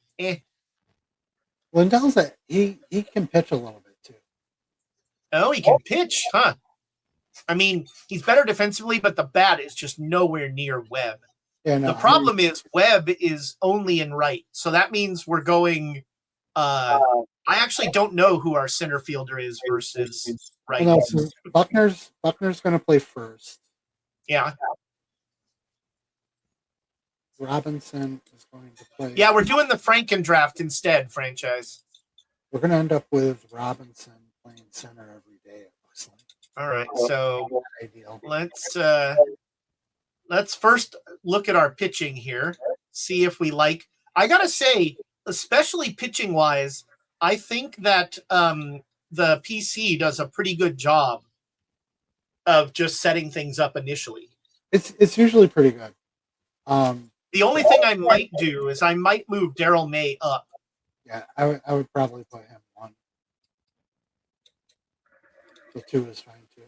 Lindell's he can pitch a little bit too. Oh, he can pitch, huh? I mean, he's better defensively, but the bat is just nowhere near Webb. Yeah, no, the problem is Webb is only in right. So that means we're going I actually don't know who our center fielder is versus right. No, so Buckner's going to play first. Yeah. Robinson is going to play. Yeah, we're doing the Franken draft instead, franchise. We're going to end up with Robinson playing center every day, it looks like. All right, so let's first look at our pitching here, see if we like. I got to say, especially pitching-wise, I think that the PC does a pretty good job of just setting things up initially. It's usually pretty good. The only thing I might do is I might move Daryl May up. Yeah, I would probably put him 1. So 2 is fine too.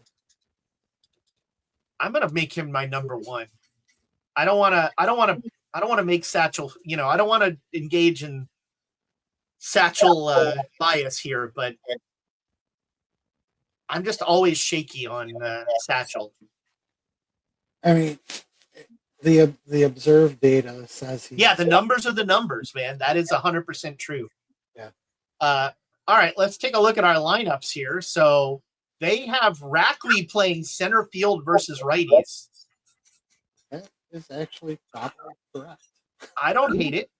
I'm gonna make him my number 1. I don't want to make Satchel. You know, I don't want to engage in Satchel bias here, but I'm just always shaky on Satchel. I mean, the observed data says he. Yeah, the numbers are the numbers, man. That is 100% true. Yeah. All right, let's take a look at our lineups here. So they have Rackley playing center field versus righties. That is actually probably correct. I don't hate it.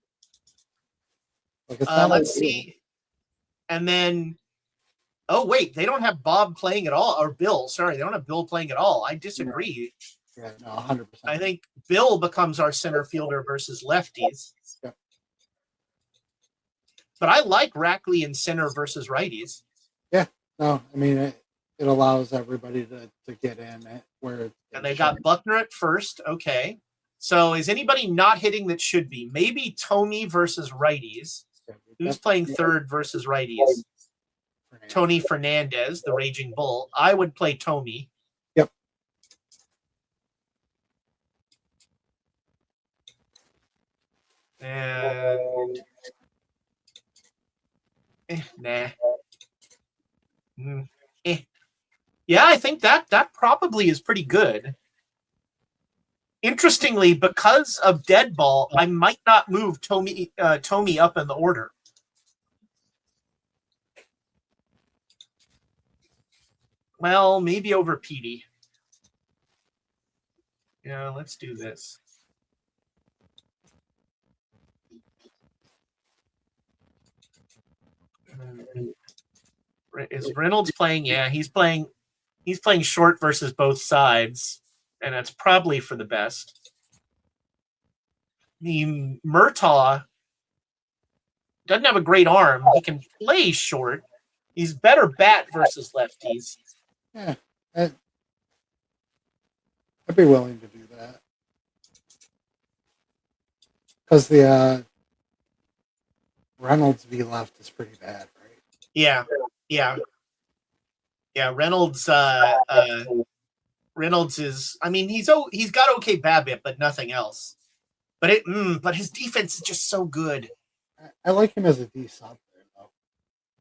Like let's see. And then, oh, wait, they don't have Bob playing at all. Or Bill, sorry, they don't have Bill playing at all. I disagree. Yeah, no, 100%. I think Bill becomes our center fielder versus lefties. Yeah. But I like Rackley in center versus righties. Yeah, No, I mean it allows everybody to get in it where And they got Buckner at first. Okay. So is anybody not hitting that should be? Maybe Tommy versus righties. Who's playing third versus righties? Tony Fernandez, the Raging Bull. I would play Tommy. Yep. And nah. Yeah, I think that probably is pretty good. Interestingly, because of dead ball, I might not move Tommy up in the order. Well, maybe over Petey. Yeah, let's do this. Is Reynolds playing? Yeah, he's playing short versus both sides, and that's probably for the best. The Murtaugh doesn't have a great arm. He can play short. He's better bat versus lefties. Yeah, I'd be willing to do that. Because the Reynolds v left is pretty bad, right? Yeah. Reynolds Reynolds is. I mean, he's got okay BABIP, but nothing else. But his defense is just so good. I like him as a D sub there, though.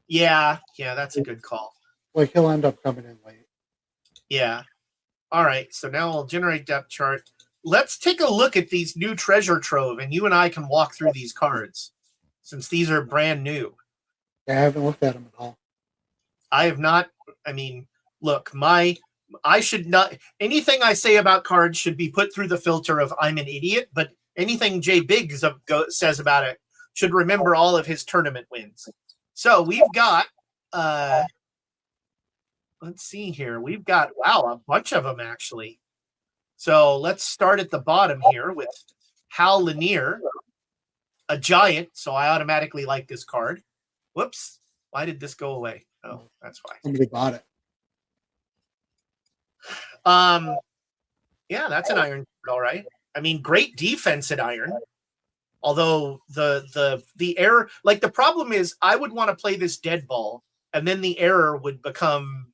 Yeah, that's a good call. Like he'll end up coming in late. Yeah. All right. So now I'll generate depth chart. Let's take a look at these new treasure trove, and you and I can walk through these cards since these are brand new. I haven't looked at them at all. I have not. I mean, look, I should not. Anything I say about cards should be put through the filter of I'm an idiot, but anything Jay Biggs says about it should remember all of his tournament wins. So we've got, let's see here. We've got, a bunch of them actually. So let's start at the bottom here with Hal Lanier, a giant. So I automatically like this card. Whoops. Why did this go away? Oh, that's why. Somebody bought it. Yeah, that's an iron card, all right. I mean, great defense at iron. Although the error, like the problem is I would want to play this dead ball, and then the error would become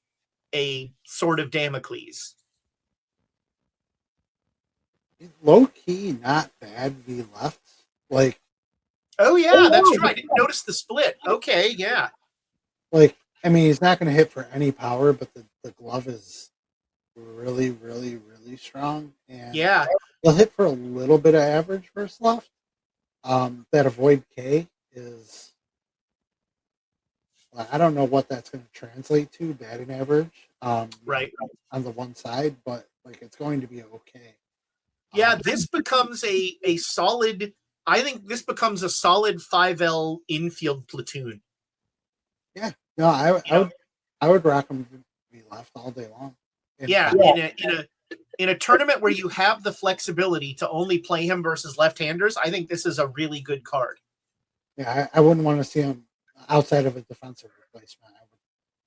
a sword of Damocles. Low key, not bad v left. Like, oh yeah, that's true. I didn't notice the split. Okay, yeah. Like, I mean, he's not going to hit for any power, but the glove is really, really, really strong. And yeah, he'll hit for a little bit of average versus left. That avoid K is, I don't know what that's going to translate to batting average. Right on the one side, but like it's going to be okay. Yeah, this becomes a solid. I think this becomes a solid 5L infield platoon. Yeah, no, I would rock him be left all day long. Yeah, in a tournament where you have the flexibility to only play him versus left-handers, I think this is a really good card. Yeah, I wouldn't want to see him outside of a defensive replacement.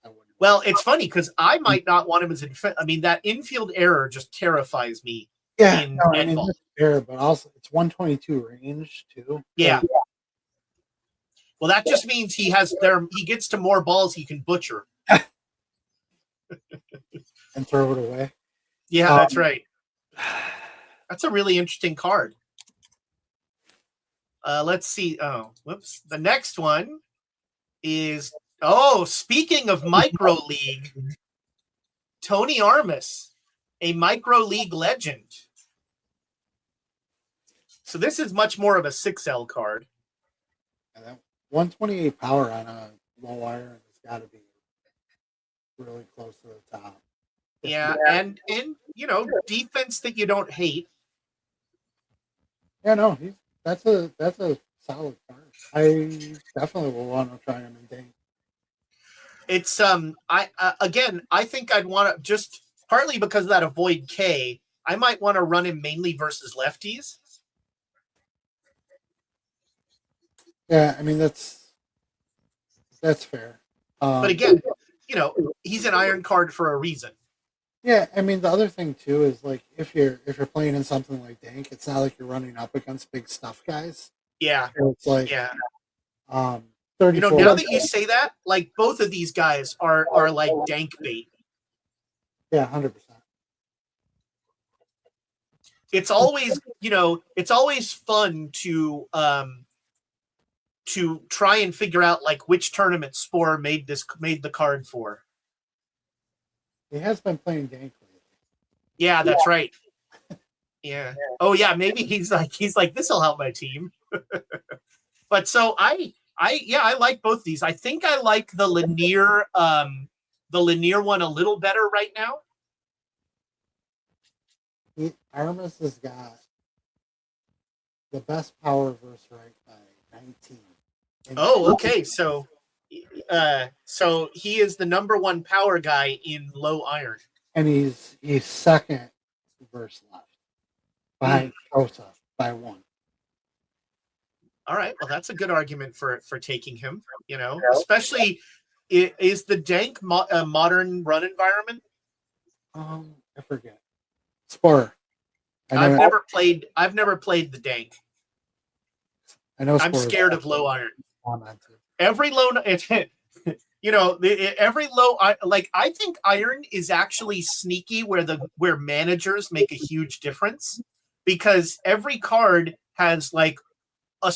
I wouldn't. Well, it's funny because I might not want him as a defense. I mean, that infield error just terrifies me. Yeah, I mean, that's fair, but also it's 122 range too. Yeah. Well, that just means he gets to more balls he can butcher. And throw it away. Yeah, that's right. That's a really interesting card. Let's see. Oh, whoops. The next one is, speaking of micro league, Tony Armas, a micro league legend. So this is much more of a 6L card. And that 128 power on a low iron has got to be really close to the top. Yeah, and defense that you don't hate. Yeah, no, that's a solid card. I definitely will want to try him in game. It's I think I'd want to, just partly because of that avoid K, I might want to run him mainly versus lefties. Yeah, I mean that's fair. But again, he's an iron card for a reason. Yeah, I mean the other thing too is like if you're playing in something like Dank, it's not like you're running up against big stuff guys. Yeah, So it's like yeah. 34. Now that you say that, like both of these guys are like dank bait. Yeah, 100%. It's always it's always fun to try and figure out like which tournament Spore made the card for. He has been playing Dank lately. Yeah, that's right. Yeah. Oh yeah, maybe he's like this will help my team. But so I like both these. I think I like the Lanier one a little better right now. Armis has got the best power verse right by 19. Oh, okay. So he is the number one power guy in low iron. And he's second verse left behind Kosa by 1. All right. Well, that's a good argument for taking him, especially is the Dank modern run environment? I forget. Spore. I've never played the Dank. I know I'm scared of low iron. Every low every low like I think iron is actually sneaky where managers make a huge difference because every card has like a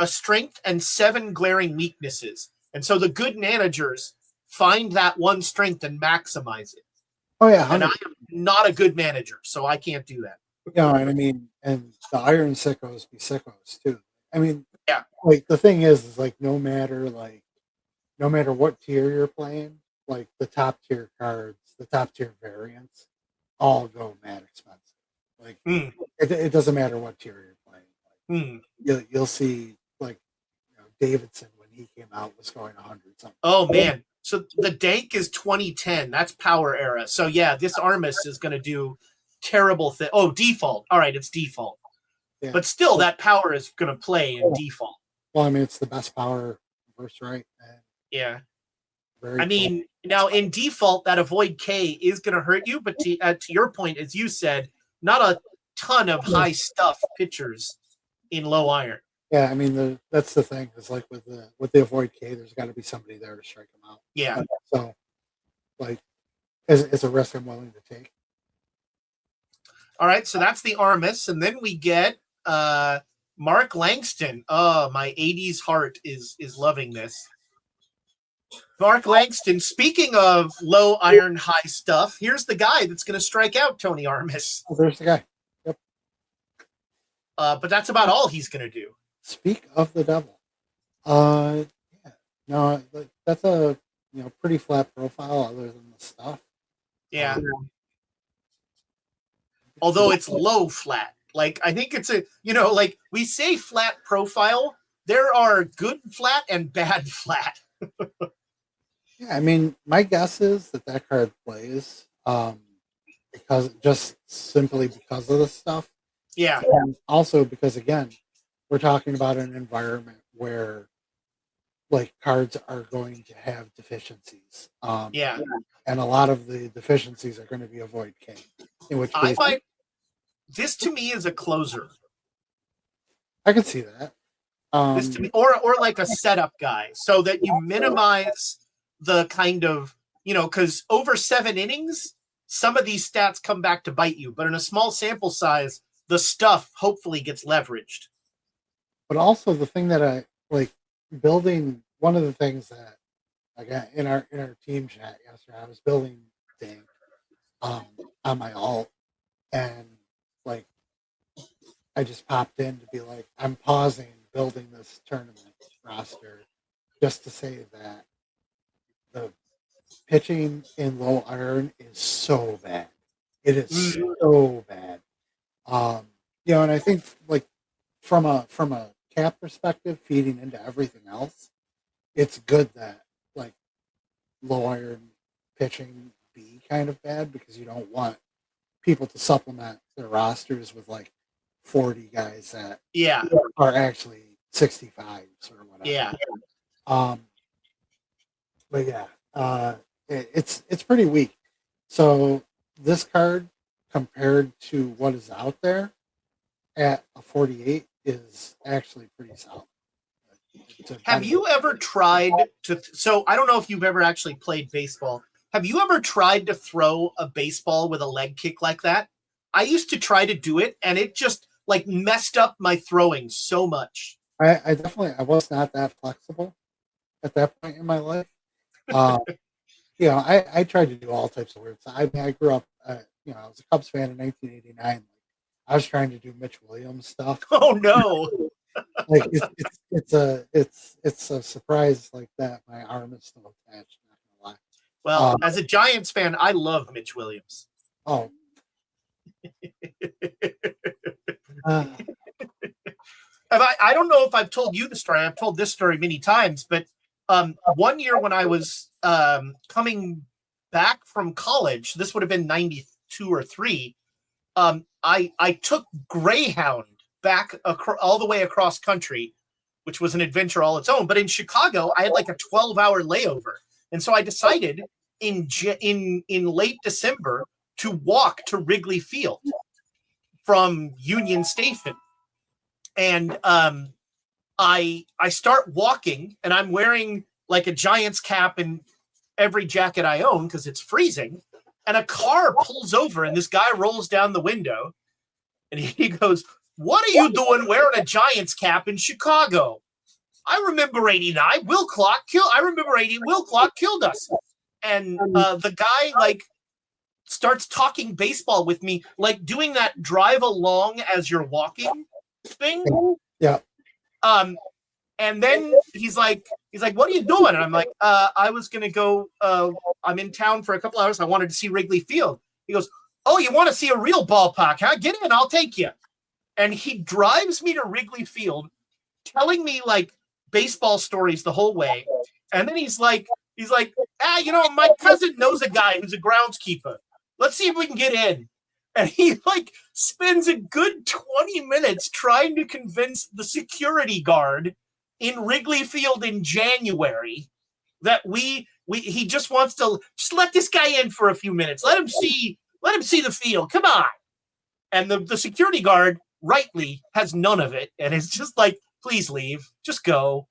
strength and 7 glaring weaknesses. And so the good managers find that one strength and maximize it. Oh yeah, 100%. And I am not a good manager, so I can't do that. And I mean, and the iron sickos be sickos too. I mean, yeah. Like the thing is like no matter what tier you're playing, like the top tier cards, the top tier variants, all go mad expensive. Like it doesn't matter what tier you're playing. Like, you'll see like Davidson when he came out was going 100 something. Oh man. So the Dank is 2010. That's power era. So yeah, this Armis is going to do terrible thing. Oh, default. All right, it's default. Yeah. But still, that power is going to play in default. Well, I mean, it's the best power verse, right? Yeah. I mean, now in default, that avoid K is going to hurt you. But to your point, as you said, not a ton of high stuff pitchers in low iron. Yeah, I mean that's the thing. Is like with the avoid K, there's got to be somebody there to strike them out. Yeah. So, like, it's a risk I'm willing to take. All right, so that's the Armis, and then we get Mark Langston. Oh, my '80s heart is loving this. Mark Langston. Speaking of low iron, high stuff, here's the guy that's going to strike out Tony Armis. Oh, there's the guy. Yep. But that's about all he's going to do. Speak of the devil. Yeah. No, that's a pretty flat profile other than the stuff. Yeah. Although it's low flat. Like I think it's like we say flat profile, there are good flat and bad flat. Yeah, I mean, my guess is that card plays simply because of the stuff. Yeah. And also because again, we're talking about an environment where like cards are going to have deficiencies. Yeah. And a lot of the deficiencies are going to be avoid K. In which case, I find this to me is a closer. I can see that. This to me, or like a setup guy, so that you minimize the kind of because over 7 innings, some of these stats come back to bite you. But in a small sample size, the stuff hopefully gets leveraged. But also the thing that I like building, one of the things that like in our team chat yesterday, I was building Dank on my alt, and like I just popped in to be like, I'm pausing building this tournament roster just to say that the pitching in low iron is so bad. It is so bad. And I think like from a cap perspective, feeding into everything else, it's good that like low iron pitching be kind of bad because you don't want people to supplement their rosters with like 40 guys that are actually 65s or whatever. Yeah. But yeah, it's pretty weak. So this card compared to what is out there at a 48 is actually pretty solid. Have you ever tried to? So I don't know if you've ever actually played baseball. Have you ever tried to throw a baseball with a leg kick like that? I used to try to do it, and it just like messed up my throwing so much. I definitely I was not that flexible at that point in my life. Um, I tried to do all types of weird stuff. I mean, I grew up, I was a Cubs fan in 1989. I was trying to do Mitch Williams stuff. Oh no! Like it's a surprise like that. My arm is still attached. Not gonna Well, lie. as a Giants fan, I love Mitch Williams. Oh. Uh, I don't know if I've told you the story. I've told this story many times, but one year when I was coming back from college, this would have been 92 or 3, I took Greyhound back all the way across country, which was an adventure all its own. But in Chicago, I had like a 12-hour layover. And so I decided in late December to walk to Wrigley Field from Union Station. And I start walking, and I'm wearing like a Giants cap in every jacket I own because it's freezing. And a car pulls over, and this guy rolls down the window, and he goes, "What are you doing wearing a Giants cap in Chicago? I remember '89. I remember '80. Will Clark killed us." And the guy like starts talking baseball with me, like doing that drive along as you're walking thing. yeah. And then he's like, "What are you doing?" And I'm like, I was gonna go. I'm in town for a couple hours. I wanted to see Wrigley Field. He goes, "Oh, you want to see a real ballpark? Huh? Get in. I'll take you." And he drives me to Wrigley Field, telling me like baseball stories the whole way. And then he's like, my cousin knows a guy who's a groundskeeper. Let's see if we can get in. And he like spends a good 20 minutes trying to convince the security guard in Wrigley Field in January that he just wants to just let this guy in for a few minutes. Let him see the field. Come on. And the security guard rightly has none of it and is just like, "Please leave. Just go."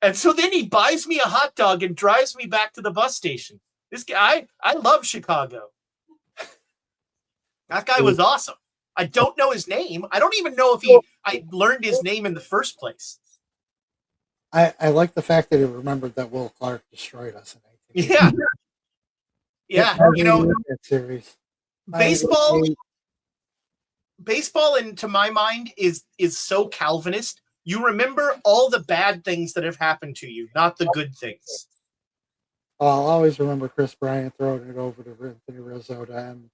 And so then he buys me a hot dog and drives me back to the bus station. This guy, I love Chicago. That guy was awesome. I don't know his name. I don't even know if I learned his name in the first place. I like the fact that he remembered that Will Clark destroyed us in 1980. Yeah. That series. Baseball, and to my mind, is so Calvinist. You remember all the bad things that have happened to you, not the good things. I'll always remember Chris Bryant throwing it over to Anthony Rizzo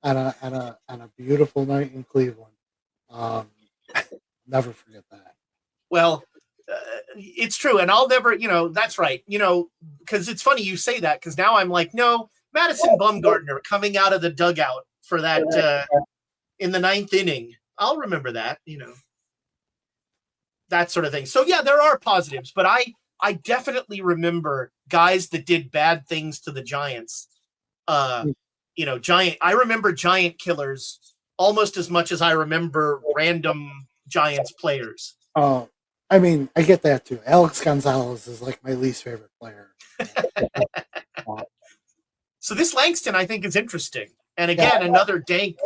on a beautiful night in Cleveland. Never forget that. Well, it's true, and I'll never. That's right. Because it's funny you say that, because now I'm like, no, Madison Bumgarner coming out of the dugout for that in the 9th inning. I'll remember that. That sort of thing. So yeah, there are positives, but I definitely remember guys that did bad things to the Giants. I remember Giant killers almost as much as I remember random Giants players. Oh, I mean, I get that too. Alex Gonzalez is like my least favorite player. So this Langston, I think, is interesting. And again, another dank,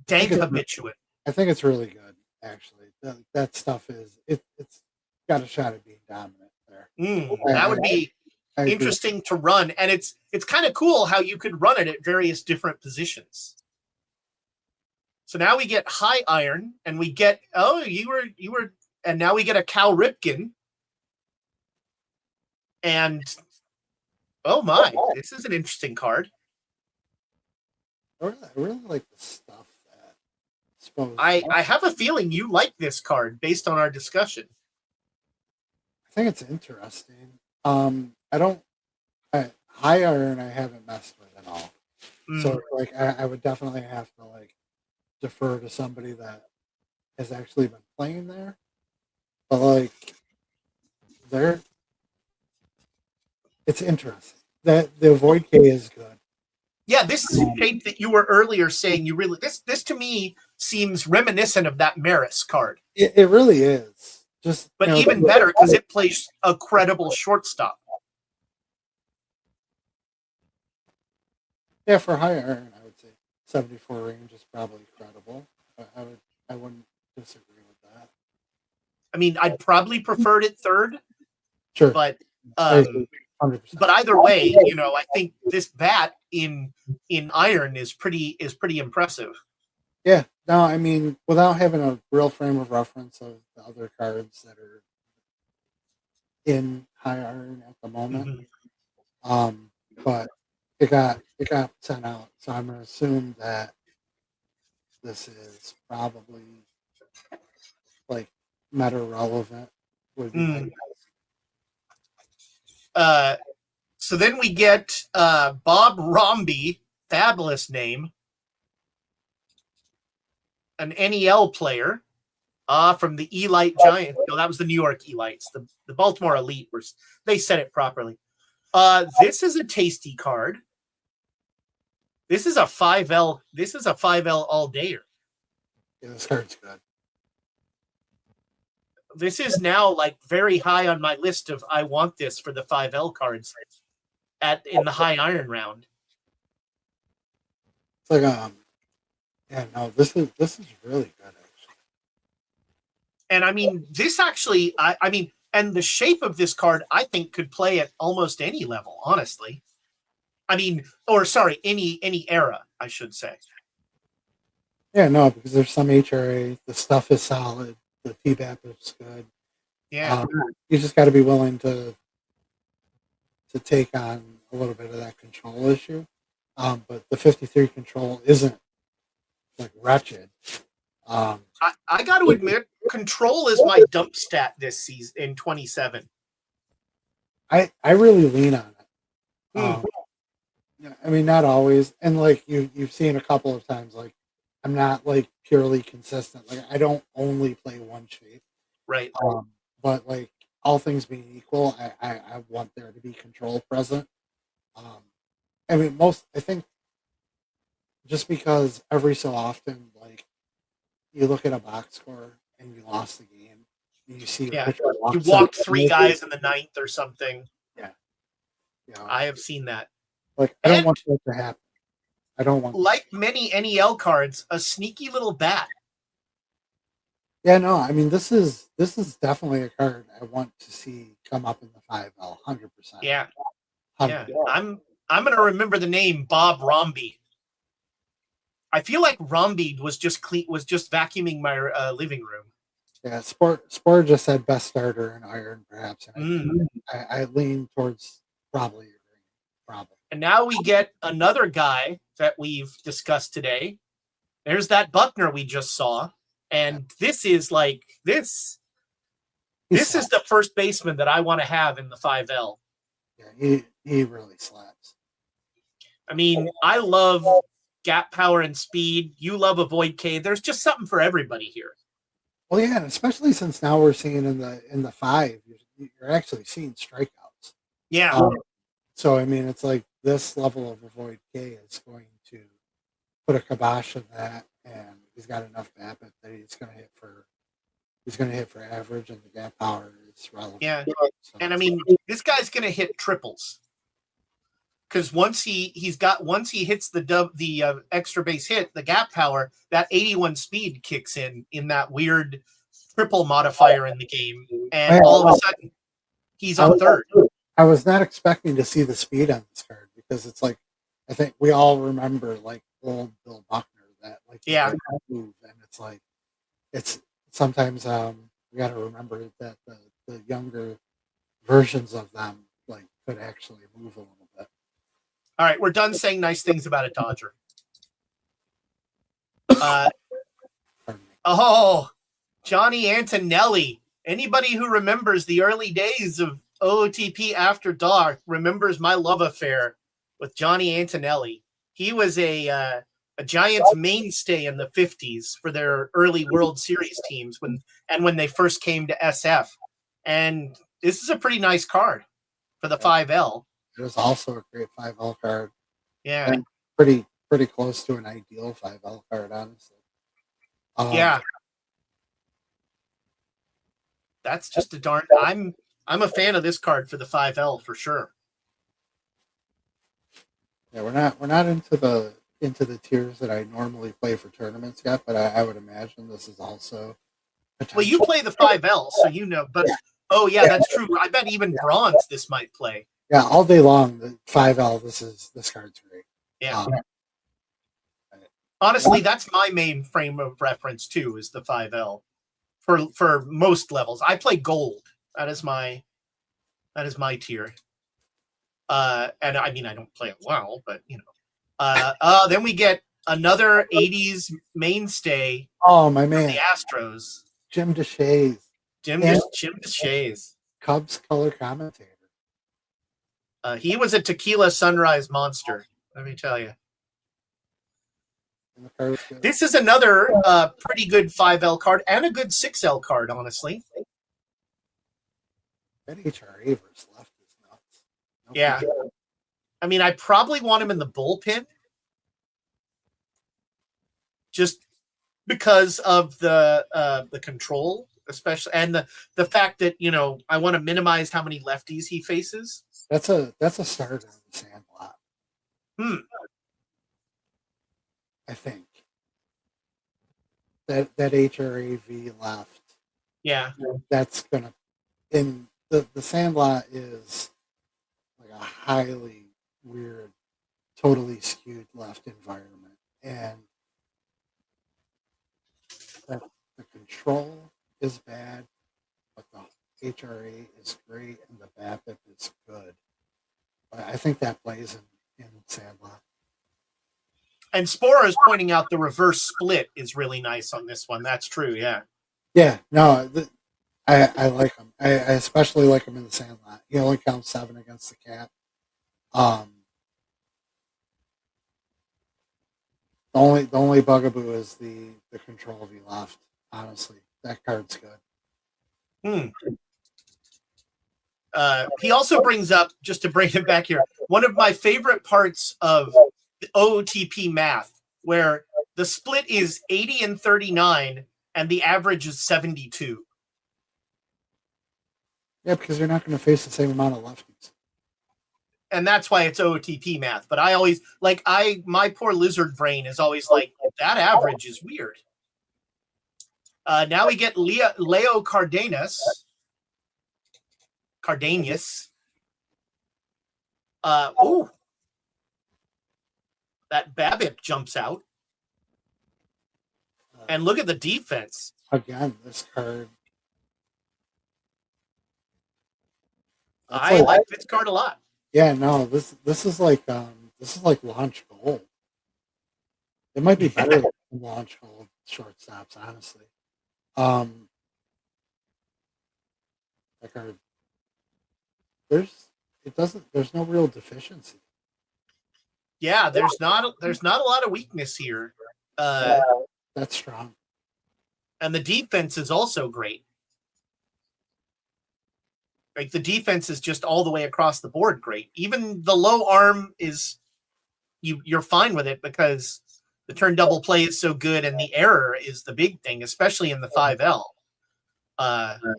dank habituate. I think it's really good, actually. That stuff it's got a shot at being dominant there. That would be interesting to run, and it's kind of cool how you could run it at various different positions. So now we get high iron, and we get and now we get a Cal Ripken, and oh my, this is an interesting card. I really like the stuff. I have a feeling you like this card based on our discussion. I think it's interesting. High iron I haven't messed with at all. So like I would definitely have to like defer to somebody that has actually been playing there. But like it's interesting. That the Void K is good. Yeah, this shape that you were earlier saying you really this to me seems reminiscent of that Maris card. It really is. Just But even better because it plays a credible shortstop. yeah, for high iron, I would say 74 range is probably credible. I wouldn't disagree with that. I mean, I'd probably preferred it third, Sure, but I agree, 100%. but either way, you know, I think this bat in iron is pretty impressive. Yeah, no, I mean, without having a real frame of reference of the other cards that are in high iron at the moment, but it got sent out, so I'm gonna assume that this is probably like meta relevant. Would be my guess. So then we get Bob Romby, fabulous name, an NEL player from the Elite Giants. No, that was the New York Elites. The Baltimore Elite they said it properly. This is a tasty card. This is a 5L. This is a 5L all dayer. Yeah, this card's good. This is now like very high on my list of I want this for the 5L cards in the high iron round. It's like yeah, no, this is really good actually. And I mean, this actually, I mean, and the shape of this card, I think, could play at almost any level, honestly. I mean, or sorry, any era, I should say. Yeah, no, because there's some HRA, the stuff is solid, the PBAP is good. Yeah, you just got to be willing to take on a little bit of that control issue. But the 53 control isn't like wretched. I got to admit, control is my dump stat this season in 27. I really lean on it. I mean, not always, and like you've seen a couple of times, like I'm not like purely consistent. Like I don't only play one shape, right? But like all things being equal, I want there to be control present. I mean, I think just because every so often, like you look at a box score and you lost the game, and you see you walked 3 guys in the 9th or something. Yeah, I have seen that. Like I don't want that to happen. I don't want like many NEL cards, a sneaky little bat. Yeah, no, I mean this is definitely a card I want to see come up in the 5L, 100%. Yeah, 100%. Yeah. I'm gonna remember the name Bob Romby. I feel like Romby was just vacuuming my living room. Yeah, Sport just said best starter in iron, perhaps, and I lean towards probably. And now we get another guy that we've discussed today. There's that Buckner we just saw, and this is like this. This is the first baseman that I want to have in the 5L. Yeah, he really slaps. I mean, I love gap power and speed. You love a Void K. There's just something for everybody here. Well, yeah, and especially since now we're seeing in the 5, you're actually seeing strikeouts. Yeah. So I mean, it's like this level of a Void K is going to put a kibosh on that, and he's got enough BABIP that he's going to hit for average, and the gap power is relevant. Yeah, so and I mean, this guy's going to hit triples because once he hits the extra base hit, the gap power, that 81 speed kicks in that weird triple modifier in the game, and all of a sudden he's on third. I was not expecting to see the speed on this card because it's like I think we all remember like old Bill Buckner that like move, and it's like it's sometimes we got to remember that the younger versions of them like could actually move a little bit. All right, we're done saying nice things about a Dodger. Johnny Antonelli. Anybody who remembers the early days of OOTP After Dark remembers my love affair with Johnny Antonelli. He was a Giants mainstay in the 50s for their early World Series teams when they first came to SF. And this is a pretty nice card for the 5L. It was also a great 5L card. Yeah. And pretty close to an ideal 5L card, honestly. Yeah. That's just a darn. I'm a fan of this card for the 5L for sure. Yeah, we're not into the tiers that I normally play for tournaments yet, but I would imagine this is also Well, you play the 5L, so you know. But oh yeah, that's true. I bet even bronze this might play. Yeah, all day long the 5L. This card's great. Yeah. Honestly, that's my main frame of reference too. Is the 5L for most levels. I play gold. That is my tier. And I mean I don't play it well, but you know. Then we get another '80s mainstay. Oh my man, the Astros. Jim DeShays. Jim DeShays. Cubs color commentator. He was a tequila sunrise monster. Let me tell you. This is another pretty good 5L card and a good 6L card, honestly. That HRA versus left is nuts. Yeah. I mean, I probably want him in the bullpen just because of the control, especially, and the fact that, you know, I want to minimize how many lefties he faces. That's a starter in the Sandlot. I think that HRAV left. Yeah. That's gonna in the Sandlot is like a highly weird, totally skewed left environment, and the control is bad, but the HRA is great and the BABIP is good. But I think that plays in Sandlot. And Spora is pointing out the reverse split is really nice on this one. That's true, yeah. Yeah, no, I like him. I especially like him in the Sandlot. He only counts 7 against the Cat. The only bugaboo is the control he left. Honestly, that card's good. He also brings up, just to bring it back here, one of my favorite parts of the OOTP math, where the split is 80 and 39, and the average is 72. Yeah, because you're not going to face the same amount of lefties. And that's why it's OOTP math. But I always, my poor lizard brain is always like, that average is weird. Now we get Leo Cardenas. Ooh. That BABIP jumps out. And look at the defense. Again, this card. I like this card a lot. Yeah, no, this is like launch gold. It might be better than launch gold shortstops, honestly. That card. There's no real deficiency. Yeah, there's not a lot of weakness here. That's strong. And the defense is also great. Like, the defense is just all the way across the board great. Even the low arm is you're fine with it because the turn double play is so good, and the error is the big thing, especially in the 5L.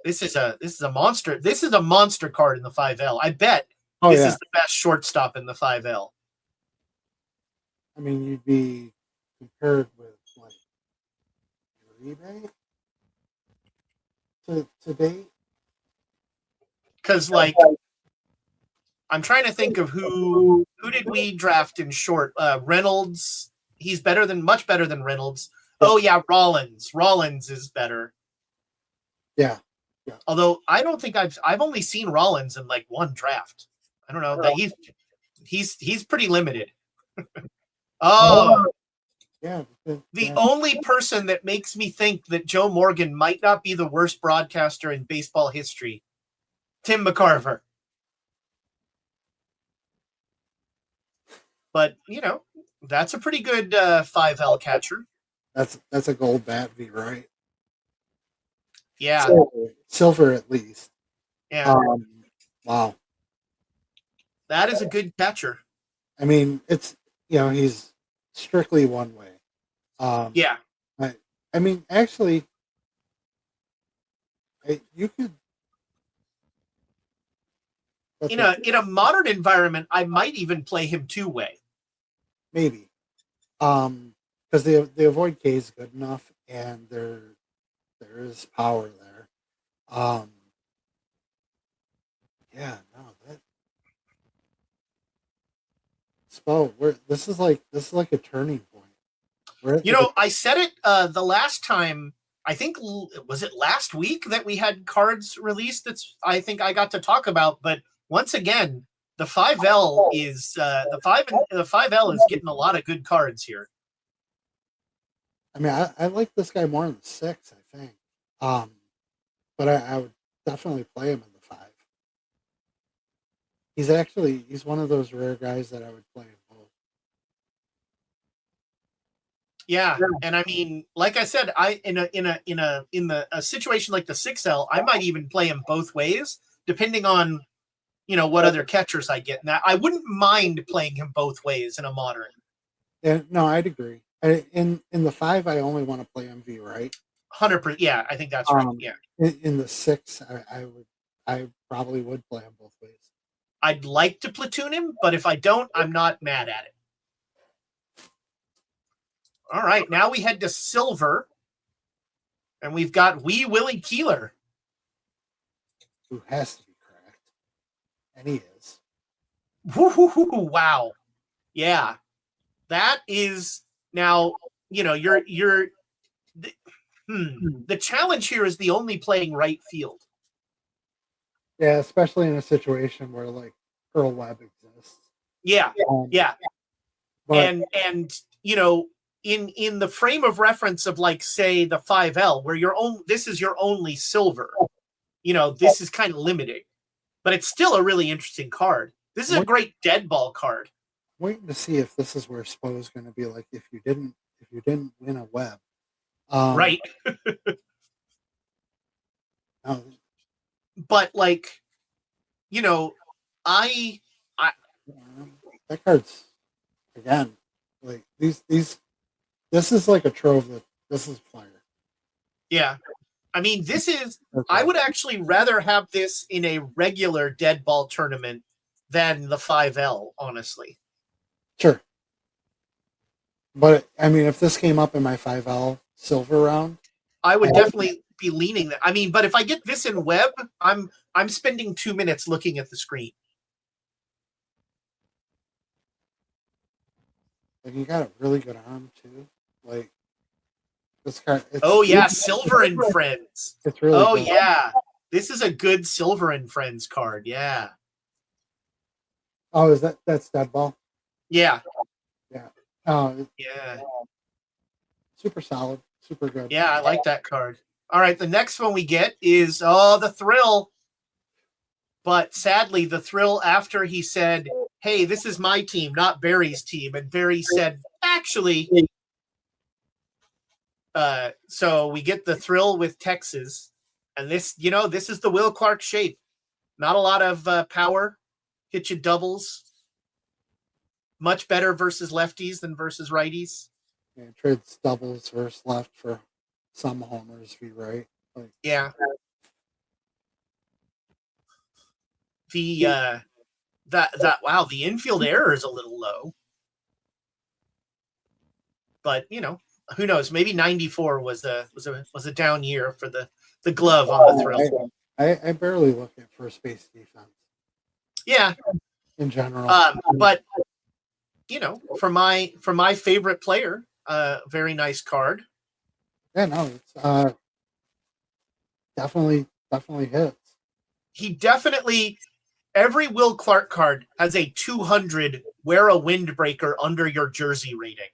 This is a monster. This is a monster card in the 5L. I bet this is the best shortstop in the 5L. I mean, you'd be compared with like Uribe to date. Because I'm trying to think of who did we draft in short. Reynolds. He's much better than Reynolds. Oh yeah, Rollins. Rollins is better. Yeah. Although I don't think I've only seen Rollins in like one draft. I don't know that he's pretty limited. Yeah. The only person that makes me think that Joe Morgan might not be the worst broadcaster in baseball history, Tim McCarver. But, you know, that's a pretty good 5L catcher. That's a gold bat, V, right? Yeah. Silver at least. Yeah. Wow. That is a good catcher. I mean, it's he's strictly one way. Yeah. I mean, actually, you could. In a modern environment, I might even play him two-way. Maybe, because they avoid K's good enough, and there is power there. Yeah, no, that Spo. This is like a turning point. I said it the last time. I think was it last week that we had cards released. I think I got to talk about. But once again, the 5L is the 5L is getting a lot of good cards here. I mean, I like this guy more in the 6, I think. But I would definitely play him in the 5. He's one of those rare guys that I would play in both. Yeah, and I mean, like I said, in a situation like the 6L, I might even play him both ways, depending on what other catchers I get. Now, I wouldn't mind playing him both ways in a modern. Yeah, no, I'd agree. In the 5, I only want to play MV, right? 100%. Yeah, I think that's right. Yeah. In the 6, I probably would play him both ways. I'd like to platoon him, but if I don't, I'm not mad at it. All right, now we head to silver, and we've got Wee Willie Keeler, who has to be correct, and he is. Wow, yeah, that is now. The challenge here is the only playing right field. Yeah, especially in a situation where like Earl Webb exists. Yeah, yeah, but, and in the frame of reference of like say the 5L, where this is your only silver. This is kind of limiting, but it's still a really interesting card. This is a great dead ball card. Waiting to see if this is where Spo is going to be like if you didn't win a Webb. Right. But like, I that card's again like these. This is like a trove that this is fire. Yeah. I mean, this is. Okay. I would actually rather have this in a regular dead ball tournament than the 5L, honestly. Sure. But I mean, if this came up in my 5L silver round, I would definitely be leaning that. I mean, but if I get this in web, I'm spending 2 minutes looking at the screen. Like you got a really good arm too. Like this card. Silver and Friends. It's really. Good. Yeah, this is a good Silver and Friends card. Yeah. Oh, is that's dead ball? Yeah. Yeah. Yeah. Super solid. Super good. Yeah, I like that card. All right, the next one we get is the Thrill. But sadly, the Thrill after he said, "Hey, this is my team, not Barry's team," and Barry said, "Actually." So we get the Thrill with Texas, and this is the Will Clark shape. Not a lot of power, hit you doubles. Much better versus lefties than versus righties. Yeah, trades doubles versus left for some homers, if you right. Like, yeah. The the infield error is a little low, but who knows? Maybe 94 was a down year for the glove on the Thrill. I barely look at first base defense. Yeah, in general, but for my favorite player, very nice card. Yeah, no, it's definitely hits. He definitely. Every Will Clark card has a 200 wear a windbreaker under your jersey rating.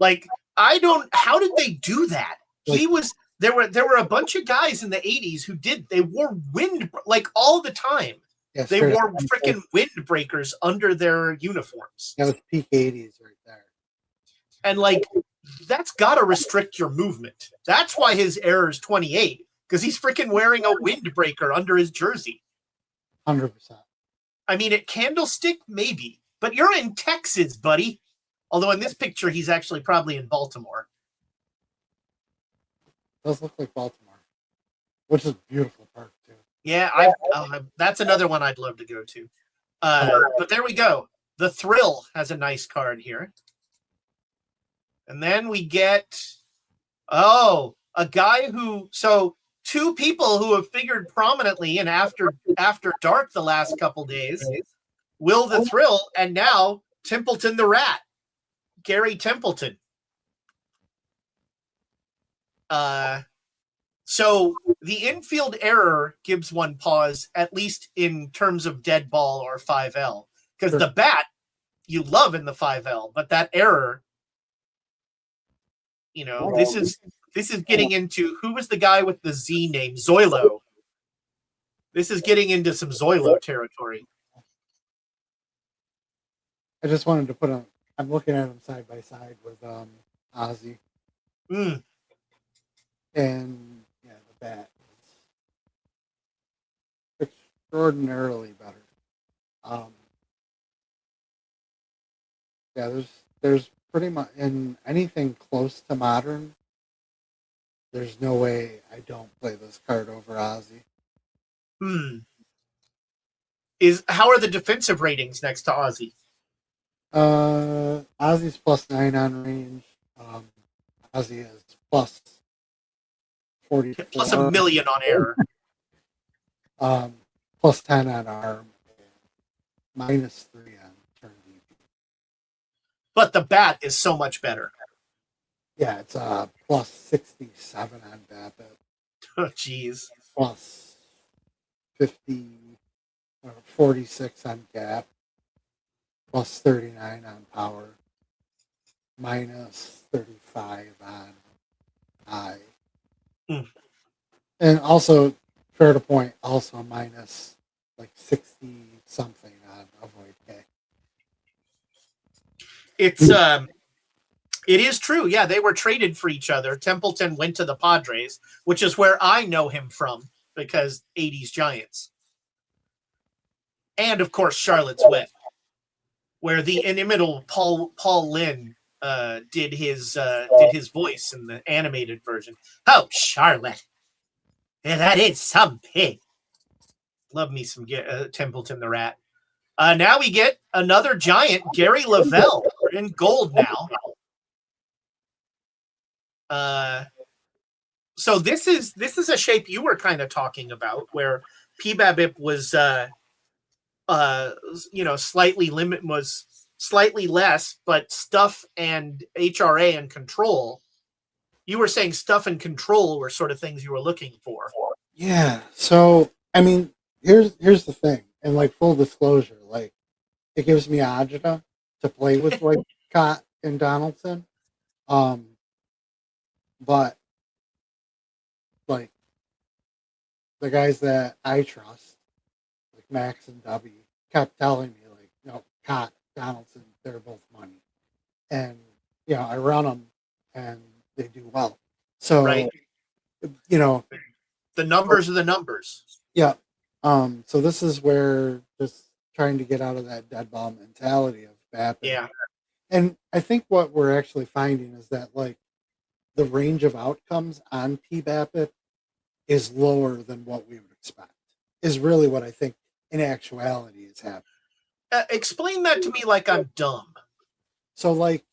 Like, how did they do that? There were a bunch of guys in the 80s who they wore like all the time. Yes, they wore freaking windbreakers under their uniforms. That was peak 80s right there. And like, that's got to restrict your movement. That's why his error is 28, because he's freaking wearing a windbreaker under his jersey. 100%. I mean, at Candlestick, maybe. But you're in Texas, buddy. Although in this picture, he's actually probably in Baltimore. Does look like Baltimore, which is a beautiful park too. Yeah, that's another one I'd love to go to. But there we go. The Thrill has a nice card here. And then we get, a guy who, so two people who have figured prominently in After Dark the last couple days, Will the Thrill, and now Templeton the Rat, Gary Templeton. So the infield error gives one pause, at least in terms of dead ball or 5L, because the bat you love in the 5L, but that error, this is getting into, who was the guy with the Z name? Zoilo. This is getting into some Zoilo territory. I just wanted to put I'm looking at him side by side with Ozzy. Mm. And yeah, the bat is extraordinarily better. Yeah, there's pretty much in anything close to modern, there's no way I don't play this card over Ozzy. How are the defensive ratings next to Ozzy? Ozzy's +9 on range. Ozzy is plus 44. Plus a million on error. Plus 10 on arm. -3 on turn DP. But the bat is so much better. Yeah, it's plus 67 on BABIP. Oh, jeez. Plus 46 on gap. Plus 39 on power. -35 on eye. And also, fair to point, also minus like 60 something on avoid K. It is true. Yeah, they were traded for each other. Templeton went to the Padres, which is where I know him from, because 80s Giants. And of course, Charlotte's Web, where the inimitable Paul Lynn did his voice in the animated version. Oh, Charlotte. Yeah, that is some pig. Love me some Templeton the Rat. Now we get another giant, Gary Lavelle. We're in gold now. So this is a shape you were kind of talking about, where PBABIP was slightly less, but stuff and HRA and control. You were saying stuff and control were sort of things you were looking for. Yeah. So I mean, here's the thing, and like full disclosure, like it gives me agita to play with like Cott and Donaldson. But like the guys that I trust, like Max and W, kept telling me like, Cott, Donaldson, they're both money, and I run them and they do well. So right. The numbers are the numbers. Yeah. So this is where just trying to get out of that dead ball mentality of BABIP. Yeah. And I think what we're actually finding is that like the range of outcomes on PBABIP is lower than what we would expect. Is really what I think in actuality is happening. Explain that to me like I'm dumb. So like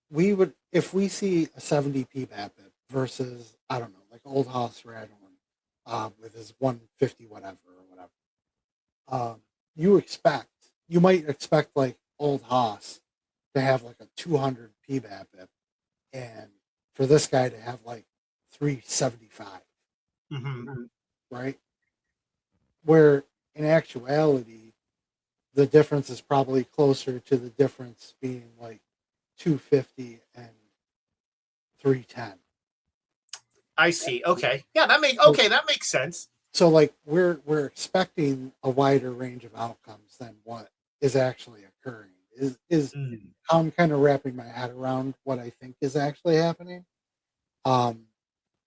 we would, if we see a 70 PBABIP versus, I don't know, like Old House Radlin with his 150 whatever or whatever, you might expect like Old Hoss to have like a 200 PBABIP, and for this guy to have like 375, right? Where in actuality, the difference is probably closer to the difference being like 250 and 310. I see. Okay. Yeah, that makes sense. So like we're expecting a wider range of outcomes than what is actually occurring. Is how I'm kind of wrapping my head around what I think is actually happening. And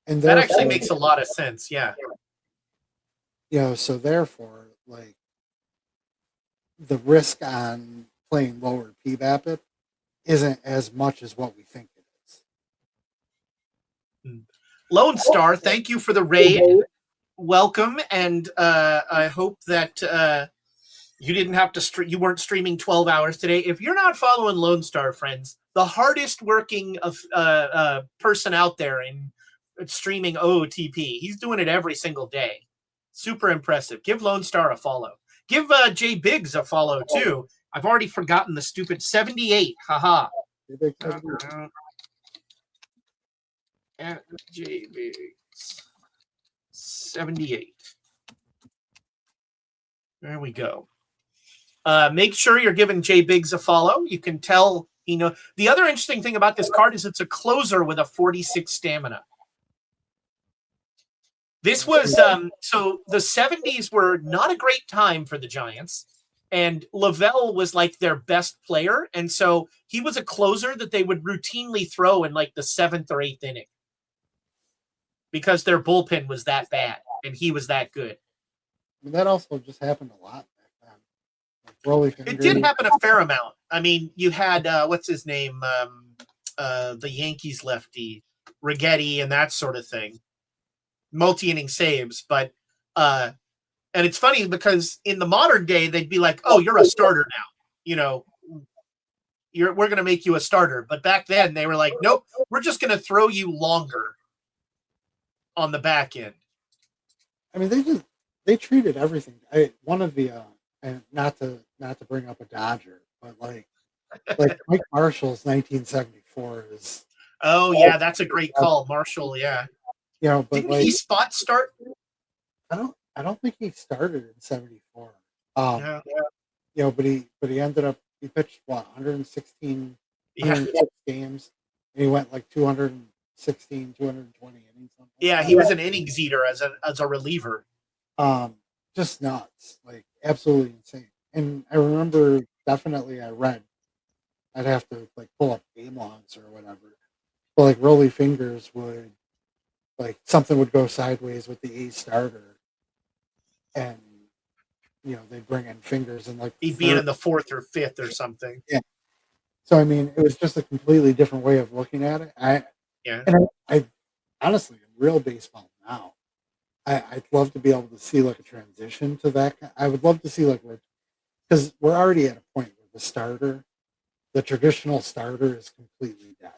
that actually makes a lot of sense. Yeah. So therefore, like the risk on playing lower PBAP isn't as much as what we think it is. Lone Star, thank you for the raid. Welcome, and I hope that you didn't have to you weren't streaming 12 hours today. If you're not following Lone Star, friends, the hardest working of person out there in streaming OOTP, he's doing it every single day. Super impressive. Give Lone Star a follow. Give Jay Biggs a follow too. I've already forgotten the stupid 78. Haha. At Jay Biggs 78. There we go. Make sure you're giving Jay Biggs a follow. You can tell, the other interesting thing about this card is it's a closer with a 46 stamina. This was, so the 70s were not a great time for the Giants, and Lavelle was like their best player. And so he was a closer that they would routinely throw in like the 7th or 8th inning because their bullpen was that bad and he was that good. I mean, that also just happened a lot back then. It did happen a fair amount. I mean, you had what's his name, the Yankees lefty, Righetti, and that sort of thing, multi-inning saves. But and it's funny because in the modern day, they'd be like, "Oh, you're a starter now," we're going to make you a starter. But back then, they were like, "Nope, we're just going to throw you longer on the back end." I mean, they treated everything. One of the and not to bring up a Dodger, but like Mike Marshall's 1974 is. Oh yeah, that's a great call, Marshall. Yeah, but didn't he spot start? I don't think he started in 74. Yeah. But he ended up he pitched 116 games, and he went like 216, 220 innings. Yeah, he was an innings eater as a reliever. Just nuts, like absolutely insane. And I remember definitely I'd have to like pull up game logs or whatever. But like Rolly Fingers would, like something would go sideways with the A starter, and they'd bring in Fingers and like he'd be in the 4th or 5th or something. Yeah. So I mean, it was just a completely different way of looking at it. I honestly, in real baseball now, I'd love to be able to see like a transition to that. I would love to see because we're already at a point where the traditional starter is completely dead.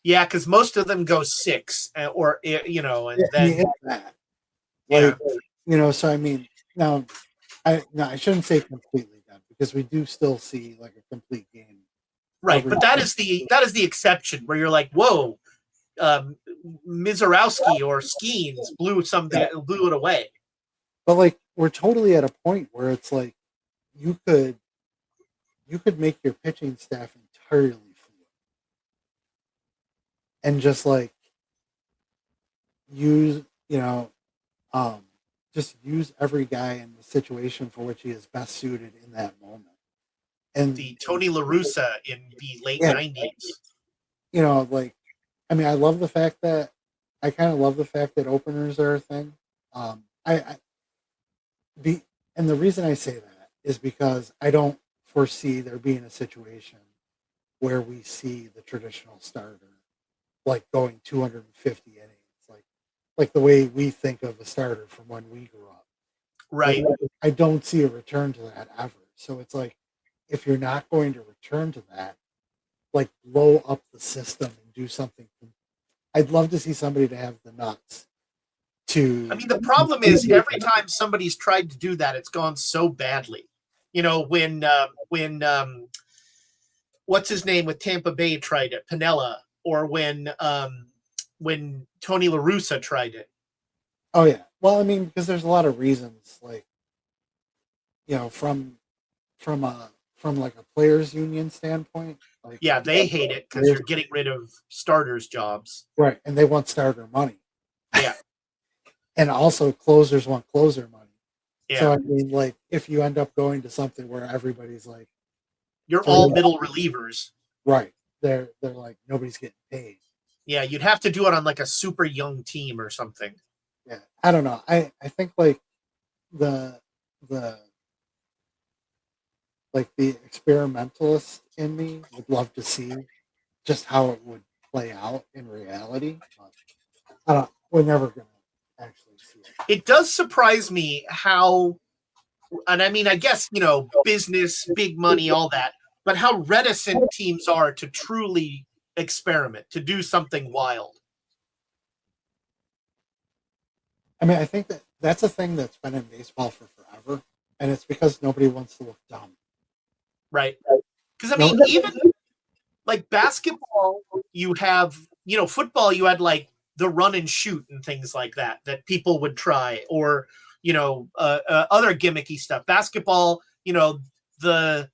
Yeah, because most of them go 6, or and then that. So I mean, I shouldn't say completely dead because we do still see like a complete game. Right, but that is the exception where you're like, whoa. Mizorowski or Skeens blew it away. But like we're totally at a point where it's like you could make your pitching staff entirely fluid and just like use just use every guy in the situation for which he is best suited in that moment. And the Tony La Russa in the late 90s. Like I mean, I love the fact that openers are a thing. And the reason I say that is because I don't foresee there being a situation where we see the traditional starter like going 250 innings, like the way we think of a starter from when we grew up. Right. Like, I don't see a return to that ever. So it's like, if you're not going to return to that, like blow up the system and do something. I'd love to see somebody to have the nuts to. I mean, the problem is every time somebody's tried to do that, it's gone so badly. When what's his name with Tampa Bay tried it, Piniella, or when Tony La Russa tried it. Oh yeah, well, I mean, because there's a lot of reasons, like from like a players' union standpoint. Like, yeah, they hate it because you're getting rid of starters' jobs. Right, and they want starter money. Yeah. And also closers want closer money. Yeah. So, I mean, like, if you end up going to something where everybody's like... You're all middle relievers. Right. They're like, nobody's getting paid. Yeah, you'd have to do it on like a super young team or something. Yeah, I don't know. I think like the like the experimentalist in me would love to see just how it would play out in reality. But I don't. We're never gonna actually see it. It does surprise me how, and I mean, I guess, business, big money, all that, but how reticent teams are to truly experiment, to do something wild. I mean, I think that that's a thing that's been in baseball for forever, and it's because nobody wants to look dumb. Right. Because, I No, mean, even like basketball, you have, football, you had like the run and shoot and things like that people would try, or, other gimmicky stuff. Basketball, the,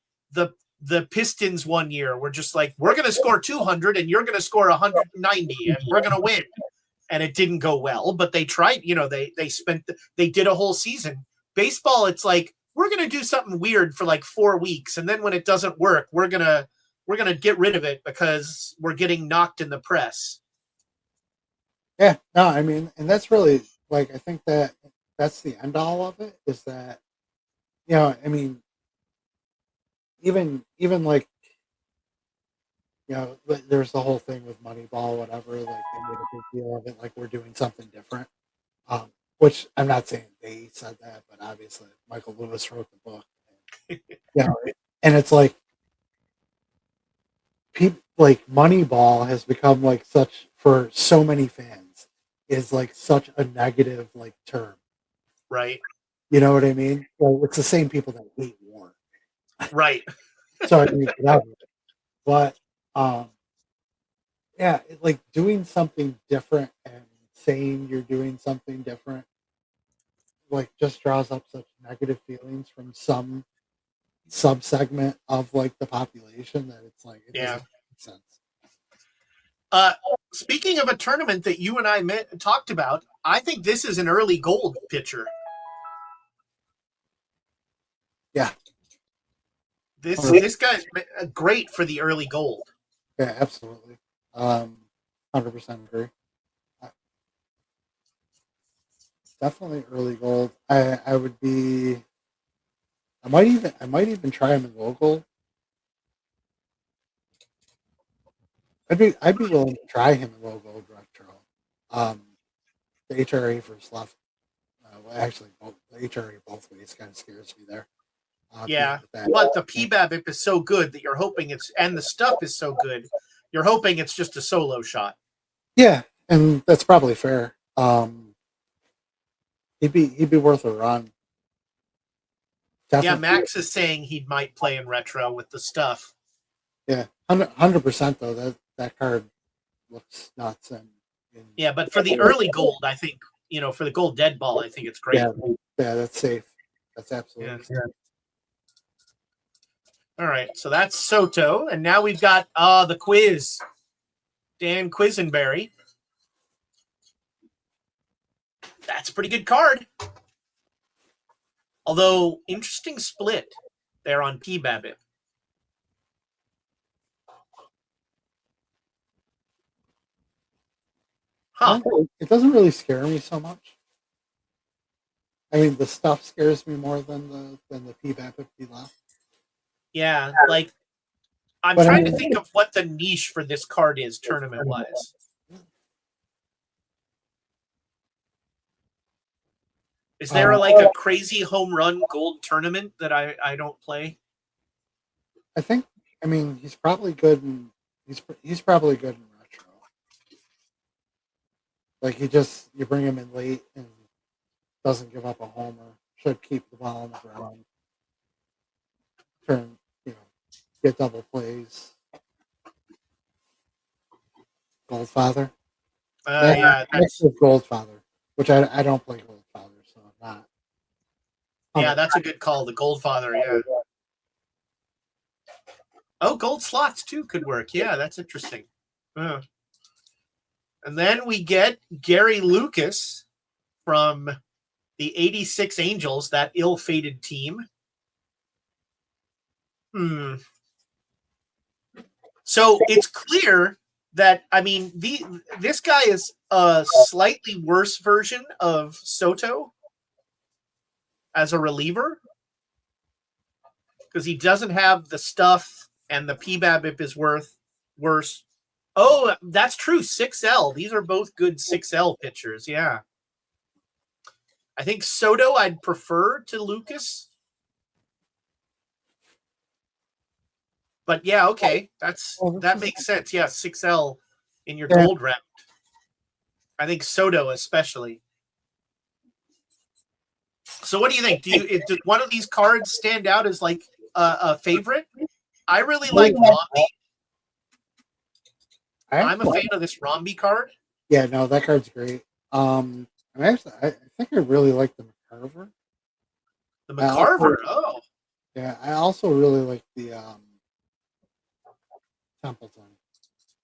the Pistons one year were just like, we're going to score 200 and you're going to score 190 and we're going to win. And it didn't go well, but they tried, they did a whole season. Baseball, it's like, we're going to do something weird for like 4 weeks. And then when it doesn't work, we're going to get rid of it because we're getting knocked in the press. yeah, no, I mean, and that's really like I think that's the end all of it. Is that I mean, even like there's the whole thing with Moneyball, whatever. Like they made a big deal of it, like we're doing something different. Which I'm not saying they said that, but obviously Michael Lewis wrote the book. And, and it's like people like Moneyball has become like such for so many fans is like such a negative like term. Right. You know what I mean? Well, it's the same people that hate war. Right. So I mean, but yeah, like doing something different and saying you're doing something different, like just draws up such negative feelings from some subsegment of like the population that it's like it doesn't make sense. Speaking of a tournament that you and I talked about, I think this is an early gold pitcher. Yeah. This guy's great for the early gold. Yeah, absolutely. 100% agree. Definitely early gold. I would be. I might even try him in low gold. I'd be willing to try him in low gold retro. The HRA versus left. Well, actually, the HRA both ways kind of scares me there. Yeah, but the PBABIP is so good that you're hoping and the stuff is so good, you're hoping it's just a solo shot. Yeah, and that's probably fair. He'd be worth a run. Definitely. Yeah, Max is saying he might play in retro with the stuff. Yeah, 100% though. That card looks nuts. Yeah, but for the early gold, I think for the gold dead ball, I think it's great. Yeah, that's safe. That's absolutely safe. All right, so that's Soto, and now we've got the quiz. Dan Quisenberry. That's a pretty good card. Although, interesting split there on PBABIP. Huh. It doesn't really scare me so much. I mean, the stuff scares me more than the PBABIP left. Yeah, like I'm trying to think of what the niche for this card is tournament-wise. Is there like a crazy home run gold tournament that I don't play? I mean, he's probably good he's probably good in retro. Like you bring him in late and doesn't give up a homer. Should keep the ball on the ground. Get double plays. Goldfather. Yeah, that's Goldfather, which I don't play Goldfather, so I'm not. Yeah, that's a good call. The Goldfather, yeah. Oh, gold slots too could work. Yeah, that's interesting. And then we get Gary Lucas from the 86 Angels, that ill-fated team. So it's clear that, I mean, this guy is a slightly worse version of Soto as a reliever. because he doesn't have the stuff, and the PBABIP is worse. Oh, that's true. 6L. These are both good 6L pitchers. Yeah. I think Soto I'd prefer to Lucas. But yeah, okay. That makes sense. Yeah, 6L in your gold round. I think Soto especially. So what do you think? Does one of these cards stand out as like a favorite? I really like Romney. I'm a fan of this Romney card. Yeah, no, that card's great. I think I really like the McCarver. The McCarver. Yeah, I also really like the Templeton.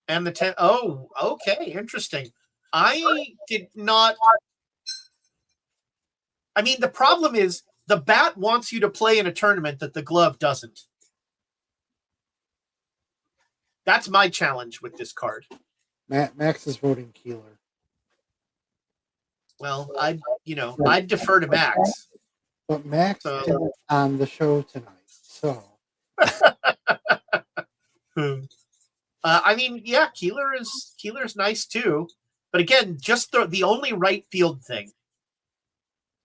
And the 10. Oh, okay, interesting. I did not. I mean, the problem is the bat wants you to play in a tournament that the glove doesn't. That's my challenge with this card. Max is voting Keeler. Well, I'd defer to Max. But Max is on the show tonight, so. I mean, yeah, Keeler's nice too, but again, just the only right field thing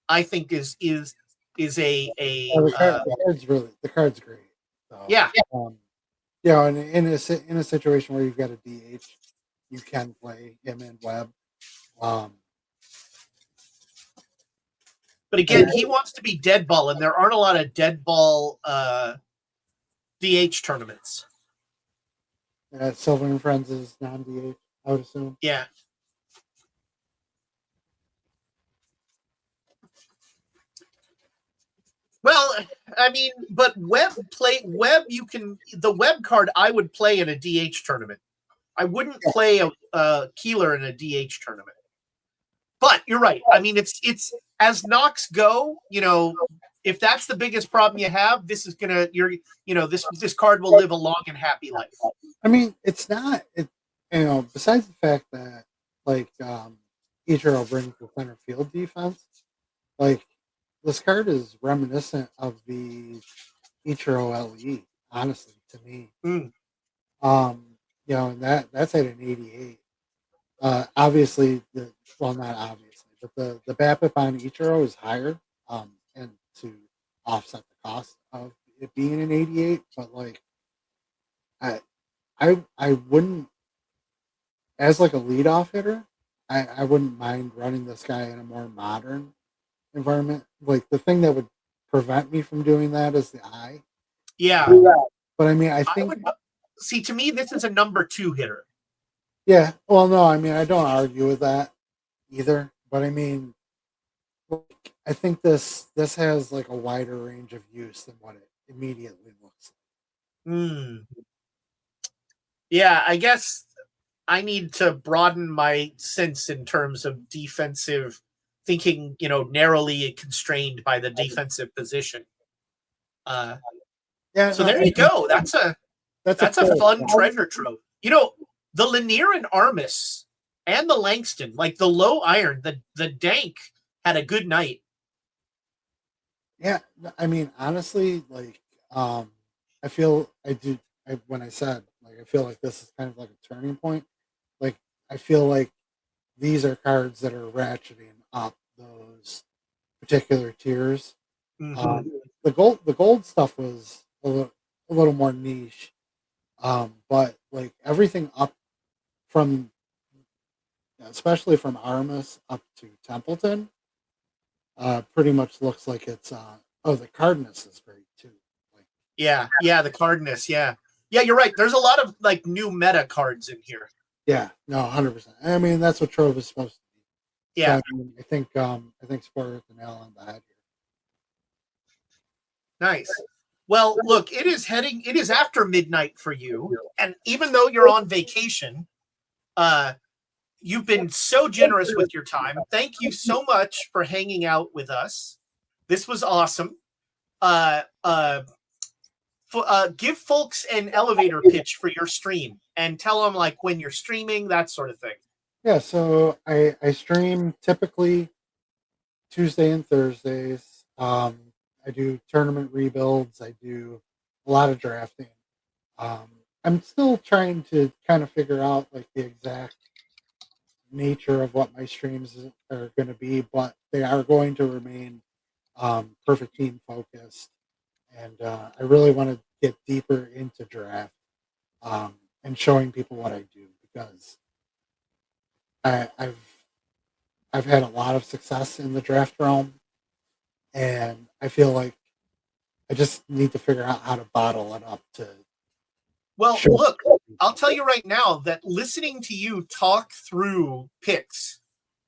I think is a the card's great. So, yeah. And in a situation where you've got a DH, you can play him and Webb. But again, he wants to be dead ball, and there aren't a lot of dead ball DH tournaments. Silver and Friends is non-DH, I would assume. Yeah. Well, I mean, but Webb, the Webb card I would play in a DH tournament. I wouldn't play a Keeler in a DH tournament. But you're right. I mean, it's as knocks go, if that's the biggest problem you have, this is gonna this card will live a long and happy life. I mean, it's not besides the fact that like Ichiro brings the center field defense, like this card is reminiscent of the Ichiro LE, honestly, to me. And that's at an 88. Obviously, not obviously, but the BABIP on Ichiro is higher, and to offset the cost of it being an 88. But like, I wouldn't, as like a leadoff hitter, I wouldn't mind running this guy in a more modern environment. Like the thing that would prevent me from doing that is the eye. Yeah. But I mean, I think to me, this is a number 2 hitter. Yeah. Well, no, I mean, I don't argue with that either. But I mean, I think this has like a wider range of use than what it immediately looks like. Yeah, I guess I need to broaden my sense in terms of defensive thinking, narrowly constrained by the defensive position. So there you go. That's a fun treasure trove. The Lanier and Armas and the Langston, like the low iron, the Dank had a good night. Yeah, I mean, honestly, like, I feel when I said, like, I feel like this is kind of like a turning point. Like, I feel like these are cards that are ratcheting up those particular tiers. Mm-hmm. The gold stuff was a little more niche, but like everything up from, especially from Armas up to Templeton, pretty much looks like it's the Cardinus is great too. Like, the Cardinus, yeah, you're right. There's a lot of like new meta cards in here. Yeah, no, 100%. I mean, that's what Trove is supposed to be. Yeah, so, I think Sport hit the nail on the head here. Nice. Well, look, it is after midnight for you, and even though you're on vacation, you've been so generous with your time. Thank you so much for hanging out with us. This was awesome. Give folks an elevator pitch for your stream and tell them like when you're streaming, that sort of thing. Yeah, so I stream typically Tuesday and Thursdays. I do tournament rebuilds. I do a lot of drafting. Um, I'm still trying to kind of figure out like the exact nature of what my streams are going to be, but they are going to remain perfect team focused. And I really want to get deeper into draft and showing people what I do because I, I've I've had a lot of success in the draft realm, and I feel like I just need to figure out how to bottle it up to Well, show. look, I'll tell you right now that listening to you talk through picks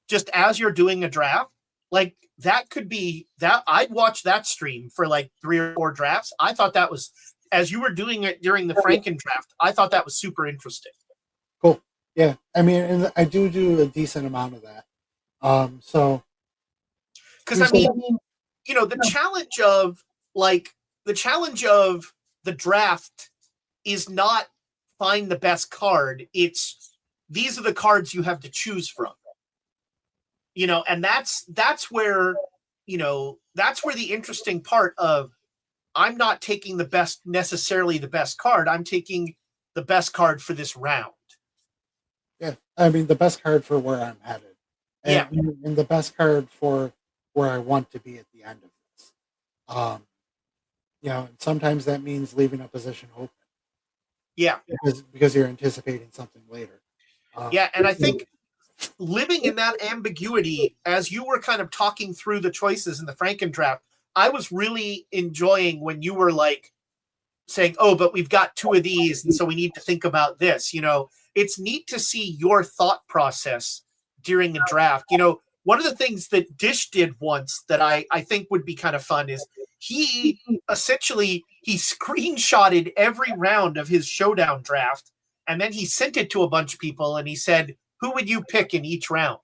just as you're doing a draft, like that could be that I'd watch that stream for like 3 or 4 drafts. I thought that was as you were doing it during the Franken draft, I thought that was super interesting. Cool. Yeah, I mean, and I do a decent amount of that. So Because I mean, the challenge of like the challenge of the draft is not find the best card. It's these are the cards you have to choose from. And that's where that's where the interesting part of I'm not taking necessarily the best card. I'm taking the best card for this round. yeah, I mean, the best card for where I'm headed, Yeah. and the best card for where I want to be at the end of this. Um, and sometimes that means leaving a position open. Yeah. Because you're anticipating something later. Yeah, and I think living in that ambiguity as you were kind of talking through the choices in the Franken draft, I was really enjoying when you were like saying, "Oh, but we've got 2 of these, and so we need to think about this." It's neat to see your thought process during the draft. One of the things that Dish did once that I think would be kind of fun is he he screenshotted every round of his showdown draft, and then he sent it to a bunch of people, and he said, "Who would you pick in each round?"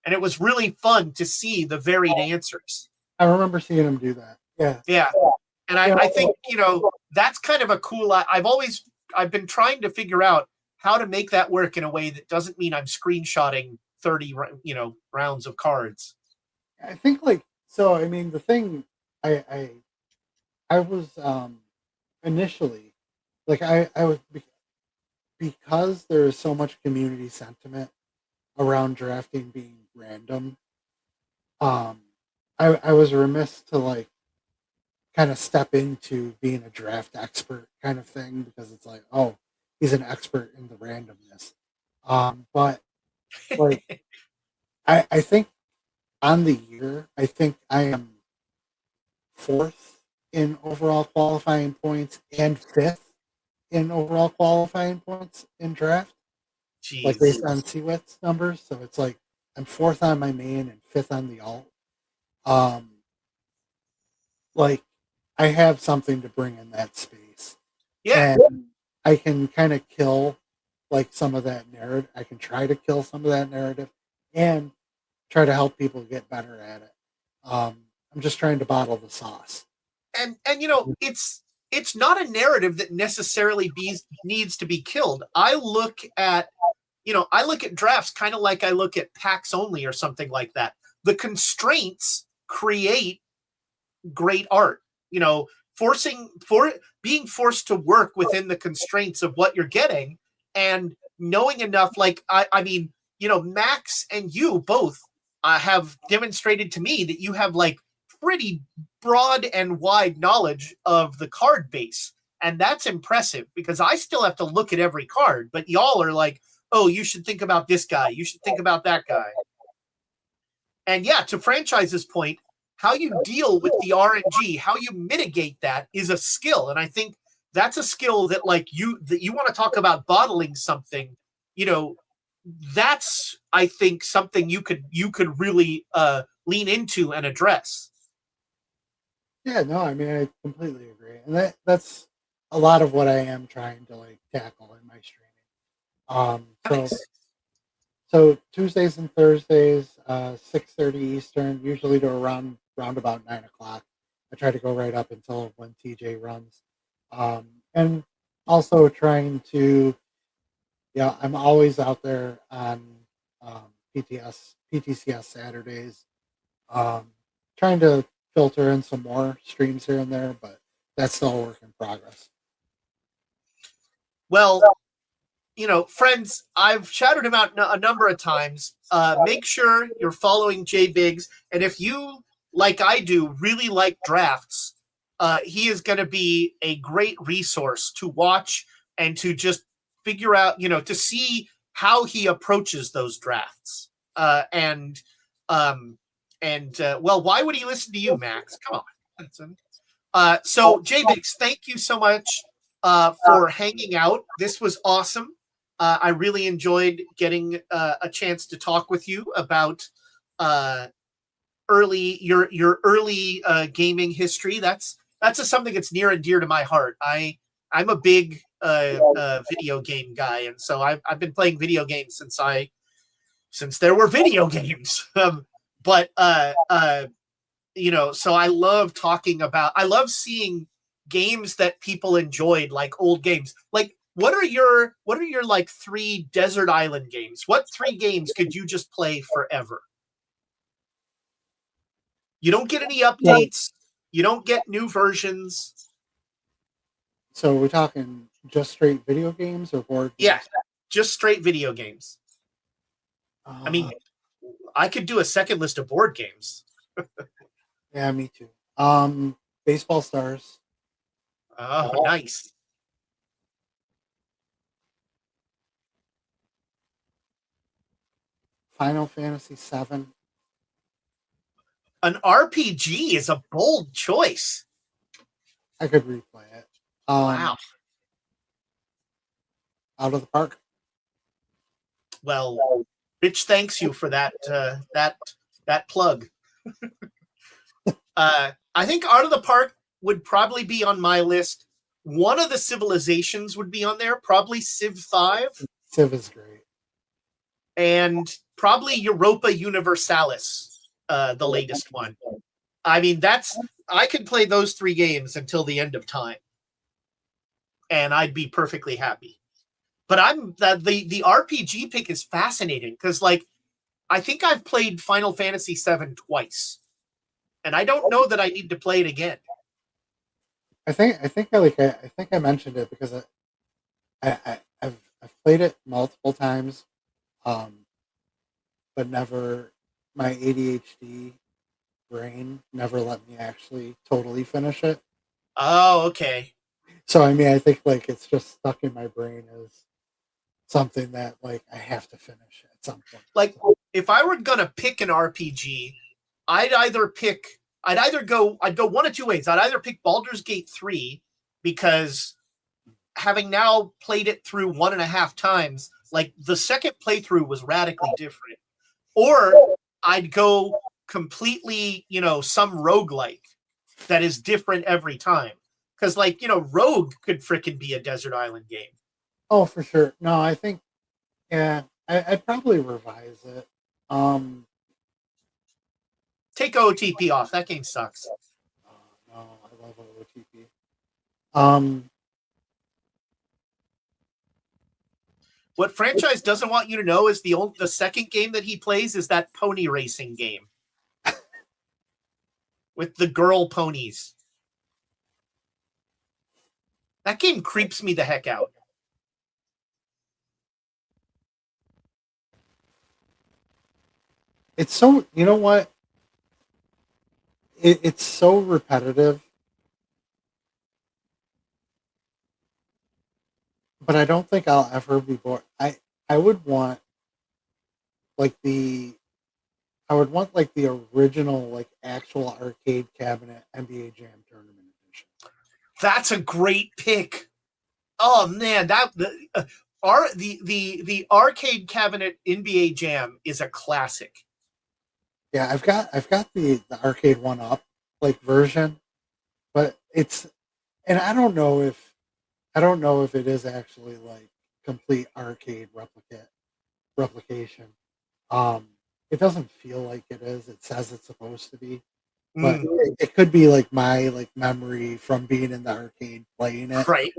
And it was really fun to see the varied answers. I remember seeing him do that. Yeah. Yeah. And I think, that's kind of a cool. I've been trying to figure out how to make that work in a way that doesn't mean I'm screenshotting 30, rounds of cards. I think like so. I mean, the thing I was initially like I was because there is so much community sentiment around drafting being random. Um, I was remiss to like kind of step into being a draft expert kind of thing because it's like, oh, he's an expert in the randomness. But like I think on the year, I think I am fourth in overall qualifying points and fifth in overall qualifying points in draft, like Jeez. based on CWIT's numbers. So it's like I'm fourth on my main and fifth on the alt. Um, like I have something to bring in that space, Yeah. and I can kind of kill like some of that narrative. I can try to kill some of that narrative, and try to help people get better at it. I'm just trying to bottle the sauce. And it's not a narrative that necessarily needs to be killed. I look at drafts kind of like I look at packs only or something like that. The constraints create great art. Being forced to work within the constraints of what you're getting and knowing enough. Like I mean, Max and you both have demonstrated to me that you have like pretty broad and wide knowledge of the card base. And that's impressive because I still have to look at every card, but y'all are like, oh, you should think about this guy. You should think about that guy. And yeah, to Franchise's point, how you deal with the RNG, how you mitigate that is a skill. And I think that's a skill that you want to talk about bottling something, you know, that's I think something you could really lean into and address. Yeah, no, I mean I completely agree, and that's a lot of what I am trying to like tackle in my streaming. Um, so Nice. so Tuesdays and Thursdays, 6:30 Eastern, usually to around about 9 o'clock. I try to go right up until when TJ runs, and also trying to yeah, I'm always out there on PTCS Saturdays, um, trying to filter in some more streams here and there, but That's still a work in progress. Well, friends, I've shouted him out a number of times. Make sure you're following Jay Biggs. And if you, like I do, really like drafts, he is going to be a great resource to watch and to just figure out, to see how he approaches those drafts. Well, why would he listen to you, Max? Come on. So, Jay Biggs, thank you so much for hanging out. This was awesome. I really enjoyed getting a chance to talk with you about your early gaming history. That's something that's near and dear to my heart. I'm a big video game guy, and so I've been playing video games since there were video games. But so I love seeing games that people enjoyed, like old games. Like, what are your like 3 desert island games? What 3 games could you just play forever? You don't get any updates. You don't get new versions. So we're talking just straight video games or board games? Yeah, just straight video games. I mean, I could do a second list of board games. Yeah, me too. Baseball Stars. Oh, nice. Final Fantasy VII. An RPG is a bold choice. I could replay it. Wow. Out of the Park. Well, Rich thanks you for that plug. I think Out of the Park would probably be on my list. One of the Civilizations would be on there, probably Civ 5. Civ is great. And probably Europa Universalis, the latest one. I mean, I could play those 3 games until the end of time, and I'd be perfectly happy. But the RPG pick is fascinating because, like, I think I've played Final Fantasy VII twice, and I don't know that I need to play it again. I think I mentioned it because I've played it multiple times, but never, my ADHD brain never let me actually totally finish it. Oh, okay. So I mean, I think like it's just stuck in my brain as something that like I have to finish at some point. Like, if I were gonna pick an RPG, I'd go one of 2 ways. I'd either pick Baldur's Gate 3 because, having now played it through 1.5 times, like the second playthrough was radically different. Or I'd go completely, some roguelike that is different every time. Because, like, Rogue could frickin' be a desert island game. Oh, for sure. No, I think, yeah, I'd probably revise it. Take OOTP off. That game sucks. No, I love OOTP. What franchise doesn't want you to know is the second game that he plays is that pony racing game with the girl ponies. That game creeps me the heck out. It's so, you know what? It's so repetitive, but I don't think I'll ever be bored. I would want like the original, like, actual arcade cabinet NBA Jam Tournament edition. That's a great pick. Oh man, the arcade cabinet NBA Jam is a classic. Yeah, I've got the arcade 1-up like version, but and I don't know if it is actually like complete arcade replication. It doesn't feel like it is. It says it's supposed to be, but it could be like my like memory from being in the arcade playing it, right?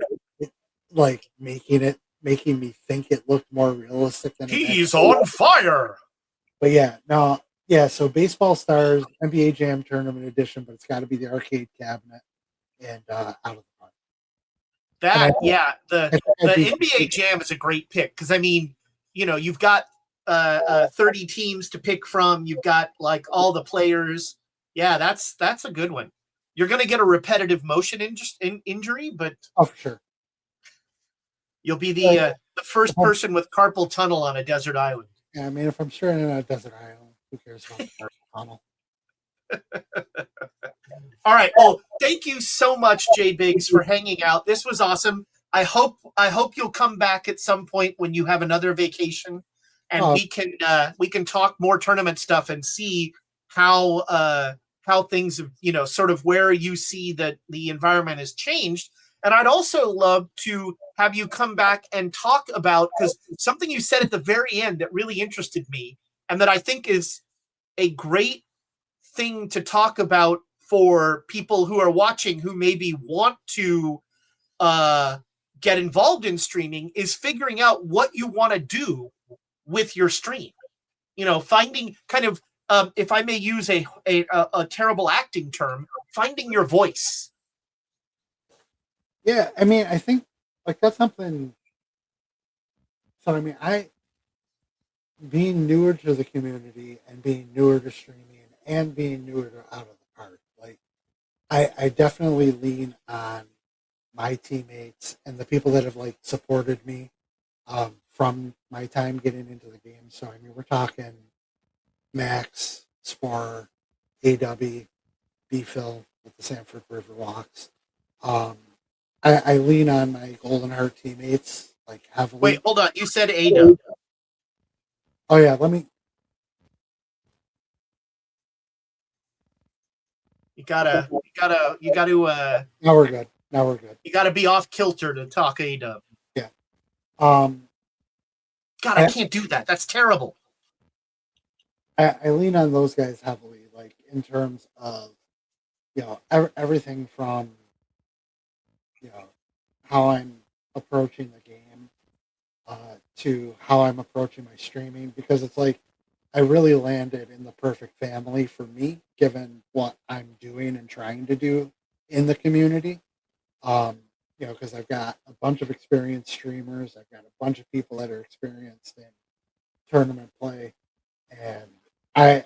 Like making me think it looked more realistic than he's on fire. But yeah, no. Yeah, so Baseball Stars NBA Jam Tournament Edition, but it's got to be the arcade cabinet. and out of the park. That yeah, I the think I'd be NBA Jam is a great pick because I mean, you've got 30 teams to pick from. You've got like all the players. Yeah, that's a good one. You're going to get a repetitive motion injury, but oh for sure. you'll be Like, the first person with carpal tunnel on a desert island. yeah, I mean, if I'm stranded in a desert island, who cares about the carpal tunnel? All right. Well, thank you so much, Jay Biggs, for hanging out. This was awesome. I hope you'll come back at some point when you have another vacation, and Oh, we can talk more tournament stuff and see how things sort of where you see that the environment has changed. And I'd also love to have you come back and talk about because something you said at the very end that really interested me and that I think is a great thing to talk about for people who are watching who maybe want to uh, get involved in streaming is figuring out what you want to do with your stream. Finding kind of, if I may use a terrible acting term, finding your voice. yeah. I mean, I think like that's something. So I mean, I being newer to the community and being newer to streaming and being newer to out of the park, like I definitely lean on my teammates and the people that have like supported me from my time getting into the game. So I mean, we're talking Max, Spar, AW, B-Phil with the Sanford River Walks. Um, I lean on my Golden Heart teammates like heavily. Wait, hold on. You said AW. Oh yeah, let me. You gotta. Now we're good. Now we're good. You gotta be off kilter to talk AW. Yeah. Um, God, I can't do that. That's terrible. I lean on those guys heavily, like in terms of everything from how I'm approaching the game to how I'm approaching my streaming because it's like I really landed in the perfect family for me, given what I'm doing and trying to do in the community. Um, because I've got a bunch of experienced streamers, I've got a bunch of people that are experienced in tournament play, and I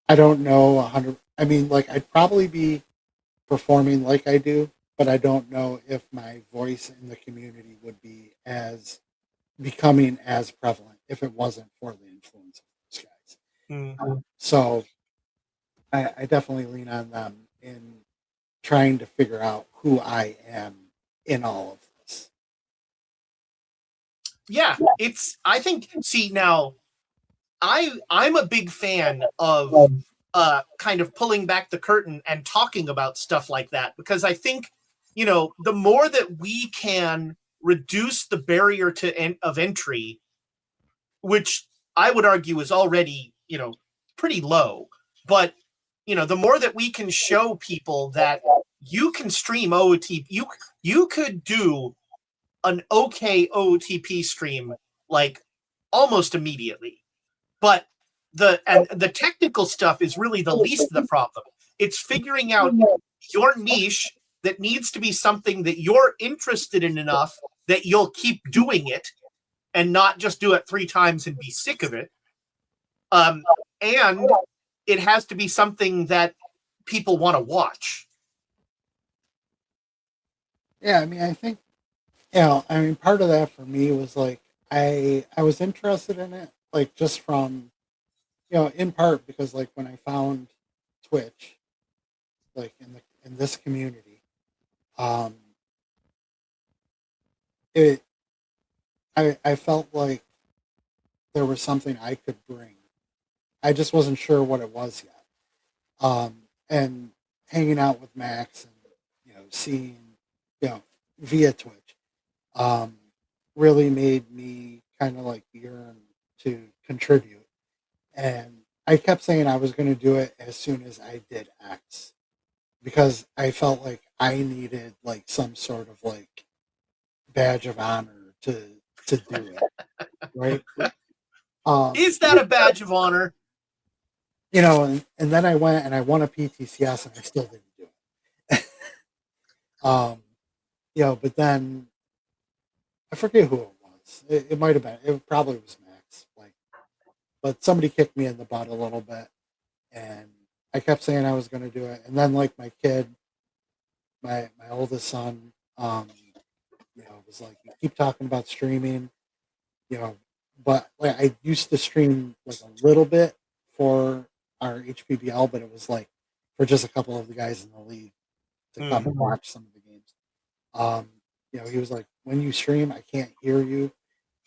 I don't know 100. I mean, like I'd probably be performing like I do, but I don't know if my voice in the community would be as becoming as prevalent if it wasn't for the influence of those guys. So I definitely lean on them in trying to figure out who I am in all of this. Yeah, I think. See now, I'm a big fan of kind of pulling back the curtain and talking about stuff like that because I think the more that we can reduce the barrier of entry, which I would argue is already pretty low, but the more that we can show people that you can stream OOTP, you could do an okay OOTP stream like almost immediately. But the technical stuff is really the least of the problem. It's figuring out your niche that needs to be something that you're interested in enough that you'll keep doing it and not just do it 3 times and be sick of it. And it has to be something that people want to watch. Yeah, I mean, I think I mean, part of that for me was like I was interested in it, like just from in part because like when I found Twitch, like in this community, um, it I felt like there was something I could bring. I just wasn't sure what it was yet. And hanging out with Max and seeing via Twitch um, really made me kind of like yearn to contribute. And I kept saying I was going to do it as soon as I did X because I felt like I needed like some sort of like badge of honor to do it, right? Is that a badge of honor? And then I went and I won a PTCS and I still didn't do it. But then I forget who it was. It might have been. It probably was Max. But somebody kicked me in the butt a little bit, and I kept saying I was going to do it. And then, my kid, my oldest son, was like, "You keep talking about streaming, you know." But I used to stream a little bit for our HPBL, but it was for just a couple of the guys in the league to come and watch some of the games. He was like, "When you stream, I can't hear you."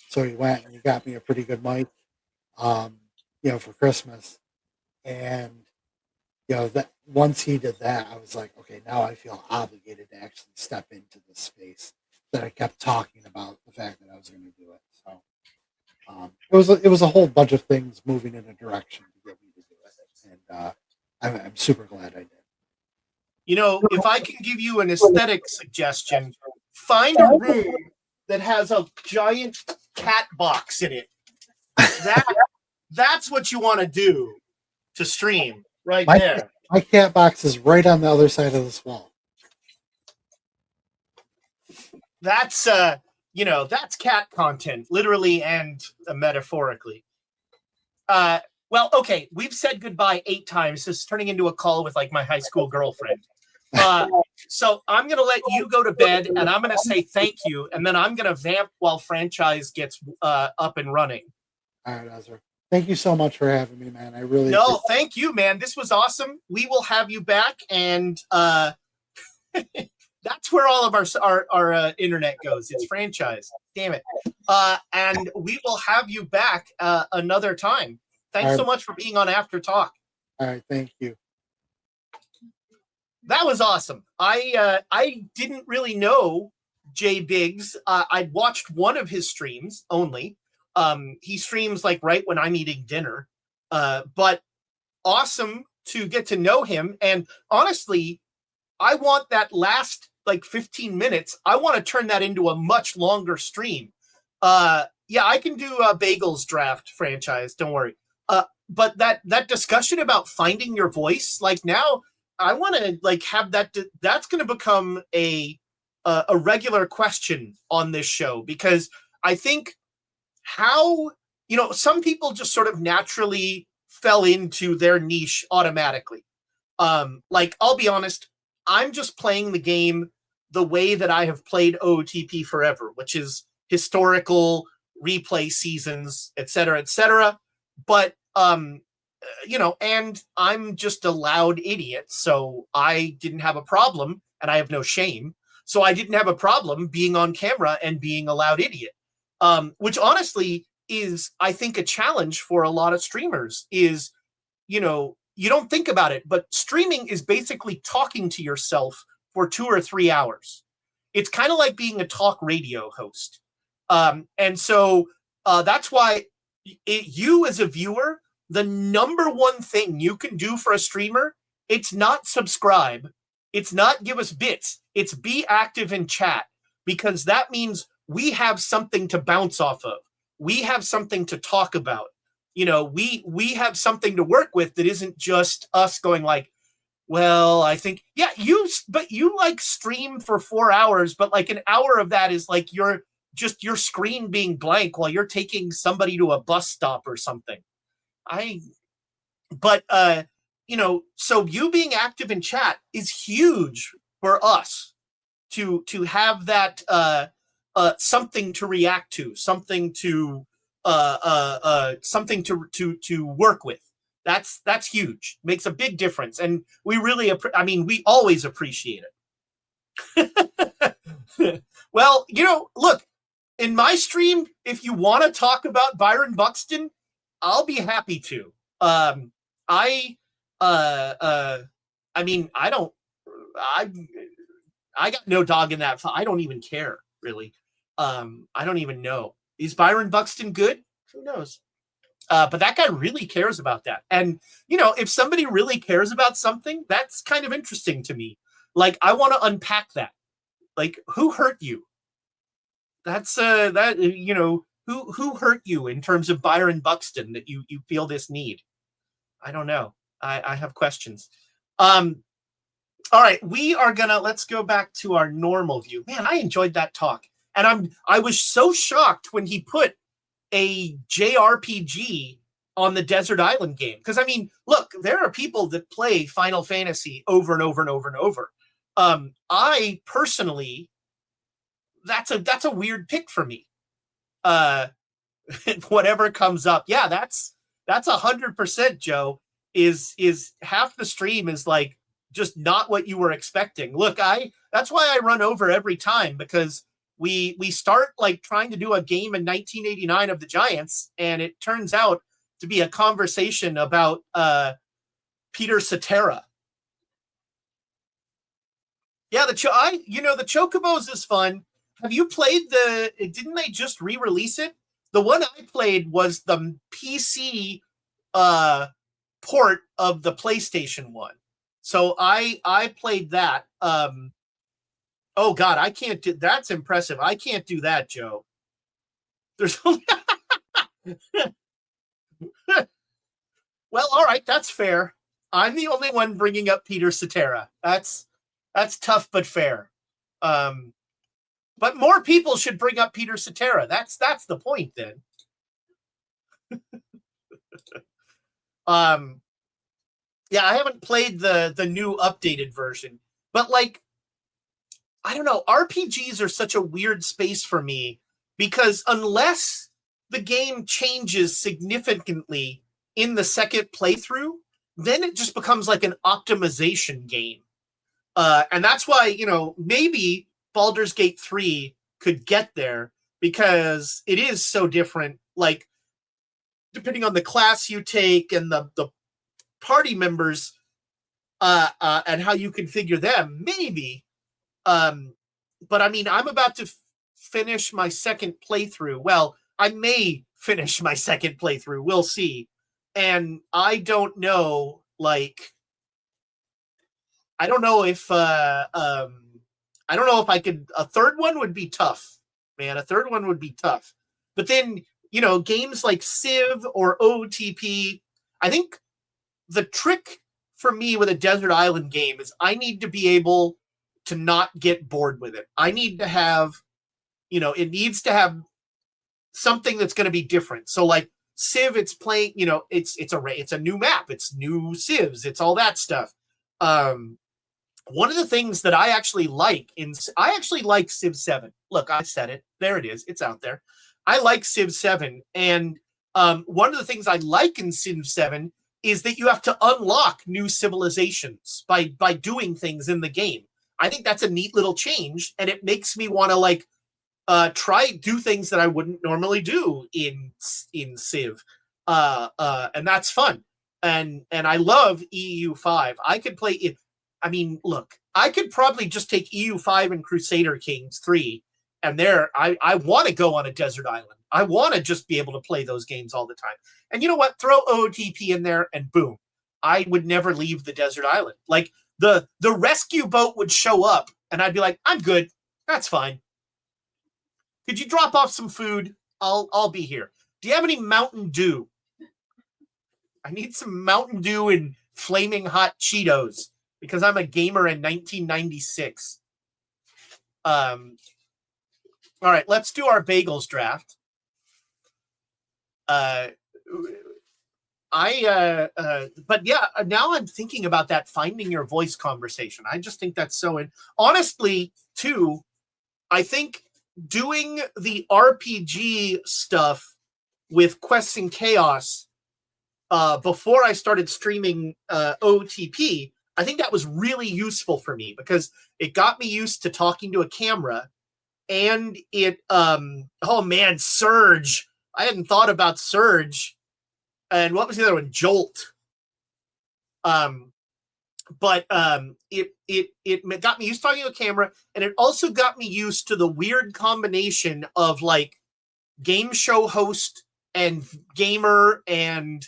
So he went and he got me a pretty good mic, for Christmas. And, that once he did that, I was like, okay, now I feel obligated to actually step into this space that I kept talking about the fact that I was going to do it. So it was a whole bunch of things moving in a direction to get me to do it. And I'm super glad I did. If I can give you an aesthetic suggestion, find a room that has a giant cat box in it. That's what you want to do to stream there. My cat box is right on the other side of this wall. That's that's cat content, literally and metaphorically. Well, okay, we've said goodbye 8 times. This is turning into a call with my high school girlfriend. So I'm going to let you go to bed, and I'm going to say thank you, and then I'm going to vamp while franchise gets up and running. All right, Ezra. Thank you so much for having me, man. I really thank you, man. This was awesome. We will have you back, and that's where all of our internet goes. It's franchise. Damn it. And we will have you back another time. Thanks so much for being on After Talk. All right, thank you. That was awesome. I didn't really know Jay Biggs. I'd watched one of his streams only. He streams right when I'm eating dinner. But awesome to get to know him. And honestly, I want that last 15 minutes. I want to turn that into a much longer stream. Yeah, I can do a Bagels draft franchise. Don't worry. But that discussion about finding your voice, now I want to have that. That's going to become a regular question on this show, because I think how, some people just sort of naturally fell into their niche automatically. I'll be honest, I'm just playing the game the way that I have played OOTP forever, which is historical replay seasons, et cetera, but and I'm just a loud idiot, so I didn't have a problem, and I have no shame, so I didn't have a problem being on camera and being a loud idiot, which honestly is, I think, a challenge for a lot of streamers. Is, you don't think about it, but streaming is basically talking to yourself for 2 or 3 hours. It's kind of like being a talk radio host. And so that's why you as a viewer, the number one thing you can do for a streamer, it's not subscribe. It's not give us bits. It's be active in chat, because that means we have something to bounce off of. We have something to talk about. We have something to work with that isn't just us going well, I think, yeah, you stream for 4 hours, but an hour of that is your screen being blank while you're taking somebody to a bus stop or something. So you being active in chat is huge for us to have that something to react to, something to work with. That's huge. Makes a big difference, and we really, we always appreciate it. Well, look, in my stream, if you want to talk about Byron Buxton, I'll be happy to. I got no dog in that. I don't even care, really. I don't even know. Is Byron Buxton good? Who knows? But that guy really cares about that. And, if somebody really cares about something, that's kind of interesting to me. I want to unpack that. Who hurt you? That's, who hurt you in terms of Byron Buxton that you feel this need? I don't know. I have questions. All right, let's go back to our normal view. Man, I enjoyed that talk. And I was so shocked when he put a JRPG on the Desert Island game. Because I mean, look, there are people that play Final Fantasy over and over and over and over. I personally, that's a weird pick for me. Whatever comes up, yeah, that's 100%, Joe. Is half the stream is like just not what you were expecting. Look, that's why I run over every time, because we start like trying to do a game in 1989 of the Giants, and it turns out to be a conversation about Peter Cetera. Yeah, the Chocobos is fun. Have you played didn't they just re-release it? The one I played was the PC port of the PlayStation one. So I played that. Oh God, I can't do that's impressive. I can't do that, Joe. There's only well, all right, that's fair. I'm the only one bringing up Peter Cetera. That's tough but fair. But more people should bring up Peter Cetera. That's the point then. Yeah, I haven't played the new updated version, but like, I don't know, RPGs are such a weird space for me, because unless the game changes significantly in the second playthrough, then it just becomes like an optimization game. And that's why, maybe Baldur's Gate 3 could get there, because it is so different, like, depending on the class you take and the party members and how you configure them, maybe. But I mean, I'm about to finish my second playthrough. Well, I may finish my second playthrough. We'll see. And I don't know, like, I don't know if I could. A third one would be tough, man. A third one would be tough. But then, games like Civ or OOTP, I think the trick for me with a Desert Island game is I need to be able to not get bored with it. I need to have, it needs to have something that's going to be different. So like Civ, it's playing, it's a new map, it's new Civs, it's all that stuff. One of the things that I actually like Civ 7. Look, I said it. There it is. It's out there. I like Civ 7. And one of the things I like in Civ 7 is that you have to unlock new civilizations by doing things in the game. I think that's a neat little change, and it makes me want to like do things that I wouldn't normally do in Civ. And that's fun. And I love EU5. I could play it. I mean, look, I could probably just take EU5 and Crusader Kings 3, and I want to go on a desert island. I want to just be able to play those games all the time. And you know what? Throw OOTP in there, and boom, I would never leave the desert island. Like the rescue boat would show up, and I'd be like, I'm good. That's fine. Could you drop off some food? I'll be here. Do you have any Mountain Dew? I need some Mountain Dew and flaming hot Cheetos, because I'm a gamer in 1996. All right, let's do our bagels draft. But yeah, now I'm thinking about that finding your voice conversation. I just think that's so. Honestly, too, I think doing the RPG stuff with Quests and Chaos before I started streaming OTP, I think that was really useful for me, because it got me used to talking to a camera, and it oh man, Surge. I hadn't thought about Surge. And what was the other one? Jolt. But it got me used to talking to a camera, and it also got me used to the weird combination of like game show host and gamer and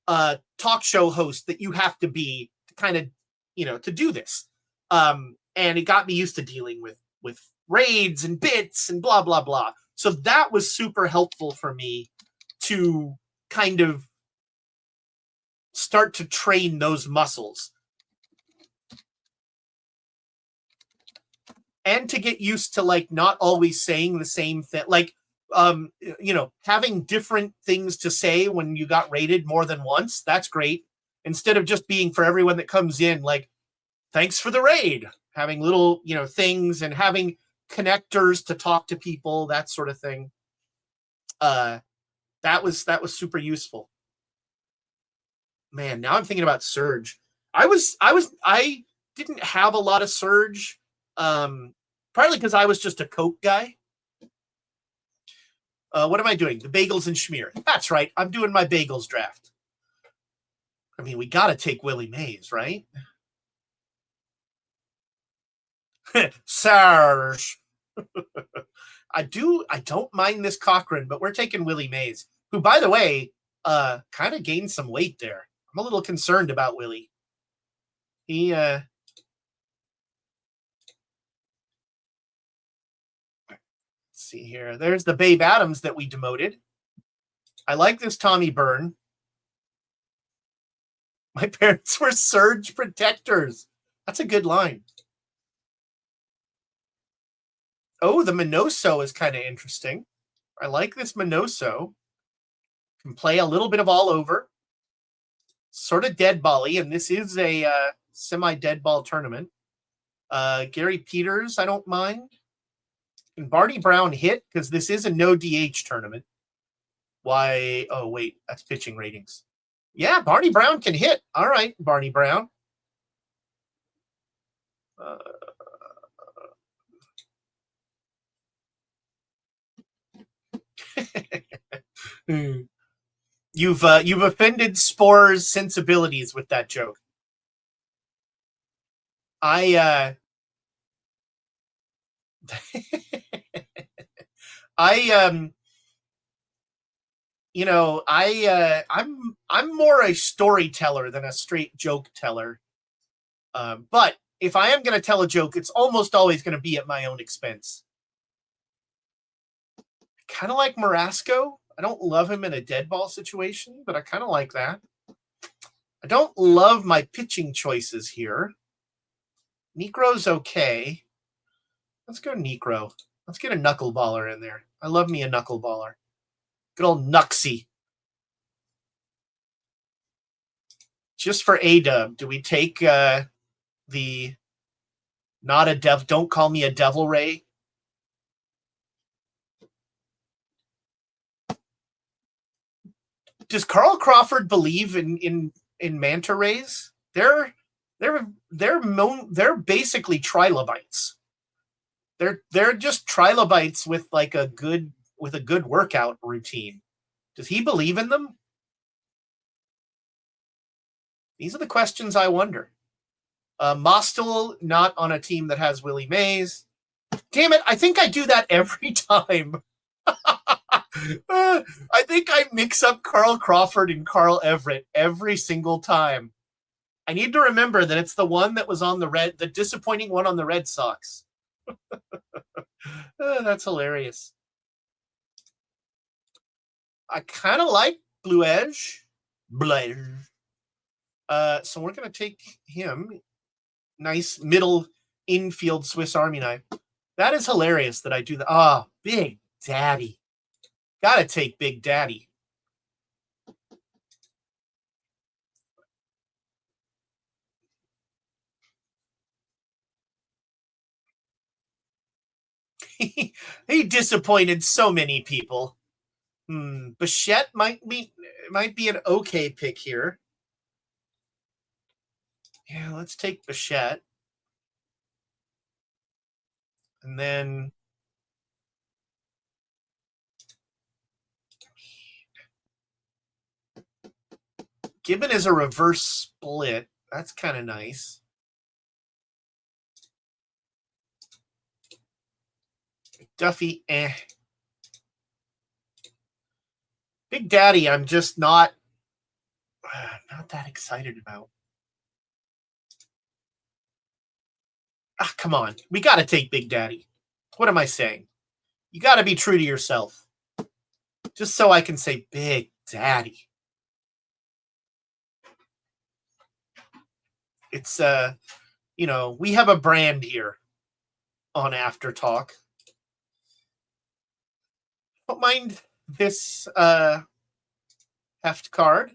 talk show host that you have to be to kind of, to do this. And it got me used to dealing with raids and bits and blah blah blah. So that was super helpful for me to kind of start to train those muscles. and to get used to like not always saying the same thing, like having different things to say when you got rated more than once. That's great. Instead of just being for everyone that comes in like, thanks for the raid, having little things and having connectors to talk to people, that sort of thing. That was super useful. Man, now I'm thinking about Surge. I didn't have a lot of Surge, partly because I was just a Coke guy. What am I doing? The bagels and schmear. That's right. I'm doing my bagels draft. I mean, we got to take Willie Mays, right? Sarge. I don't mind this Cochran, but we're taking Willie Mays, who, by the way, kind of gained some weight there. I'm a little concerned about Willie. He let's see here. There's the Babe Adams that we demoted. I like this Tommy Byrne. My parents were Surge protectors. That's a good line. Oh, the Minoso is kind of interesting. I like this Minoso. Can play a little bit of all over. Sort of dead bally, and this is a semi-dead ball tournament. Gary Peters, I don't mind. Can Barney Brown hit? Because this is a no DH tournament. Why? Oh, wait, that's pitching ratings. Yeah, Barney Brown can hit. All right, Barney Brown. You've offended Spore's sensibilities with that joke. I'm more a storyteller than a straight joke teller. But if I am going to tell a joke, it's almost always going to be at my own expense. Kind of like Marasco. I don't love him in a dead ball situation, but I kind of like that. I don't love my pitching choices here. Necro's okay. Let's go Necro. Let's get a knuckleballer in there. I love me a knuckleballer. Good old Nuxie. Just for A-dub, do we take the not a dev? Don't call me a devil ray. Does Carl Crawford believe in manta rays? They're basically trilobites. They're just trilobites with like a good workout routine. Does he believe in them? These are the questions I wonder. Mostel not on a team that has Willie Mays. Damn it! I think I do that every time. I think I mix up Carl Crawford and Carl Everett every single time. I need to remember that it's the one that was on the disappointing one on the Red Sox. That's hilarious. I kind of like Blue Edge. So we're going to take him. Nice middle infield Swiss Army knife. That is hilarious that I do that. Ah, Big Daddy. Got to take Big Daddy. He disappointed so many people. Bichette might be an okay pick here. Yeah, let's take Bichette. And then Gibbon is a reverse split. That's kind of nice. Duffy, Big Daddy, I'm just not that excited about. Come on. We got to take Big Daddy. What am I saying? You got to be true to yourself. Just so I can say Big Daddy. It's, we have a brand here. on After Talk. Don't mind this heft card.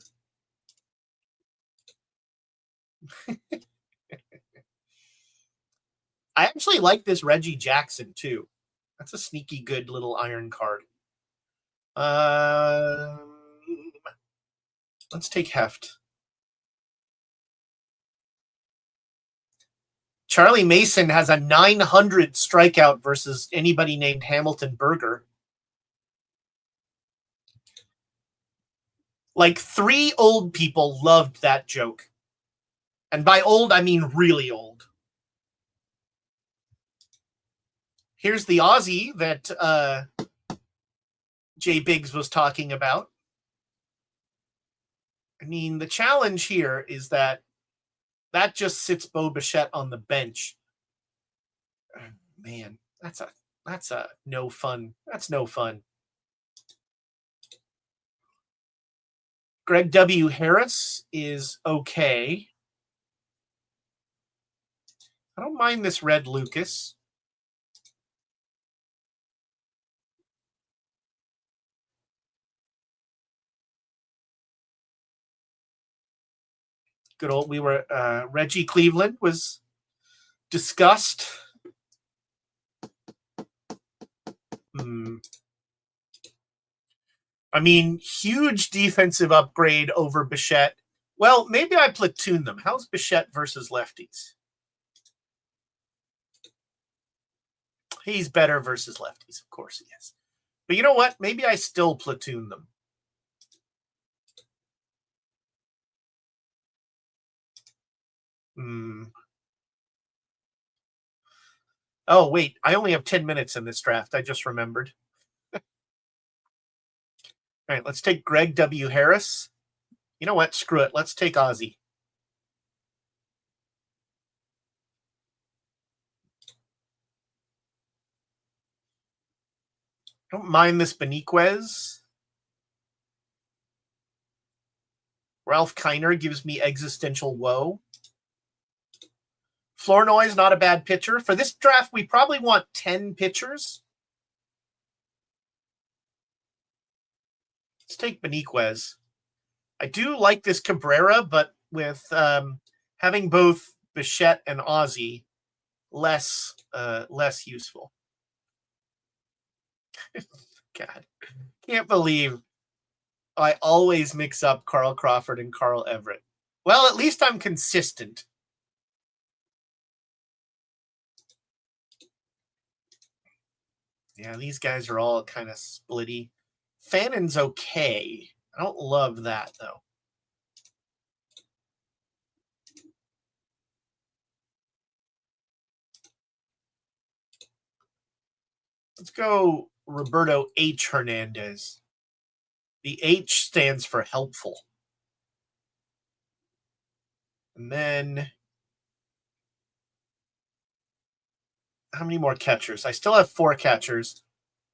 I actually like this Reggie Jackson too. That's a sneaky good little iron card. Let's take heft. Charlie Mason has a 900 strikeout versus anybody named Hamilton Berger. Like 3 old people loved that joke. And by old, I mean really old. Here's the Aussie that Jay Biggs was talking about. I mean, the challenge here is that just sits Bo Bichette on the bench. Man, that's a no fun. That's no fun. Greg W. Harris is okay. I don't mind this Red Lucas. Good old, Reggie Cleveland was discussed. I mean, huge defensive upgrade over Bichette. Well, maybe I platoon them. How's Bichette versus lefties? He's better versus lefties, of course he is. But you know what? Maybe I still platoon them. Oh, wait. I only have 10 minutes in this draft. I just remembered. All right, let's take Greg W. Harris. You know what? Screw it. Let's take Ozzy. Don't mind this Beniquez. Ralph Kiner gives me existential woe. Flournoy, not a bad pitcher. For this draft, we probably want 10 pitchers. Let's take Beniquez. I do like this Cabrera, but with having both Bichette and Ozzy, less useful. God, can't believe I always mix up Carl Crawford and Carl Everett. Well, at least I'm consistent. Yeah, these guys are all kind of splitty. Fannon's okay. I don't love that, though. Let's go Roberto H. Hernandez. The H stands for helpful. And then how many more catchers? I still have 4 catchers.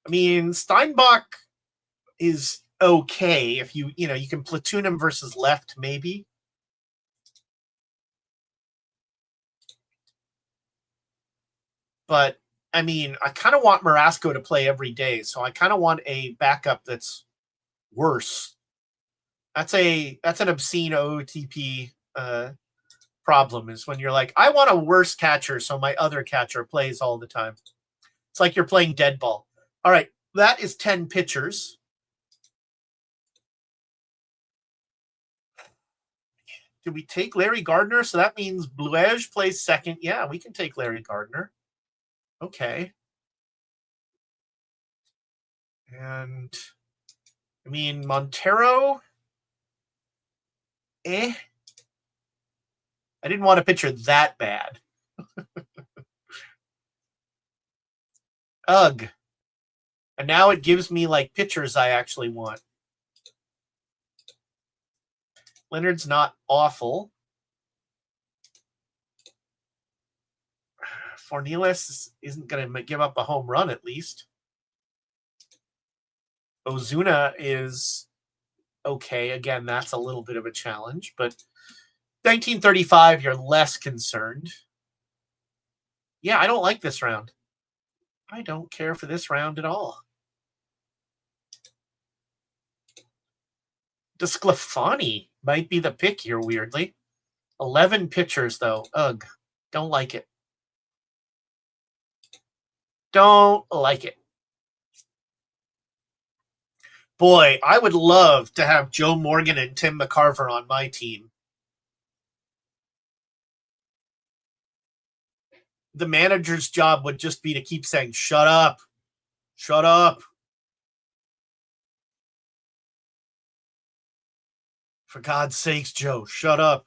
I mean, Steinbach is okay if you can platoon him versus left, maybe. But I mean, I kind of want Marasco to play every day, so I kind of want a backup that's worse. That's an obscene OOTP problem, is when you're like, I want a worse catcher so my other catcher plays all the time. It's like you're playing dead ball. All right, that is 10 pitchers. Did we take Larry Gardner? So that means Bluege plays second. Yeah, we can take Larry Gardner. Okay. And I mean, Montero. I didn't want a pitcher that bad. Ugh. And now it gives me like pitchers I actually want. Leonard's not awful. Fornelis isn't going to give up a home run, at least. Ozuna is okay. Again, that's a little bit of a challenge, but 1935, you're less concerned. Yeah, I don't like this round. I don't care for this round at all. DeSclafani might be the pick here, weirdly. 11 pitchers, though. Ugh. Don't like it. Don't like it. Boy, I would love to have Joe Morgan and Tim McCarver on my team. The manager's job would just be to keep saying, shut up. Shut up. For God's sakes, Joe, shut up.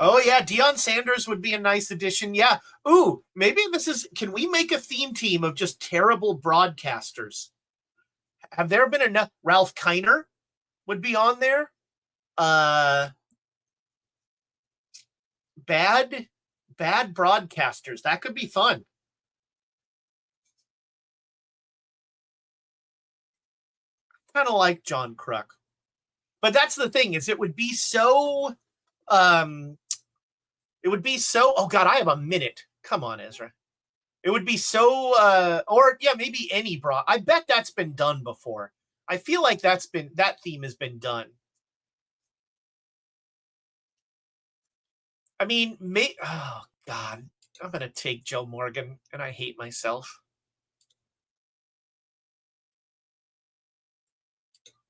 Oh, yeah, Deion Sanders would be a nice addition. Yeah. Ooh, maybe this is, can we make a theme team of just terrible broadcasters? Have there been enough? Ralph Kiner would be on there. Bad broadcasters. That could be fun. Kind of like John Kruk. But that's the thing, is it would be so oh God, I have a minute. Come on, Ezra. It would be so or yeah, maybe any broad. I bet that's been done before. I feel like that theme has been done. I mean, oh God, I'm gonna take Joe Morgan, and I hate myself.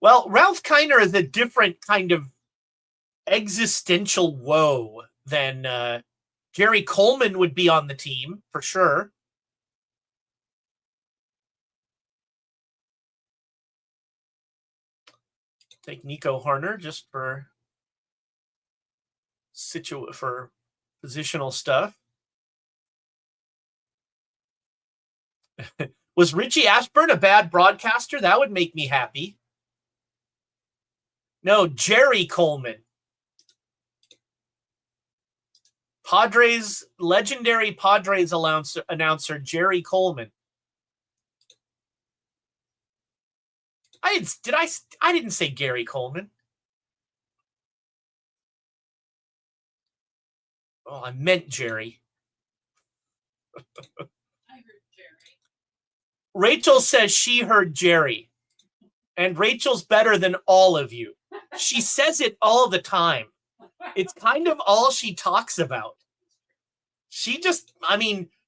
Well, Ralph Kiner is a different kind of existential woe than Jerry Coleman would be on the team for sure. Take Nico Harner just for positional stuff. Was Richie Ashburn a bad broadcaster? That would make me happy. No, Jerry Coleman. Legendary Padres announcer Jerry Coleman. I didn't say Gary Coleman. Oh, I meant Jerry. I heard Jerry. Rachel says she heard Jerry. And Rachel's better than all of you. She says it all the time. It's kind of all she talks about.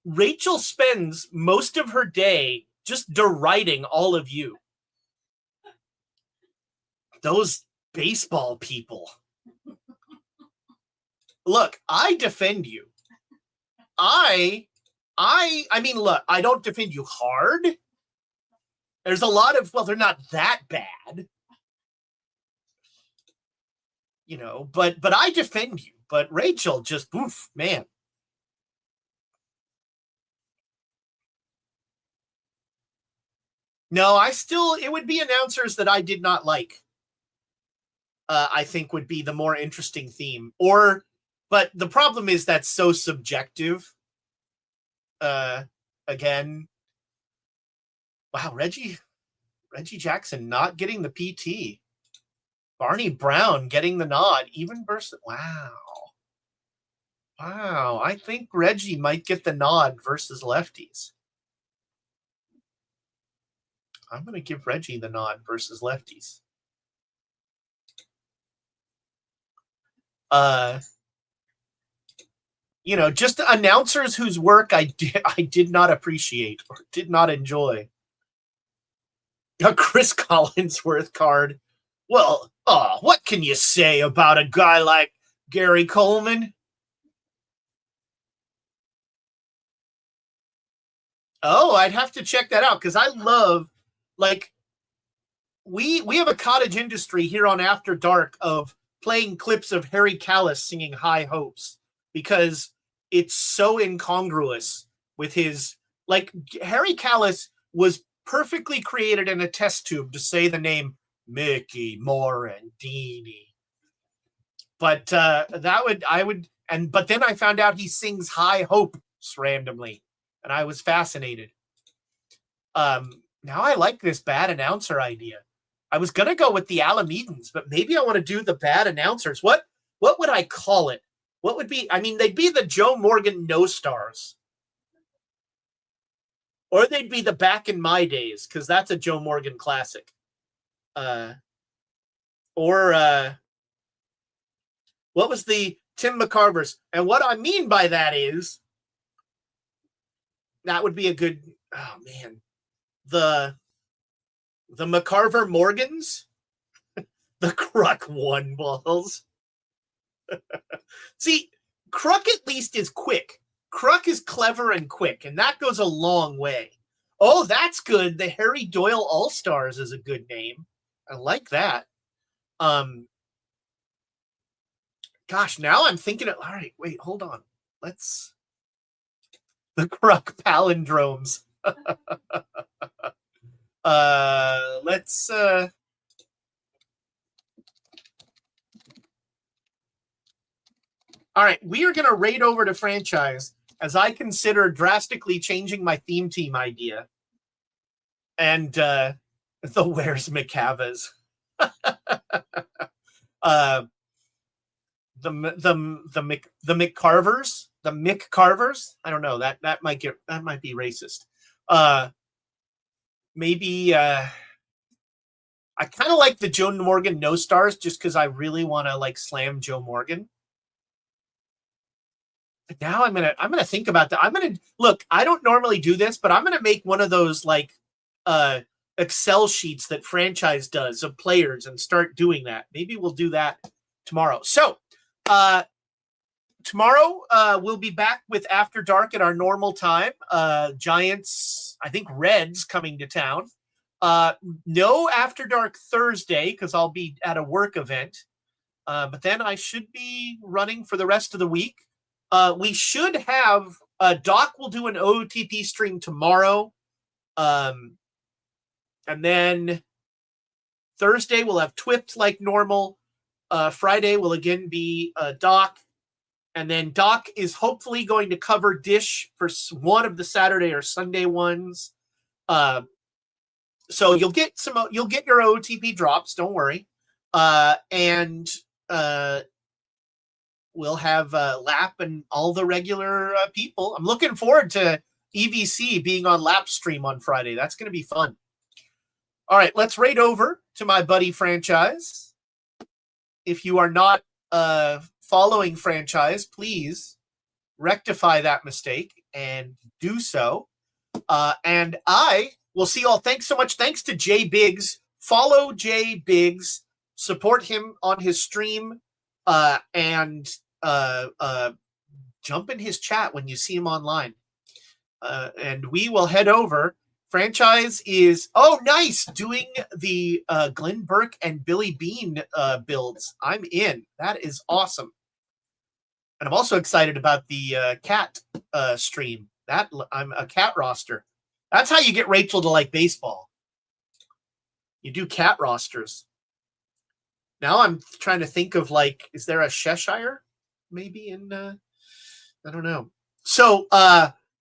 Rachel spends most of her day just deriding all of you. Those baseball people. Look, I defend you. I mean, look, I don't defend you hard. There's a lot of, well, they're not that bad. You know, but I defend you. But Rachel just, oof, man. No, it would be announcers that I did not like. I think would be the more interesting theme. But the problem is that's so subjective. Again, wow, Reggie Jackson not getting the PT. Barney Brown getting the nod, even versus, wow. I think Reggie might get the nod versus lefties. I'm going to give Reggie the nod versus lefties. You know, just announcers whose work I did not appreciate or did not enjoy. A Chris Collinsworth card. Well, what can you say about a guy like Gary Coleman? Oh, I'd have to check that out because I love, like, we have a cottage industry here on After Dark of playing clips of Harry Callis singing High Hopes because it's so incongruous with his, like, Harry Callis was perfectly created in a test tube to say the name Mickey Morandini. But but then I found out he sings High Hopes randomly, and I was fascinated. Now I like this bad announcer idea. I was gonna go with the Alamedans, but maybe I want to do the bad announcers. What would I call it? What would be? I mean, they'd be the Joe Morgan No Stars, or they'd be the Back in My Days because that's a Joe Morgan classic. Or what was the Tim McCarvers? And what I mean by that is that would be a good. Oh man, the McCarver Morgans, the Kruk One Balls. See, Kruk at least is quick. Kruk is clever and quick, and that goes a long way. Oh, that's good. The Harry Doyle All-Stars is a good name. I like that. Gosh, now I'm thinking of, all right, wait, hold on. Let's the Kruk palindromes. Let's all right, we are going to raid over to franchise as I consider drastically changing my theme team idea. And the Where's McCavas? The McCarvers, the McCarvers. I don't know, that might be racist. Maybe I kind of like the Joe Morgan No Stars just because I really want to like slam Joe Morgan. But now I'm gonna think about that. I'm gonna look. I don't normally do this, but I'm gonna make one of those like Excel sheets that franchise does of players and start doing that. Maybe we'll do that tomorrow. So tomorrow we'll be back with After Dark at our normal time. Giants, I think Reds coming to town. No After Dark Thursday because I'll be at a work event. But then I should be running for the rest of the week. We should have Doc will do an OOTP stream tomorrow. And then Thursday we'll have Twipped like normal. Friday will again be Doc. And then Doc is hopefully going to cover Dish for one of the Saturday or Sunday ones. So you'll get your OOTP drops, don't worry. And we'll have Lap and all the regular people. I'm looking forward to EVC being on Lap stream on Friday. That's going to be fun. All right, let's raid over to my buddy Franchise. If you are not following Franchise, please rectify that mistake and do so. And I will see you all. Thanks so much. Thanks to Jay Biggs. Follow Jay Biggs. Support him on his stream. And jump in his chat when you see him online. And we will head over. Franchise is, nice, doing the Glenn Burke and Billy Bean builds. I'm in. That is awesome. And I'm also excited about the cat stream. I'm a cat roster. That's how you get Rachel to like baseball. You do cat rosters. Now I'm trying to think of is there a Cheshire maybe in, I don't know. So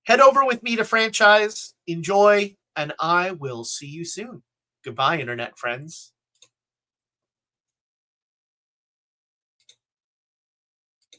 head over with me to Franchise, enjoy, and I will see you soon. Goodbye, internet friends.